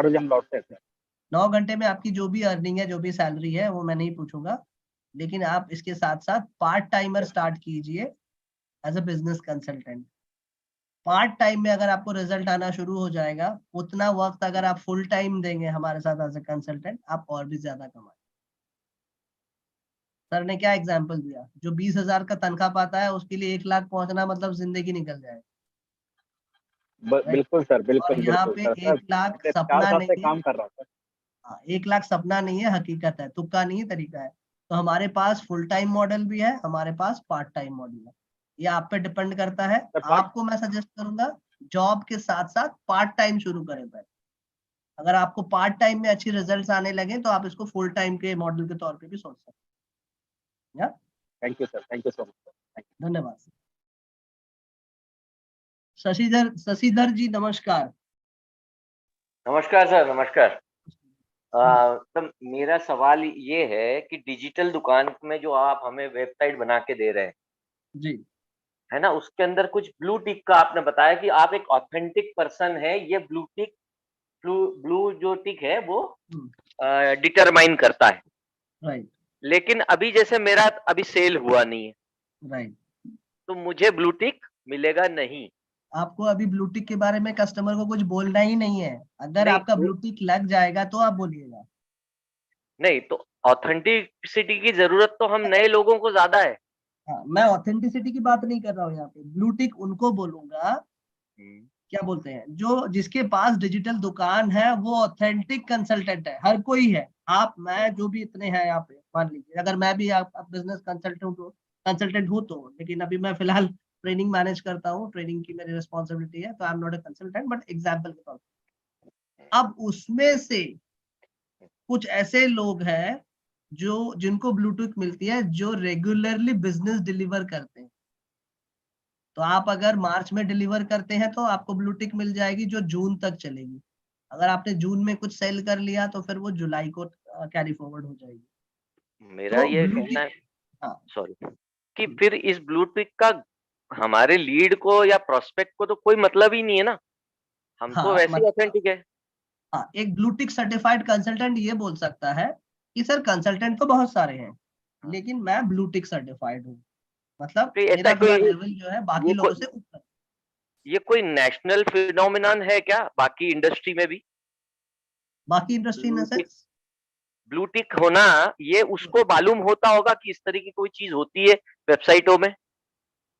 बजे हम लौटते हैं सर। 9 घंटे में आपकी जो भी अर्निंग है, जो भी सैलरी है, वो मैं नहीं पूछूंगा, लेकिन आप इसके साथ साथ पार्ट टाइमर स्टार्ट कीजिए as a business consultant. Part time में अगर आपको रिजल्ट आना शुरू हो जाएगा, उतना वक्त अगर आप फुल टाइम देंगे हमारे साथ एज अ कंसल्टेंट, आप और भी ज्यादा कमाए। सर ने क्या एग्जाम्पल दिया, जो 20,000 का तनख्वाह पाता है उसके लिए 1 लाख पहुंचना मतलब जिंदगी निकल जाए। बिल्कुल सर, और बिल्कुल यहाँ बिल्कुल पे सर। सर 1 लाख पिछले 4 सपना साल से नहीं है। काम कर रहा हूँ सर। हाँ, 1 लाख सपना नहीं है, हकीकत है, तुक्का नहीं है, तरीका है। तो हमारे पास फुल टाइम मॉडल भी है, हमारे पास पार्ट टाइम मॉडल है, ये आप पे डिपेंड करता है। आपको मैं सजेस्ट करूंगा जॉब के साथ साथ पार्ट टाइम शुरू करें पहले। अगर आपको पार्ट टाइम में अच्छी रिजल्ट्स आने लगे तो आप इसको फुल टाइम के मॉडल के तौर पे भी सोच सकते हैं। Thank you sir, thank you so much. धन्यवाद। शशिधर जी नमस्कार। नमस्कार सर, नमस्कार। तो मेरा सवाल ये है कि डिजिटल दुकान में जो आप हमें वेबसाइट बना के दे रहे हैं, जी, है ना, उसके अंदर कुछ ब्लू टिक का आपने बताया कि आप एक ऑथेंटिक पर्सन है, ये ब्लू टिक, ब्लू जो टिक है वो डिटरमाइन करता है। राइट लेकिन अभी जैसे मेरा अभी सेल हुआ नहीं है, राइट, तो मुझे ब्लू टिक मिलेगा नहीं। आपको अभी ब्लूटिक के बारे में कस्टमर को कुछ बोलना ही नहीं है। अगर नहीं आपका ब्लूटिक लग जाएगा तो आप बोलिएगा। नहीं, तो ऑथेंटिसिटी की जरूरत तो हम नए लोगों को ज्यादा है। हाँ, मैं ऑथेंटिसिटी की बात नहीं कर रहा हूँ यहाँ पे, ब्लूटिक उनको बोलूंगा, क्या बोलते हैं, जो जिसके पास डिजिटल दुकान है वो ऑथेंटिक कंसल्टेंट है। हर कोई है, आप मैं जो भी इतने हैं यहाँ पे, मान लीजिए अगर मैं भी आप बिजनेस कंसल्टेंट हूँ तो, लेकिन अभी मैं फिलहाल ट्रेनिंग मैनेज करता हूँ, ट्रेनिंग की मेरी रिस्पॉन्सिबिलिटी है, तो I am not a consultant, but example के तौर पर। अब उसमें से कुछ ऐसे लोग हैं जो जिनको ब्लूटूथ मिलती है, जो रेगुलरली बिजनेस डिलीवर करते हैं। तो आप अगर मार्च में डिलीवर करते हैं तो आपको ब्लूटिक मिल जाएगी जो जून तक चलेगी। अगर आपने जून में कुछ सेल कर लिया तो फिर वो जुलाई को कैरी फॉरवर्ड हो जाएगी। मेरा तो ये ब्लूटिक, कहना है, हाँ, सॉरी, कि फिर इस ब्लू टिक का हमारे लीड को या प्रोस्पेक्ट को तो कोई मतलब ही नहीं है ना, हम तो हाँ, वैसे ही ऑथेंटिक है। हाँ, एक ब्लूटिक सर्टिफाइड कंसल्टेंट ये बोल सकता है कि सर कंसल्टेंट तो बहुत सारे हैं, लेकिन मैं ब्लूटिक सर्टिफाइड हूँ, मतलब तो ऐसा मेरा थोड़ा कोई लेवल जो है बाकी ये लोगों से कोई ऊपर। ये कोई नेशनल फिनोमिनन है क्या बाकी इंडस्ट्री में भी? बाकी industry in sense, blue tick होना, ये उसको मालूम होता होगा कि इस तरह की कोई चीज होती है वेबसाइटों में।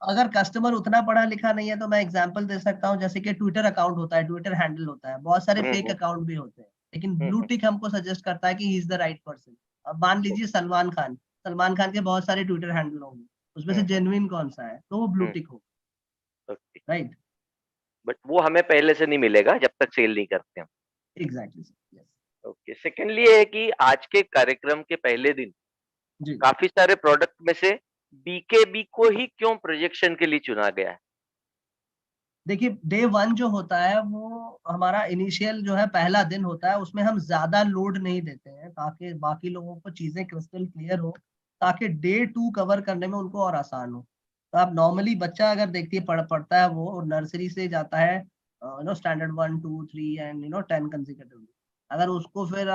अगर कस्टमर उतना पढ़ा लिखा नहीं है तो मैं एग्जांपल दे सकता हूँ, जैसे कि ट्विटर अकाउंट होता है, ट्विटर हैंडल होता है, बहुत सारे फेक अकाउंट भी होते हैं, लेकिन ब्लू टिक हमको सजेस्ट करता है कि he is the right person. अब मान लीजिए सलमान खान के बहुत सारे ट्विटर हैंडल होंगे, उसमें से जेन्युइन कौन सा है, तो वो ब्लू टिक होगा, राइट? बट वो हमें पहले से नहीं मिलेगा जब तक सेल नहीं करते हम। एग्जैक्टली, ओके, सेकेंडली ये है कि आज के कार्यक्रम के पहले दिन जी, काफी सारे प्रोडक्ट में से बीकेबी को ही क्यों प्रोजेक्शन के लिए चुना गया है? देखिए डे 1 जो होता है वो हमारा इनिशियल जो है पहला दिन होता है, उसमें हम ज्यादा लोड नहीं देते हैं ताकि बाकी लोगों को चीजें क्रिस्टल क्लियर हो, ताकि डे 2 कवर करने में उनको और आसान हो। तो आप नॉर्मली बच्चा अगर देखिए पढ़ता है, वो नर्सरी से जाता है स्टैंडर्ड 1 2 3 एंड 10 कंसेक्यूटिवली। अगर उसको फिर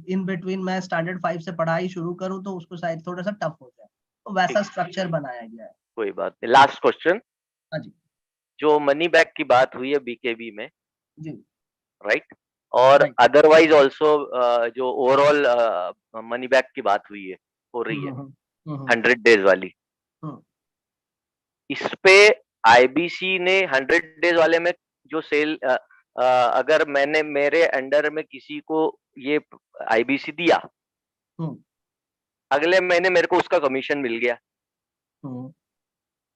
इन बिटवीन मैं स्टैंडर्ड 5 से पढ़ाई शुरू करूँ तो उसको शायद थोड़ा सा टफ हो जाए, तो वैसा स्ट्रक्चर बनाया गया है। कोई बात नहीं। लास्ट क्वेश्चन, हाँ जी, जो मनी बैक की बात हुई है बीकेबी में, जी, राइट, और राइट, अदरवाइज ऑल्सो जो ओवरऑल मनी बैक की बात हुई है, हो रही है 100 डेज वाली, इस पे आईबीसी ने 100 डेज वाले में जो सेल अगर मैंने मेरे अंडर में किसी को ये आईबीसी दिया, अगले महीने मेरे को उसका कमीशन मिल गया,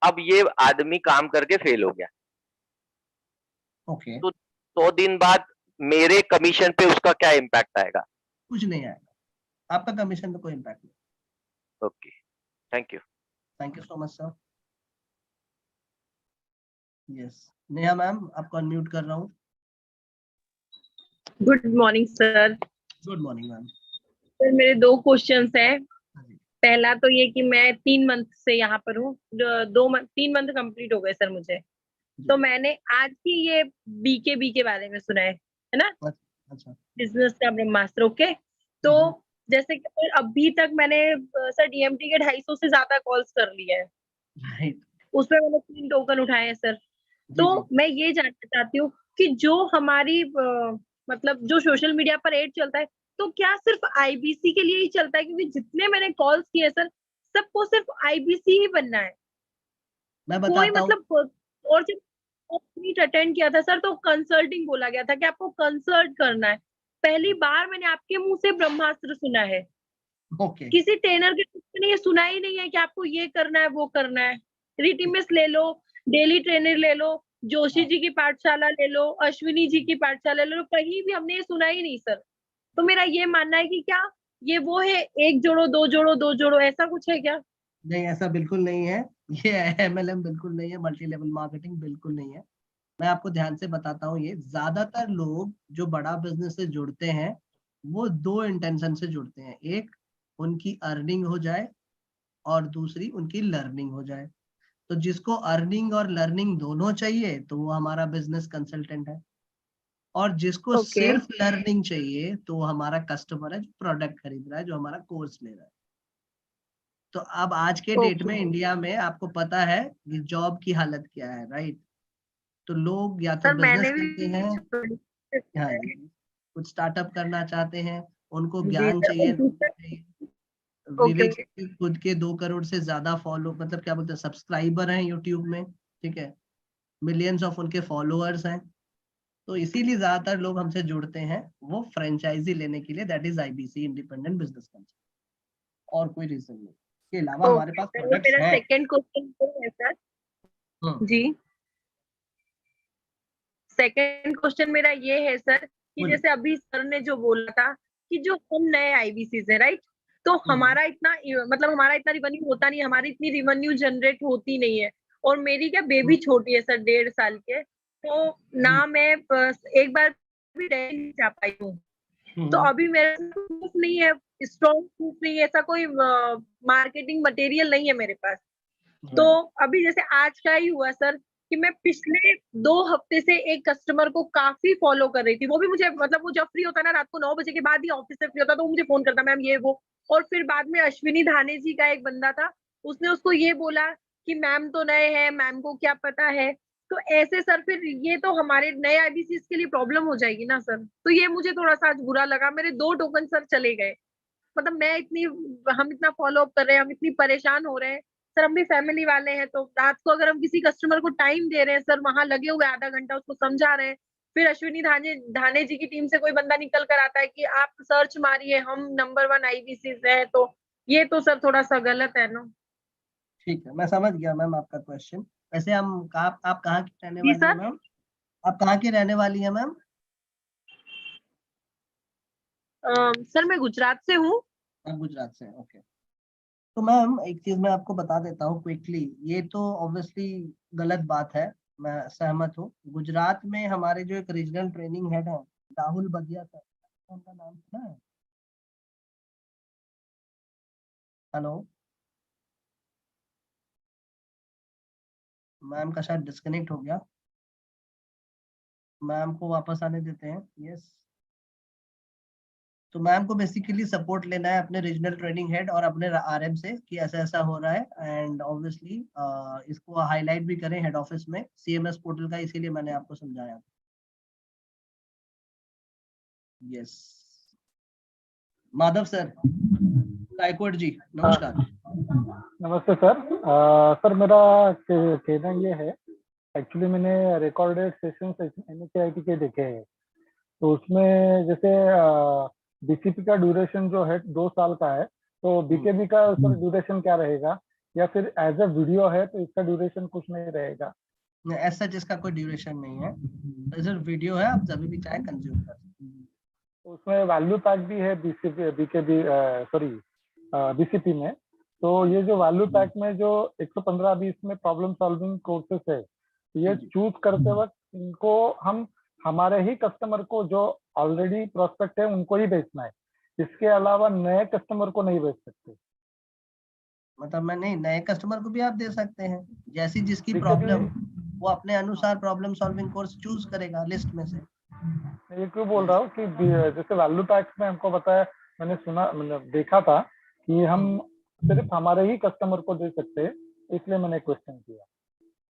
अब ये आदमी काम करके फेल हो गया, ओके, तो 100 दिन बाद मेरे कमीशन पे उसका क्या इम्पैक्ट आएगा? कुछ नहीं आएगा, आपका कमीशन पे कोई इम्पैक्ट नहीं। Okay, thank you so much sir. Yes, Neha ma'am आपको अनम्यूट कर रहा हूँ। Good morning sir. Good morning ma'am. Sir मेरे 2 क्वेश्चंस हैं। पहला तो ये कि मैं 3 मंथ से यहाँ पर हूँ, 3 मंथ कंप्लीट हो गए सर मुझे। तो मैंने आज ही ये बीके के बारे में सुना है ना? अच्छा, बिजनेस का ब्रह्मास्त्र। ओके, तो जैसे कि सर अभी तक मैंने सर डीएमटी के 250 से ज्यादा कॉल्स कर लिए हैं, राइट, उसमें मैंने 3 टोकन उठाए हैं सर। तो मैं ये जानना चाहती हूँ कि जो हमारी मतलब जो सोशल मीडिया पर एड चलता है, तो क्या सिर्फ आईबीसी के लिए ही चलता है? क्योंकि जितने मैंने कॉल्स किए सर, सबको सिर्फ आईबीसी ही बनना है। मैं कोई बताता हूँ। मतलब, और जब मीट अटेंड किया था सर, तो कंसल्टिंग बोला गया था कि आपको कंसल्ट करना है। पहली बार मैंने आपके मुंह से ब्रह्मास्त्र सुना है। ओके, किसी ट्रेनर के मुंह से ये सुना ही नहीं है कि आपको ये करना है, वो करना है। रिटिमिस ले लो, डेली ट्रेनर ले लो, जोशी जी की पाठशाला ले लो, अश्विनी जी की पाठशाला ले लो, कहीं भी हमने ये सुना ही नहीं सर। तो मेरा ये मानना है कि क्या ये वो है, 1 जोड़ो 2 जोड़ो 2 जोड़ो, ऐसा कुछ है क्या? नहीं, ऐसा बिल्कुल नहीं है। ये एमएलएम बिल्कुल नहीं है, मल्टी लेवल मार्केटिंग बिल्कुल नहीं है। मैं आपको ध्यान से बताता हूँ, ये ज्यादातर लोग जो बड़ा बिजनेस से जुड़ते हैं वो 2 इंटेंशन से जुड़ते हैं। एक, उनकी अर्निंग हो जाए, और दूसरी उनकी लर्निंग हो जाए। तो जिसको अर्निंग और लर्निंग दोनों चाहिए तो वो हमारा बिजनेस कंसल्टेंट है, और जिसको सिर्फ लर्निंग चाहिए तो वो हमारा कस्टमर है, जो प्रोडक्ट खरीद रहा है, जो हमारा कोर्स ले रहा है। तो अब आज के डेट में इंडिया में आपको पता है कि जॉब की हालत क्या है, राइट? तो लोग या तो सर बिजनेस मैंने करते हैं, भी हाँ जी, कुछ स्टार्टअप करना चाहते हैं, उनको जी ज्ञान सर, चाहिए, ओके विवेक की खुद के 2 करोड़ से ज्यादा फॉलो, मतलब क्या बोलते हैं, सब्सक्राइबर हैं यूट्यूब में, ठीक है, मिलियंस ऑफ उनके फॉलोअर्स हैं। तो इसीलिए ज्यादातर लोग हमसे जुड़ते हैं वो फ्रेंचाइजी लेने के लिए, that is IBC, independent business council, और कोई रीजन नहीं। इसके अलावा हमारे पास सर, प्रोडक्ट्स मेरा हैं। सेकंड क्वेश्चन तो है सर जी, सेकंड क्वेश्चन मेरा ये है सर कि जैसे अभी सर ने जो बोला था कि जो हम नए आईबीसी है, राइट, तो हमारा इतना मतलब हमारा इतना रिवेन्यू होता नहीं है, हमारी इतनी रिवेन्यू जनरेट होती नहीं है। और मेरी क्या बेबी छोटी है सर, 1.5 साल के, तो ना मैं एक बार भी डेली नहीं जा पाई हूँ। तो अभी मेरे प्रूफ नहीं है, स्ट्रॉन्ग प्रूफ नहीं है, ऐसा कोई मार्केटिंग मटेरियल नहीं है मेरे पास। तो अभी जैसे आज का ही हुआ सर कि मैं पिछले 2 हफ्ते से एक कस्टमर को काफी फॉलो कर रही थी। वो भी मुझे, मतलब वो जब फ्री होता ना, रात को 9 बजे के बाद ही ऑफिस से फ्री होता, तो वो मुझे फोन करता, मैम ये वो। और फिर बाद में अश्विनी धाने जी का एक बंदा था, उसने उसको ये बोला कि मैम तो नए हैं, मैम को क्या पता है। तो ऐसे सर फिर ये तो हमारे नए आईबीसीज के लिए प्रॉब्लम हो जाएगी ना सर। तो ये मुझे थोड़ा सा आज बुरा लगा, मेरे 2 टोकन सर चले गए। मतलब हम इतना फॉलो अप कर रहे हैं, हम इतनी परेशान हो रहे हैं सर, हम भी फैमिली वाले हैं। तो रात को अगर हम किसी कस्टमर को टाइम दे रहे हैं सर, वहां लगे हुए आधा घंटा उसको समझा रहे हैं, फिर अश्विनी धाने जी की टीम से कोई बंदा निकल कर आता है कि आप सर्च मारिए, हम नंबर 1 आईबीसी है, तो ये तो सर थोड़ा सा गलत है ना। ठीक है, मैं समझ गया मैम आपका क्वेश्चन। वैसे आप कहाँ की रहने वाली हैं मैम? आप कहाँ की रहने वाली हैं मैम? सर मैं गुजरात से हूँ। आप गुजरात से, ओके। तो मैम एक चीज मैं आपको बता देता हूँ क्विकली, ये तो ऑब्वियसली गलत बात है, मैं सहमत हूँ। गुजरात में हमारे जो एक रीजनल ट्रेनिंग हेड है, राहुल बगिया सर, उनका नाम सुना है? हेलो मैम का शायद डिस्कनेक्ट हो गया, मैम को वापस आने देते हैं। यस, तो मैम को बेसिकली सपोर्ट लेना है अपने रीजनल ट्रेनिंग हेड और अपने आरएम से कि ऐसा ऐसा हो रहा है, एंड ऑब्वियसली इसको हाईलाइट भी करें हेड ऑफिस में, सीएमएस पोर्टल का, इसीलिए मैंने आपको समझाया। यस, माधव सर, गायकवाड़ जी, नमस्कार। नमस्ते सर। सर मेरा कहना ये है एक्चुअली मैंने रिकॉर्डेड सेशंस NHIT के देखे हैं, तो उसमें जैसे BCP का ड्यूरेशन जो है 2 साल का है, तो BKB का सर ड्यूरेशन क्या रहेगा, या फिर एज अ वीडियो है तो इसका ड्यूरेशन कुछ नहीं रहेगा? ऐसा जिसका कोई ड्यूरेशन नहीं है, सिर्फ वीडियो है, आप जब भी चाहे कंज्यूम कर सकते हैं। उसमें वैल्यू पैक भी है BCP में, तो ये जो वैल्यू पैक में जो 115-20 में प्रॉब्लम सॉल्विंग कोर्सेस है, ये चूज करते वक्त इनको हम हमारे ही कस्टमर को जो ऑलरेडी प्रोस्पेक्ट है उनको ही बेचना है, इसके अलावा नए कस्टमर को नहीं बेच सकते। मतलब मैं नहीं, नए कस्टमर को भी आप दे सकते हैं, जैसी जिसकी प्रॉब्लम वो अपने अनुसार प्रॉब्लम सॉल्विंग कोर्स चूज करेगा लिस्ट में से। ये क्यों बोल रहा हूँ कि जैसे वैल्यू पैक्स में हमको बताया, मैंने सुना, मतलब देखा था कि हम सिर्फ हमारे ही कस्टमर को दे सकते हैं, इसलिए मैंने क्वेश्चन किया।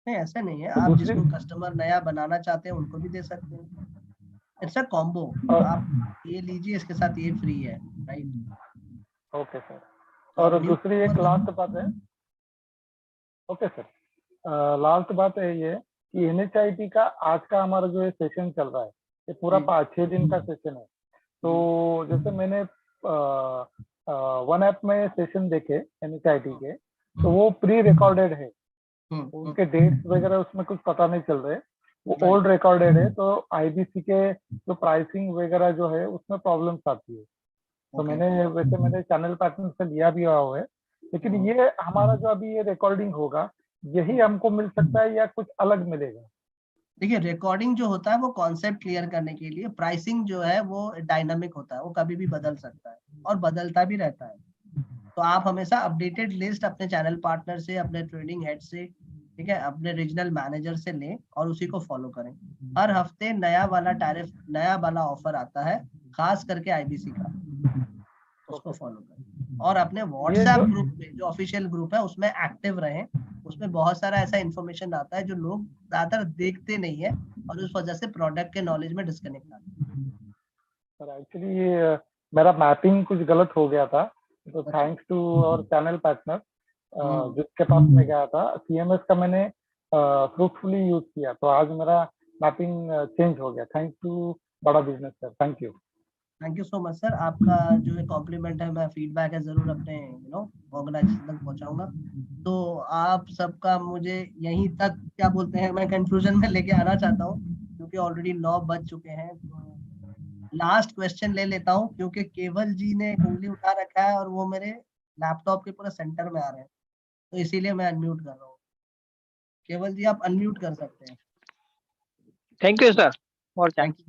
नहीं ऐसा नहीं है, आप जिसको कस्टमर नया बनाना चाहते हैं उनको भी दे सकते हैं। इट्स अ कॉम्बो, आप ये लीजिए, इसके साथ ये फ्री है, राइट? Okay sir. और दूसरी एक लास्ट बात है, ओके सर, लास्ट बात है ये कि NHIT का आज का हमारा जो ये सेशन चल रहा है, ये पूरा 5-6 दिन का सेशन है, तो जैसे मैंने वन ऐप में सेशन देखे NHIT के, तो वो प्री रिकॉर्डेड है, उनके डेट्स वगैरह उसमें कुछ पता नहीं चल रहे, वो ओल्ड रिकॉर्डेड है, तो IBC के जो प्राइसिंग वगैरह जो है उसमें प्रॉब्लम्स आती है। तो मैंने चैनल पार्टनर से लिया भी हुआ है, लेकिन ये हमारा जो अभी ये रिकॉर्डिंग होगा यही हमको मिल सकता है या कुछ अलग मिलेगा? देखिए, रिकॉर्डिंग जो होता है वो कॉन्सेप्ट क्लियर करने के लिए, प्राइसिंग जो है वो डायनामिक होता है, वो कभी भी बदल सकता है और बदलता भी रहता है। तो आप हमेशा अपडेटेड लिस्ट अपने चैनल पार्टनर से, अपने ट्रेडिंग हेड से, ठीक है, अपने रीजनल मैनेजर से लें और उसी को फॉलो करें। हर हफ्ते नया वाला टैरिफ, नया वाला ऑफर आता है, खास करके IBC का, उसको फॉलो करें। और अपने व्हाट्सएप ग्रुप में, जो ऑफिशियल ग्रुप है, उसमें एक्टिव रहें। उसमें बहुत सारा ऐसा इन्फॉर्मेशन आता है जो लोग ज्यादातर देखते नहीं है और उस वजह से प्रोडक्ट के नॉलेज में डिस्कनेक्ट आता है। सर एक्चुअली मेरा मैपिंग कुछ गलत हो गया था, तो थैंक्स टू और चैनल पार्टनर जिसके पास मैं गया था, CMS का मैंने फ्रूटफुली यूज किया, तो आज मेरा मैपिंग चेंज हो गया। थैंक्स टू बड़ा business sir, thank you. Thank you so much sir. आपका जो कॉम्प्लीमेंट है, मैं फीडबैक है जरूर अपने ऑर्गेनाइजेशन तक पहुंचाऊंगा। तो आप सबका मुझे यहीं तक, क्या बोलते हैं, मैं कंक्लूजन में लेके आना चाहता हूँ, क्योंकि ऑलरेडी 9 बज चुके हैं। तो लास्ट क्वेश्चन ले लेता हूँ, क्योंकि केवल जी ने उंगली उठा रखा है और वो मेरे लैपटॉप के पूरे सेंटर में आ रहे हैं, तो इसीलिए मैं अनम्यूट कर रहा हूँ। केवल जी, आप अनम्यूट कर सकते हैं। थैंक यू सर, और थैंक यू।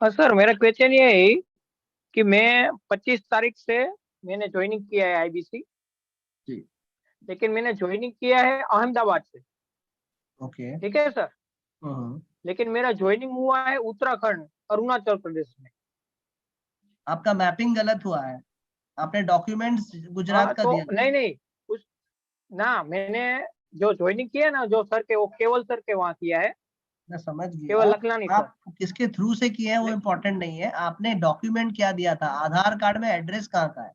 सर, मेरा क्वेश्चन ये है कि मैं 25 तारीख से मैंने ज्वाइनिंग किया है IBC जी, लेकिन मैंने ज्वाइनिंग किया है अहमदाबाद से। ओके, ठीक है सर, लेकिन मेरा ज्वाइनिंग हुआ है उत्तराखंड, अरुणाचल प्रदेश में। आपका मैपिंग गलत हुआ है, आपने डॉक्यूमेंट्स गुजरात का दिया। नहीं उस ना, मैंने जो ज्वाइनिंग किया ना, जो सर के, वो केवल सर के वहाँ किया है। मैं समझ गया, केवल लखलानी सर। आप किसके थ्रू से किए हैं वो इम्पोर्टेंट नहीं है, आपने डॉक्यूमेंट क्या दिया था? आधार कार्ड में एड्रेस कहाँ का है?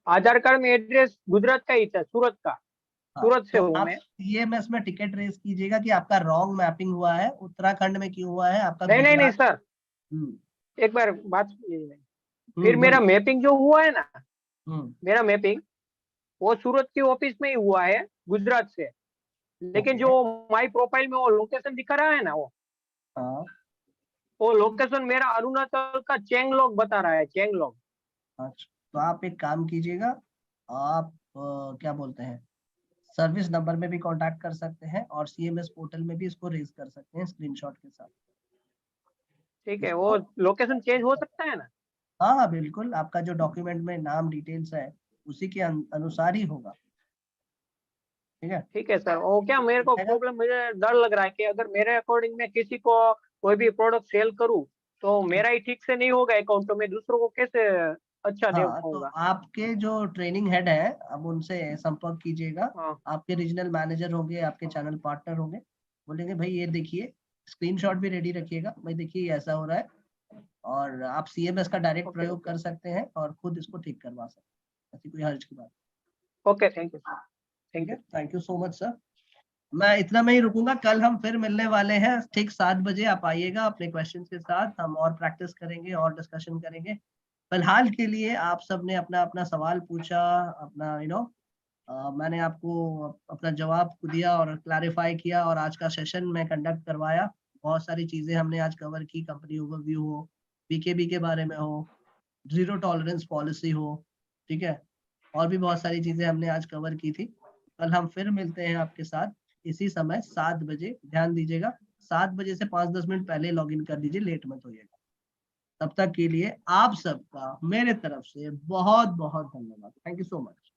आधार कार्ड में एड्रेस गुजरात का ही था, सूरत का। सूरत से हूँ मैं। CMS में टिकट रेस कीजिएगा कि आपका रॉन्ग मैपिंग हुआ है, उत्तराखंड में क्यों हुआ है आपका? नहीं सर, एक बार बात फिर मेरा मैपिंग जो हुआ है ना, मेरा मैपिंग वो सूरत की ऑफिस में ही हुआ है, गुजरात से। लेकिन जो माई प्रोफाइल में वो लोकेशन दिखा रहा है ना, वो लोकेशन मेरा अरुणाचल का चेंगलॉन्ग बता रहा है, चेंगलॉन्ग। अच्छा, तो आप एक काम कीजिएगा, आप क्या बोलते हैं, सर्विस नंबर में भी कांटेक्ट कर सकते हैं और CMS पोर्टल में भी इसको रेज कर सकते हैं स्क्रीनशॉट के साथ। ठीक है, वो लोकेशन चेंज हो सकता है ना? हाँ बिल्कुल, आपका जो डॉक्यूमेंट में नाम डिटेल्स है उसी के अनुसार ही होगा। ठीक है सर। वो क्या, मेरे को प्रॉब्लम, मुझे डर लग रहा है कि अगर मेरे अकॉर्डिंग में किसी को कोई भी प्रोडक्ट सेल करूं तो मेरा ही ठीक से नहीं होगा अकाउंट, तो मैं दूसरों को कैसे अच्छा दे पाऊंगा? तो आपके जो ट्रेनिंग हेड है, अब उनसे संपर्क कीजिएगा। आपके रीजनल मैनेजर होंगे, आपके चैनल पार्टनर होंगे, बोलेंगे भाई ये देखिए, स्क्रीनशॉट भी रेडी रखिएगा, भाई देखिए ऐसा हो रहा है, और आप CMS का डायरेक्ट प्रयोग कर सकते हैं और खुद इसको ठीक करवा सकते हैं, ऐसी कोई हर्ज की बात। Okay, thank you. Thank you so much sir. मैं इतना में ही रुकूंगा। कल हम फिर मिलने वाले हैं ठीक 7 बजे। आप आइएगा अपने क्वेश्चंस के साथ, हम और प्रैक्टिस करेंगे और डिस्कशन करेंगे। फिलहाल के लिए आप सब ने अपना अपना सवाल पूछा, अपना मैंने आपको अपना जवाब दिया और क्लैरिफाई किया, और आज का सेशन मैं कंडक्ट करवाया। बहुत सारी चीजें हमने आज कवर की, कंपनी ओवरव्यू हो, पीकेबी के बारे में हो, जीरो टॉलरेंस पॉलिसी हो, ठीक है, और भी बहुत सारी चीजें हमने आज कवर की थी। कल हम फिर मिलते हैं आपके साथ इसी समय 7 बजे। ध्यान दीजिएगा 7 बजे से 5-10 मिनट पहले लॉग इन कर दीजिए, लेट मत होइएगा। तब तक के लिए आप सबका मेरे तरफ से बहुत बहुत धन्यवाद। Thank you so much.